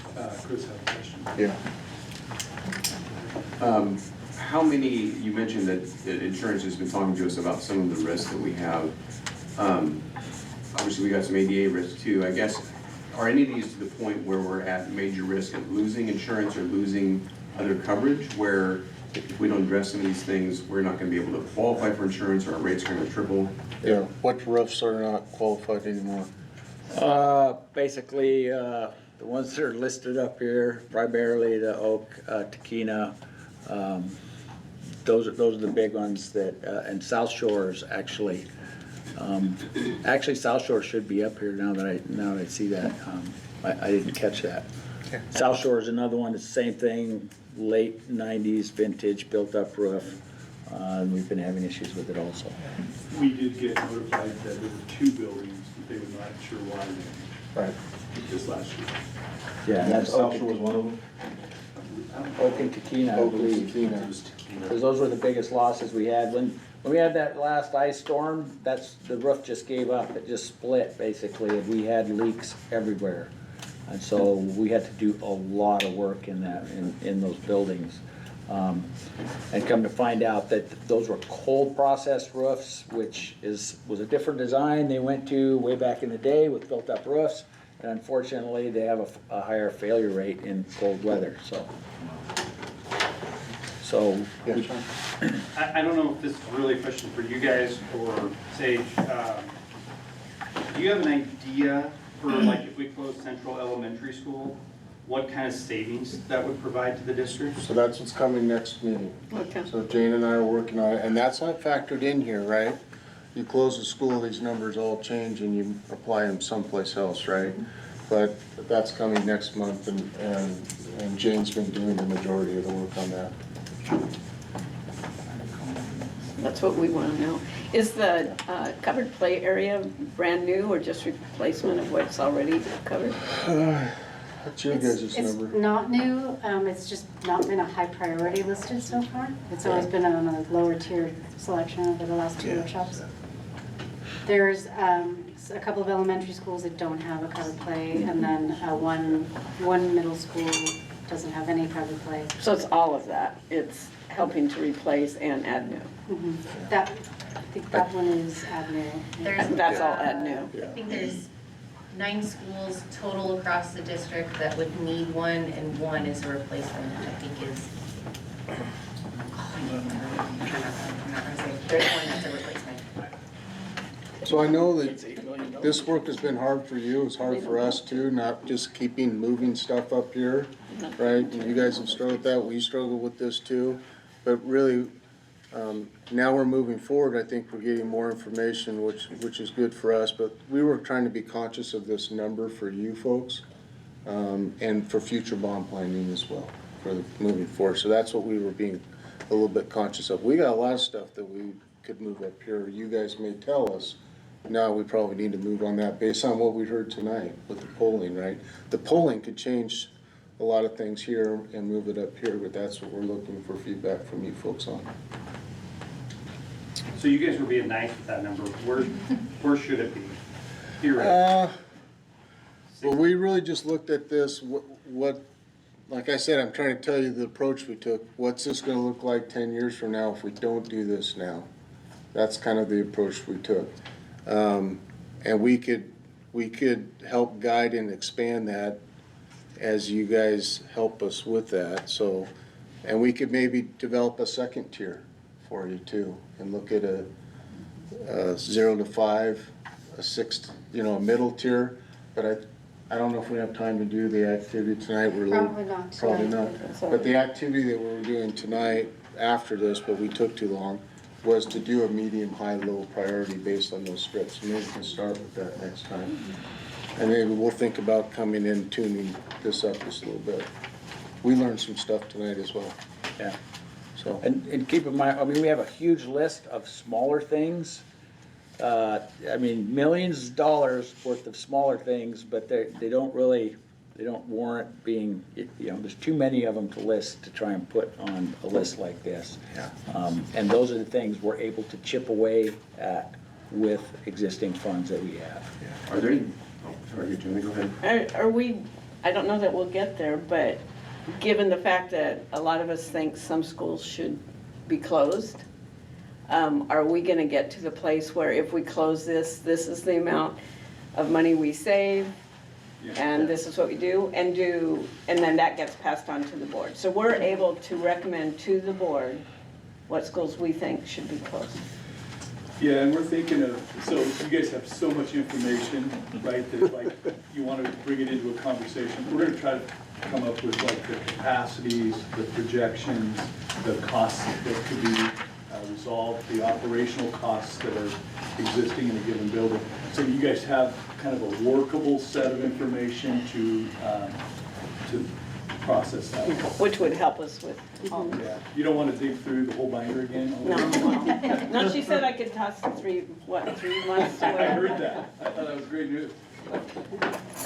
Chris have a question. Yeah. How many, you mentioned that insurance has been talking to us about some of the risks that we have. Obviously, we got some ADA risk too. I guess, are any of these to the point where we're at major risk of losing insurance or losing other coverage, where if we don't address some of these things, we're not gonna be able to qualify for insurance, or our rates are gonna triple? Yeah, what roofs are not qualified anymore? Basically, the ones that are listed up here, primarily the oak, Takina, those are the big ones that, and South Shores actually. Actually, South Shore should be up here now that I see that. I didn't catch that. South Shore is another one, it's the same thing, late 90s vintage built up roof. And we've been having issues with it also. We did get notified that there were 2 buildings, but they were not sure why they. Right. This last year. Yeah, and that's South Shore was one of them? Oak and Takina, I Oak and believe. Takina. Because those were the biggest losses we had. When we had that last ice storm, the roof just gave up. It just split, basically, and we had leaks everywhere. And so we had to do a lot of work in those buildings. And come to find out that those were cold processed roofs, which was a different design they went to way back in the day with built up roofs. And unfortunately, they have a higher failure rate in cold weather, so. I don't know if this is really a question for you guys or Sage. Do you have an idea for, like, if we close Central Elementary School, what kind of savings that would provide to the district? So that's what's coming next meeting. Okay. So Jane and I are working on it, and that's not factored in here, right? You close the school, these numbers all change and you apply them someplace else, right? But that's coming next month, and Jane's been doing the majority of the work on that. That's what we want to know. Is the covered play area brand new or just replacement of what's already covered? What's your guys' number? It's not new, it's just not been a high priority listed so far. It's always been on a lower tier selection over the last 2 workshops. There's a couple of elementary schools that don't have a covered play, and then one middle school doesn't have any covered play. So it's all of that. It's helping to replace and add new. I think that one is add new. That's all add new. I think there's 9 schools total across the district that would need one, and one is a replacement, which I think is, there's one that's a replacement. So I know that this work has been hard for you, it's hard for us too, not just moving stuff up here, right? You guys have struggled with that, we struggle with this too. But really, now we're moving forward, I think we're getting more information, which is good for us. But we were trying to be conscious of this number for you folks, and for future bond planning as well, for moving forward. So that's what we were being a little bit conscious of. We got a lot of stuff that we could move up here. You guys may tell us, no, we probably need to move on that based on what we heard tonight with the polling, right? The polling could change a lot of things here and move it up here, but that's what we're looking for feedback from you folks on. So you guys were being nice with that number. Where should it be? Here. Well, we really just looked at this, like I said, I'm trying to tell you the approach we took. What's this gonna look like 10 years from now if we don't do this now? That's kind of the approach we took. And we could help guide and expand that as you guys help us with that. So, and we could maybe develop a second tier for you too, and look at a 0 to 5, a 6, a middle tier. But I don't know if we have time to do the activity tonight. Probably not. But the activity that we were doing tonight after this, but we took too long, was to do a medium, high, low priority based on those strips. Maybe we can start with that next time. And maybe we'll think about coming in, tuning this up just a little bit. We learned some stuff tonight as well. Yeah. So. And keep in mind, we have a huge list of smaller things. Millions of dollars worth of smaller things, but they don't warrant being, there's too many of them to list to try and put on a list like this. Yeah. And those are the things we're able to chip away at with existing funds that we have. Are there any, sorry, Jimmy, go ahead. I don't know that we'll get there, but given the fact that a lot of us think some schools should be closed, Are we gonna get to the place where if we close this, this is the amount of money we save? And this is what we do, and then that gets passed on to the board. So we're able to recommend to the board what schools we think should be closed. Yeah, and we're thinking of, so you guys have so much information, right, that like, you want to bring it into a conversation. We're gonna try to come up with like the capacities, the projections, the costs that could be resolved, the operational costs that are existing in a given building. So you guys have kind of a workable set of information to process that. Which would help us with all Yeah, this. you don't want to dig through the whole binder again? No, no, she said I could toss the 3 months I away. heard that. I thought that was great news. I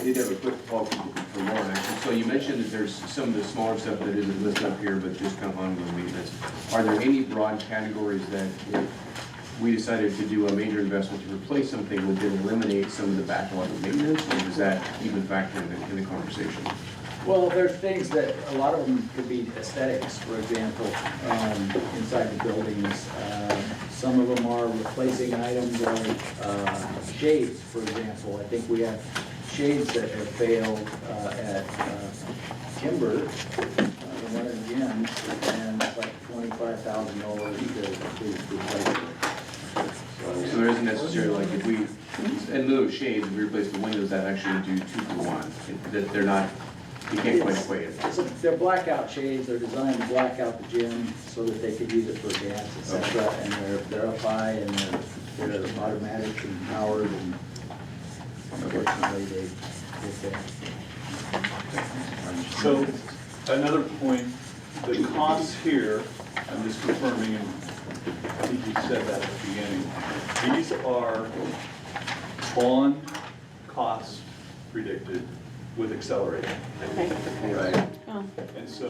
did have a quick follow-up for Lauren, actually. So you mentioned that there's some of the smaller stuff that isn't listed up here, but just kind of ongoing maintenance. Are there any broad categories that if we decided to do a major investment to replace something, would then eliminate some of the backlog of maintenance, or does that even factor in the conversation? Well, there's things that, a lot of them could be aesthetics, for example, inside the buildings. Some of them are replacing items like shades, for example. I think we have shades that have failed at Timber, the one in Jim's, and it's like $25,000 to replace it. So there isn't necessarily, like, if we, in lieu of shades, if we replace the windows, that actually do 2 for 1. That they're not, you can't quite equate it. They're blackout shades, they're designed to black out the gym so that they could use it for dance, etc. And they're up high and they're automatic and powered, and unfortunately they fail. So, another point, the costs here, I'm just confirming, and I think you said that at the beginning, these are bond costs predicted with accelerating. Right? And so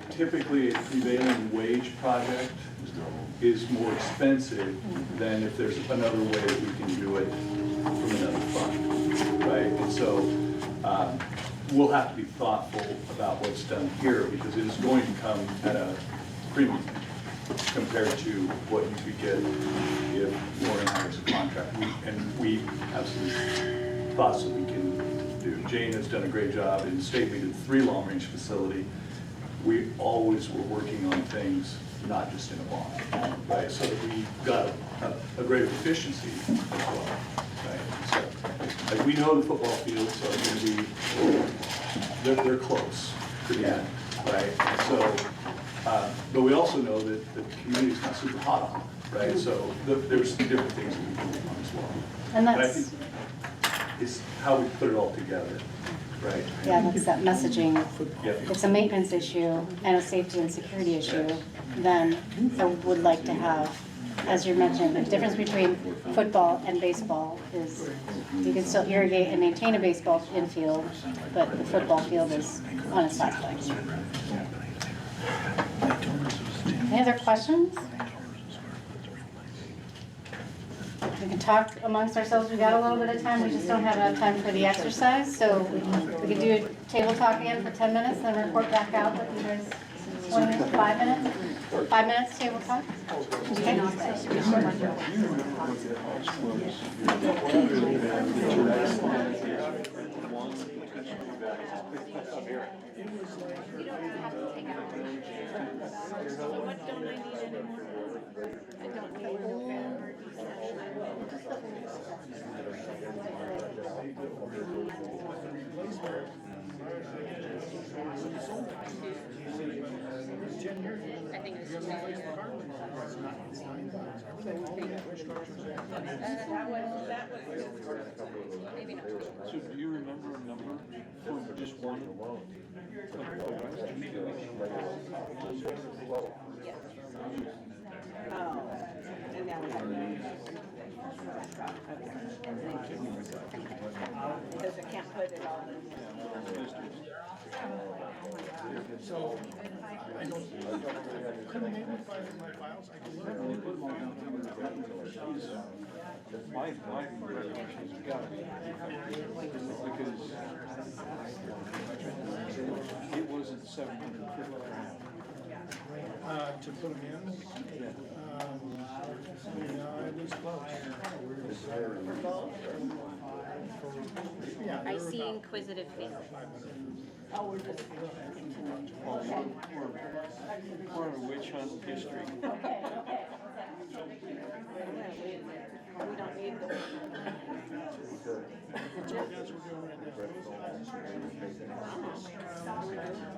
typically a prevailing wage project is more expensive than if there's another way that we can do it from another fund, right? And so we'll have to be thoughtful about what's done here because it is going to come at a premium compared to what you could get if Warren hires a contract. And we have some thoughts that we can do. Jane has done a great job in state. We did 3 long-range facility. We always were working on things not just in a bond, right? So that we got a greater efficiency as well, right? So like we know the football fields are going to be, they're close to the end, right? And so, but we also know that the community's not super hot on it, right? So there's different things that we can work on as well. And But I that's, think it's how we put it all together, right? yeah, that's that messaging. Yep. If it's a maintenance issue and a safety and security issue, then I would like to have, as you're mentioning, the difference between football and baseball is you can still irrigate and maintain a baseball infield, but the football field is on its last legs. Any other questions? We can talk amongst ourselves. We got a little bit of time. We just don't have enough time for the exercise. So we could do a table talk again for 10 minutes, then report back out what you guys want. 5 minutes? 5 minutes table talk? So do you remember a number for just one? And now we have because I can't put it all in. So, I don't, couldn't maybe find my files, I can look. My recollection has got to be, because it wasn't 750. To put them in. It was close. Yeah, I see inquisitive faces. Oh, we're just. We're in a witch hunt district. Okay. We don't need the.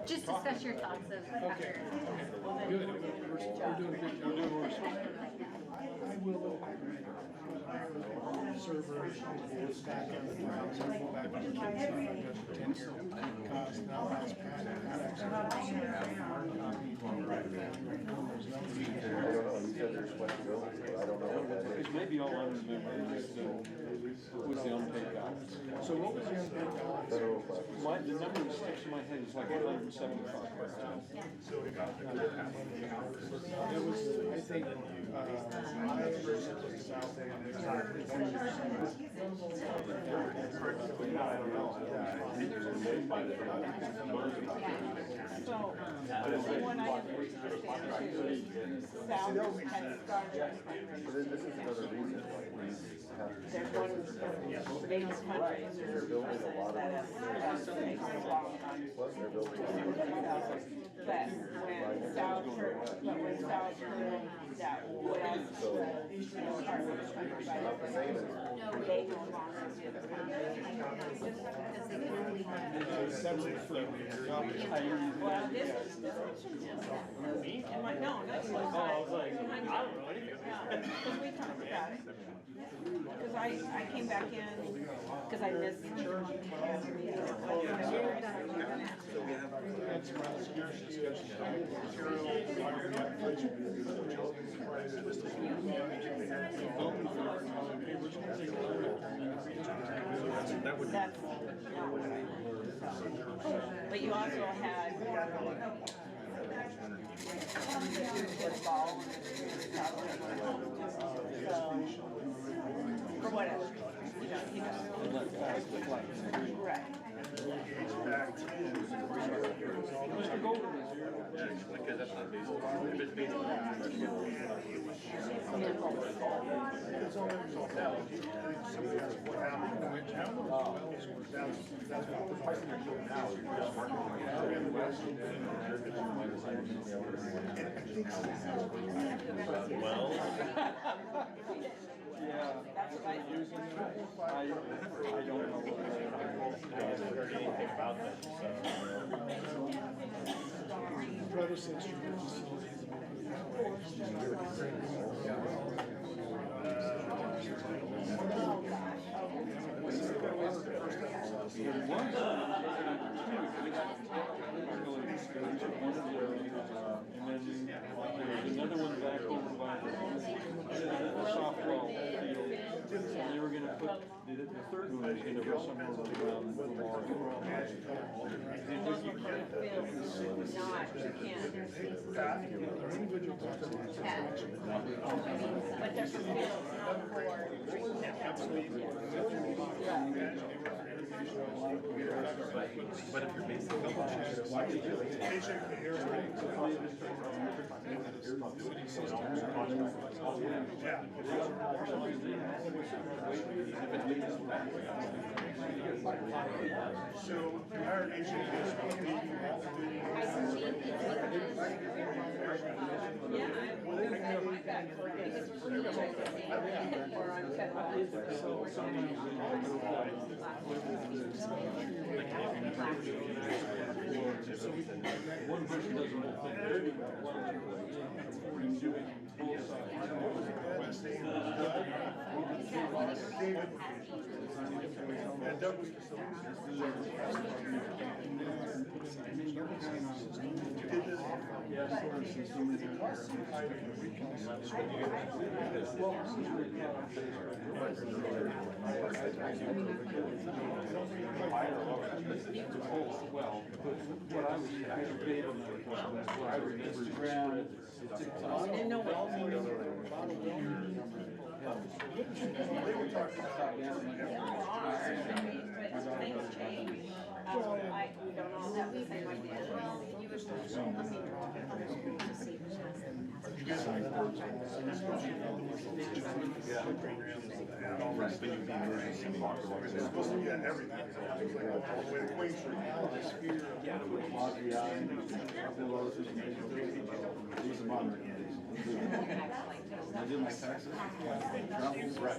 Just discuss your thoughts of after. Good, we're doing a good job. I will hire servers, back end the files, and go back to the kids' stuff, just 10 because now I asked Pat, actually hard copy. I don't know, you said there's flexibility, but I don't know what that is. Maybe all I remember is was the unpaid balance. So what was the unpaid balance? Federal fund. The number that sticks in my head is like 175. It was, I think, I was about So, when I understand too, salaries had started. This is another reason why we have to. They're one of the biggest countries They're building a lot that of. takes a long time. Plus they're building. But when South heard, that West part of the country, they no longer did the well, this is, I'm like, no, that's what I was like, I don't know anything. Because we talked about it. Because I came back in, because I missed that's not what I meant. But you also had football for whatever. Right. Mr. Golden is here. Because that's not based on, if it's based on that. Yeah. That's what I using. I don't know. I haven't heard anything about that, so. Predecessor facilities. And then there's another one back over by the softball field. And they were gonna put, the third one was gonna go somewhere around Lamar. But there's some fields, not But if you're basically. So you hired agent. One person doesn't know very well. He's doing both sides. And Doug was Well, but what I was, I debated where I remember spread. And no one. they were talking about But things change. We don't all have the same idea. Well, you would, I mean, other schools to see who has them. I did my taxes, travel,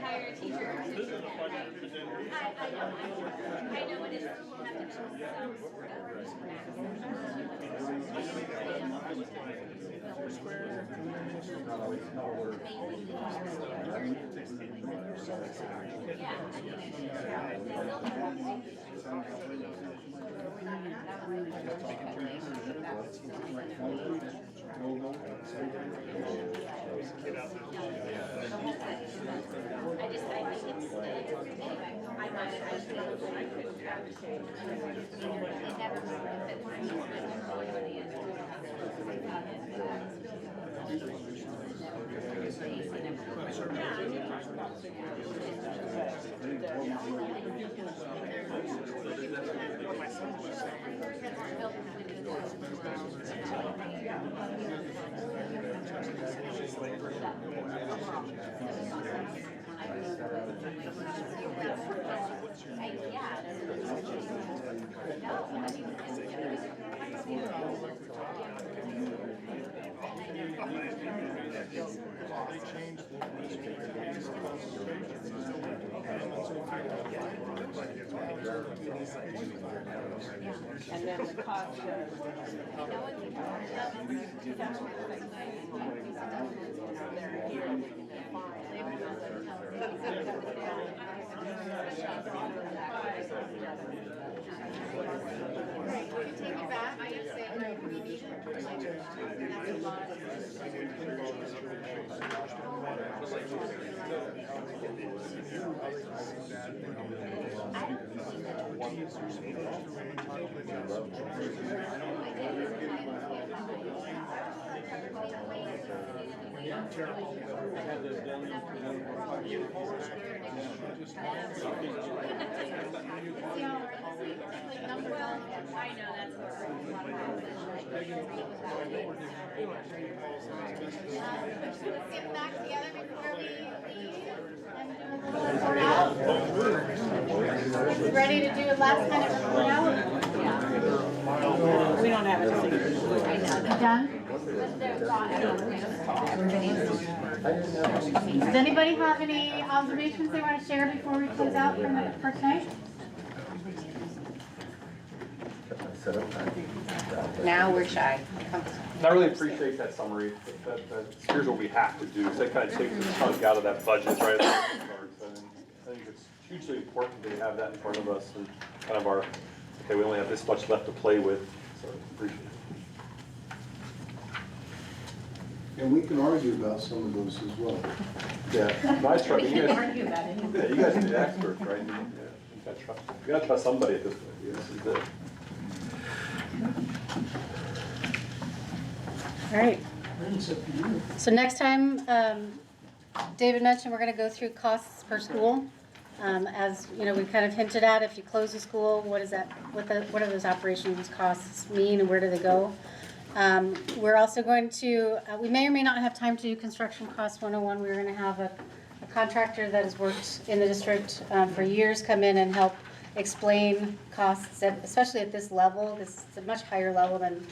hire a teacher. I know it is. And then the cost Take it back, I just say, like, we need it. That's a lot. I know that's Let's get back together before we leave and do a little report out. Ready to do a last kind of report out? we don't have it. Done? Does anybody have any observations they want to share before we close out for tonight? Now we're shy. I really appreciate that summary. Here's what we have to do. So that kind of takes a chunk out of that budget, right? I think it's hugely important that we have that in front of us and kind of our, okay, we only have this much left to play with. So appreciate it. And we can argue about some of those as well. Yeah, nice try. We can argue about it. Yeah, you guys are the experts, right? You gotta trust somebody at this point. This is it. All right. So next time, David mentioned we're going to go through costs per school. As you know, we kind of hinted at, if you close a school, what is that? What do those operations costs mean, and where do they go? We're also going to, we may or may not have time to do construction cost 101. We're going to have a contractor that has worked in the district for years come in and help explain costs, especially at this level. This is a much higher level than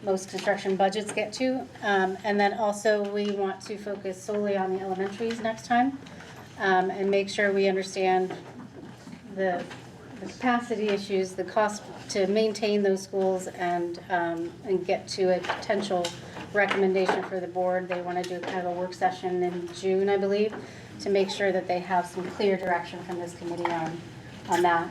most construction budgets get to. And then also we want to focus solely on the elementaries next time and make sure we understand the capacity issues, the cost to maintain those schools, and get to a potential recommendation for the board. They want to do kind of a work session in June, I believe, to make sure that they have some clear direction from this committee on that.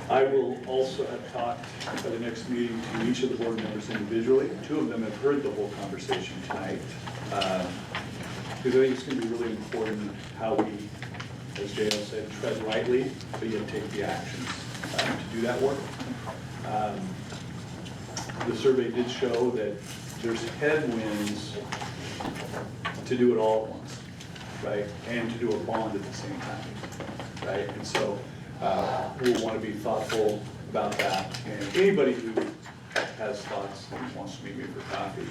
I will also have talked at the next meeting to each of the board members individually. 2 of them have heard the whole conversation tonight. Because I think it's gonna be really important how we, as JL said, tread lightly, but yet take the actions to do that work. The survey did show that there's headwinds to do it all at once, right? And to do a bond at the same time, right? And so we'll want to be thoughtful about that. And anybody who has thoughts and wants to meet me for coffee,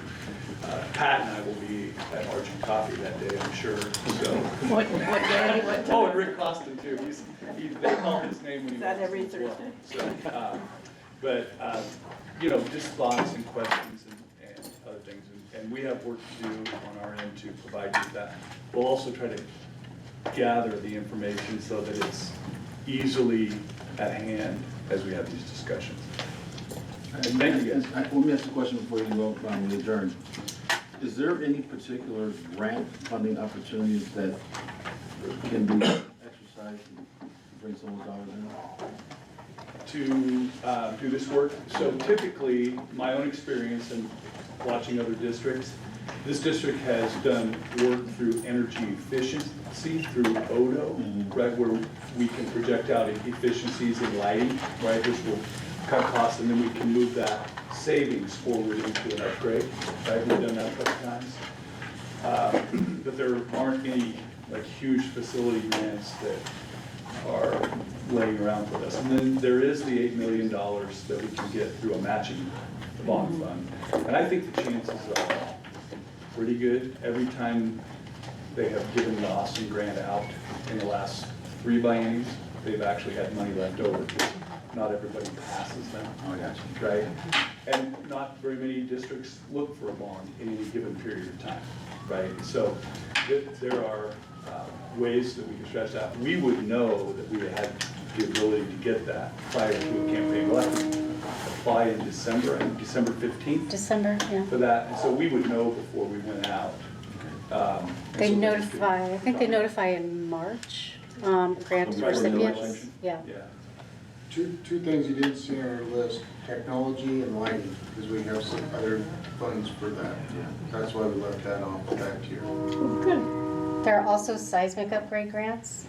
Pat and I will be at Argent Coffee that day, I'm sure. So. What day? What time? Oh, and Rick Costin too. They call his name when he. Is that walks every in as well. Thursday? So, but you know, just thoughts and questions and other things, and we have work to do on our end to provide you with that. We'll also try to gather the information so that it's easily at hand as we have these discussions. Thank you, guys. Let me ask a question before you go on the adjourn. Is there any particular grant funding opportunities that can be exercised and bring some of those dollars in? To do this work. So typically, my own experience and watching other districts, this district has done work through energy efficiency through ODO, right, where we can project out efficiencies in lighting, right, which will cut costs, and then we can move that savings forward into an upgrade, right? We've done that a couple times. But there aren't any like huge facility grants that are laying around with us. And then there is the $8 million that we can get through a matching bond fund. And I think the chances are pretty good. Every time they have given the Austin grant out in the last 3 bienniums, they've actually had money left over. Not everybody passes them. Oh, I got you. Right? And not very many districts look for a bond in any given period of time, right? So there are ways that we can stretch that. We would know that we had the ability to get that prior to a campaign. We'll have to apply in December, I think December 15th. December, yeah. For that, and so we would know before we went out. They notify, I think they notify in March, grant recipients, yeah. Two things you didn't see on our list, technology and lighting, because we have some other funds for that. That's why we left that off back here. Good. There are also seismic upgrade grants.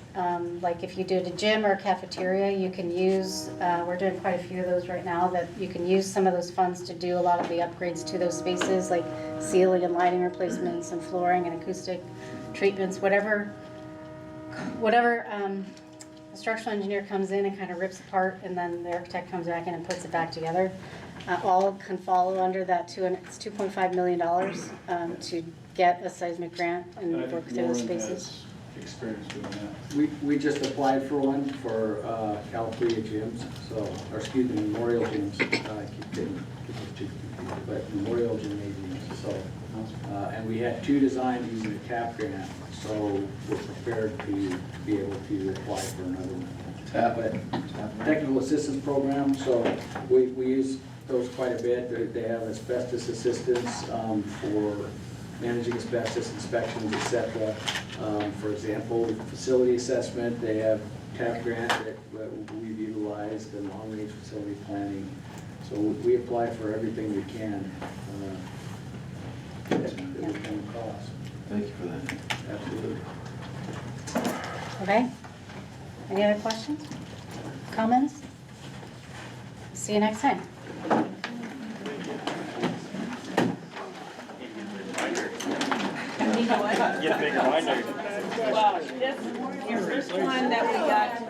Like if you do a gym or a cafeteria, you can use, we're doing quite a few of those right now, that you can use some of those funds to do a lot of the upgrades to those spaces, like ceiling and lighting replacements and flooring and acoustic treatments, whatever the structural engineer comes in and kind of rips apart, and then the architect comes back in and puts it back together. All can follow under that too, and it's $2.5 million to get a seismic grant and work through those spaces. Experience doing that. We just applied for one for California gyms, so, or excuse me, Memorial gyms. I keep getting confused, but Memorial Gymnasiums, so. And we had 2 designed using a TAP grant, so we're prepared to be able to apply for another one. But technical assistance program, so we use those quite a bit. They have asbestos assistance for managing asbestos inspections, etc. For example, facility assessment, they have TAP grant that we've utilized, and long-range facility planning. So we apply for everything we can. That we can cost. Thank you for that. Absolutely. Okay? Any other questions? Comments? See you next time. Get a big reminder. Well, this, your first one that we got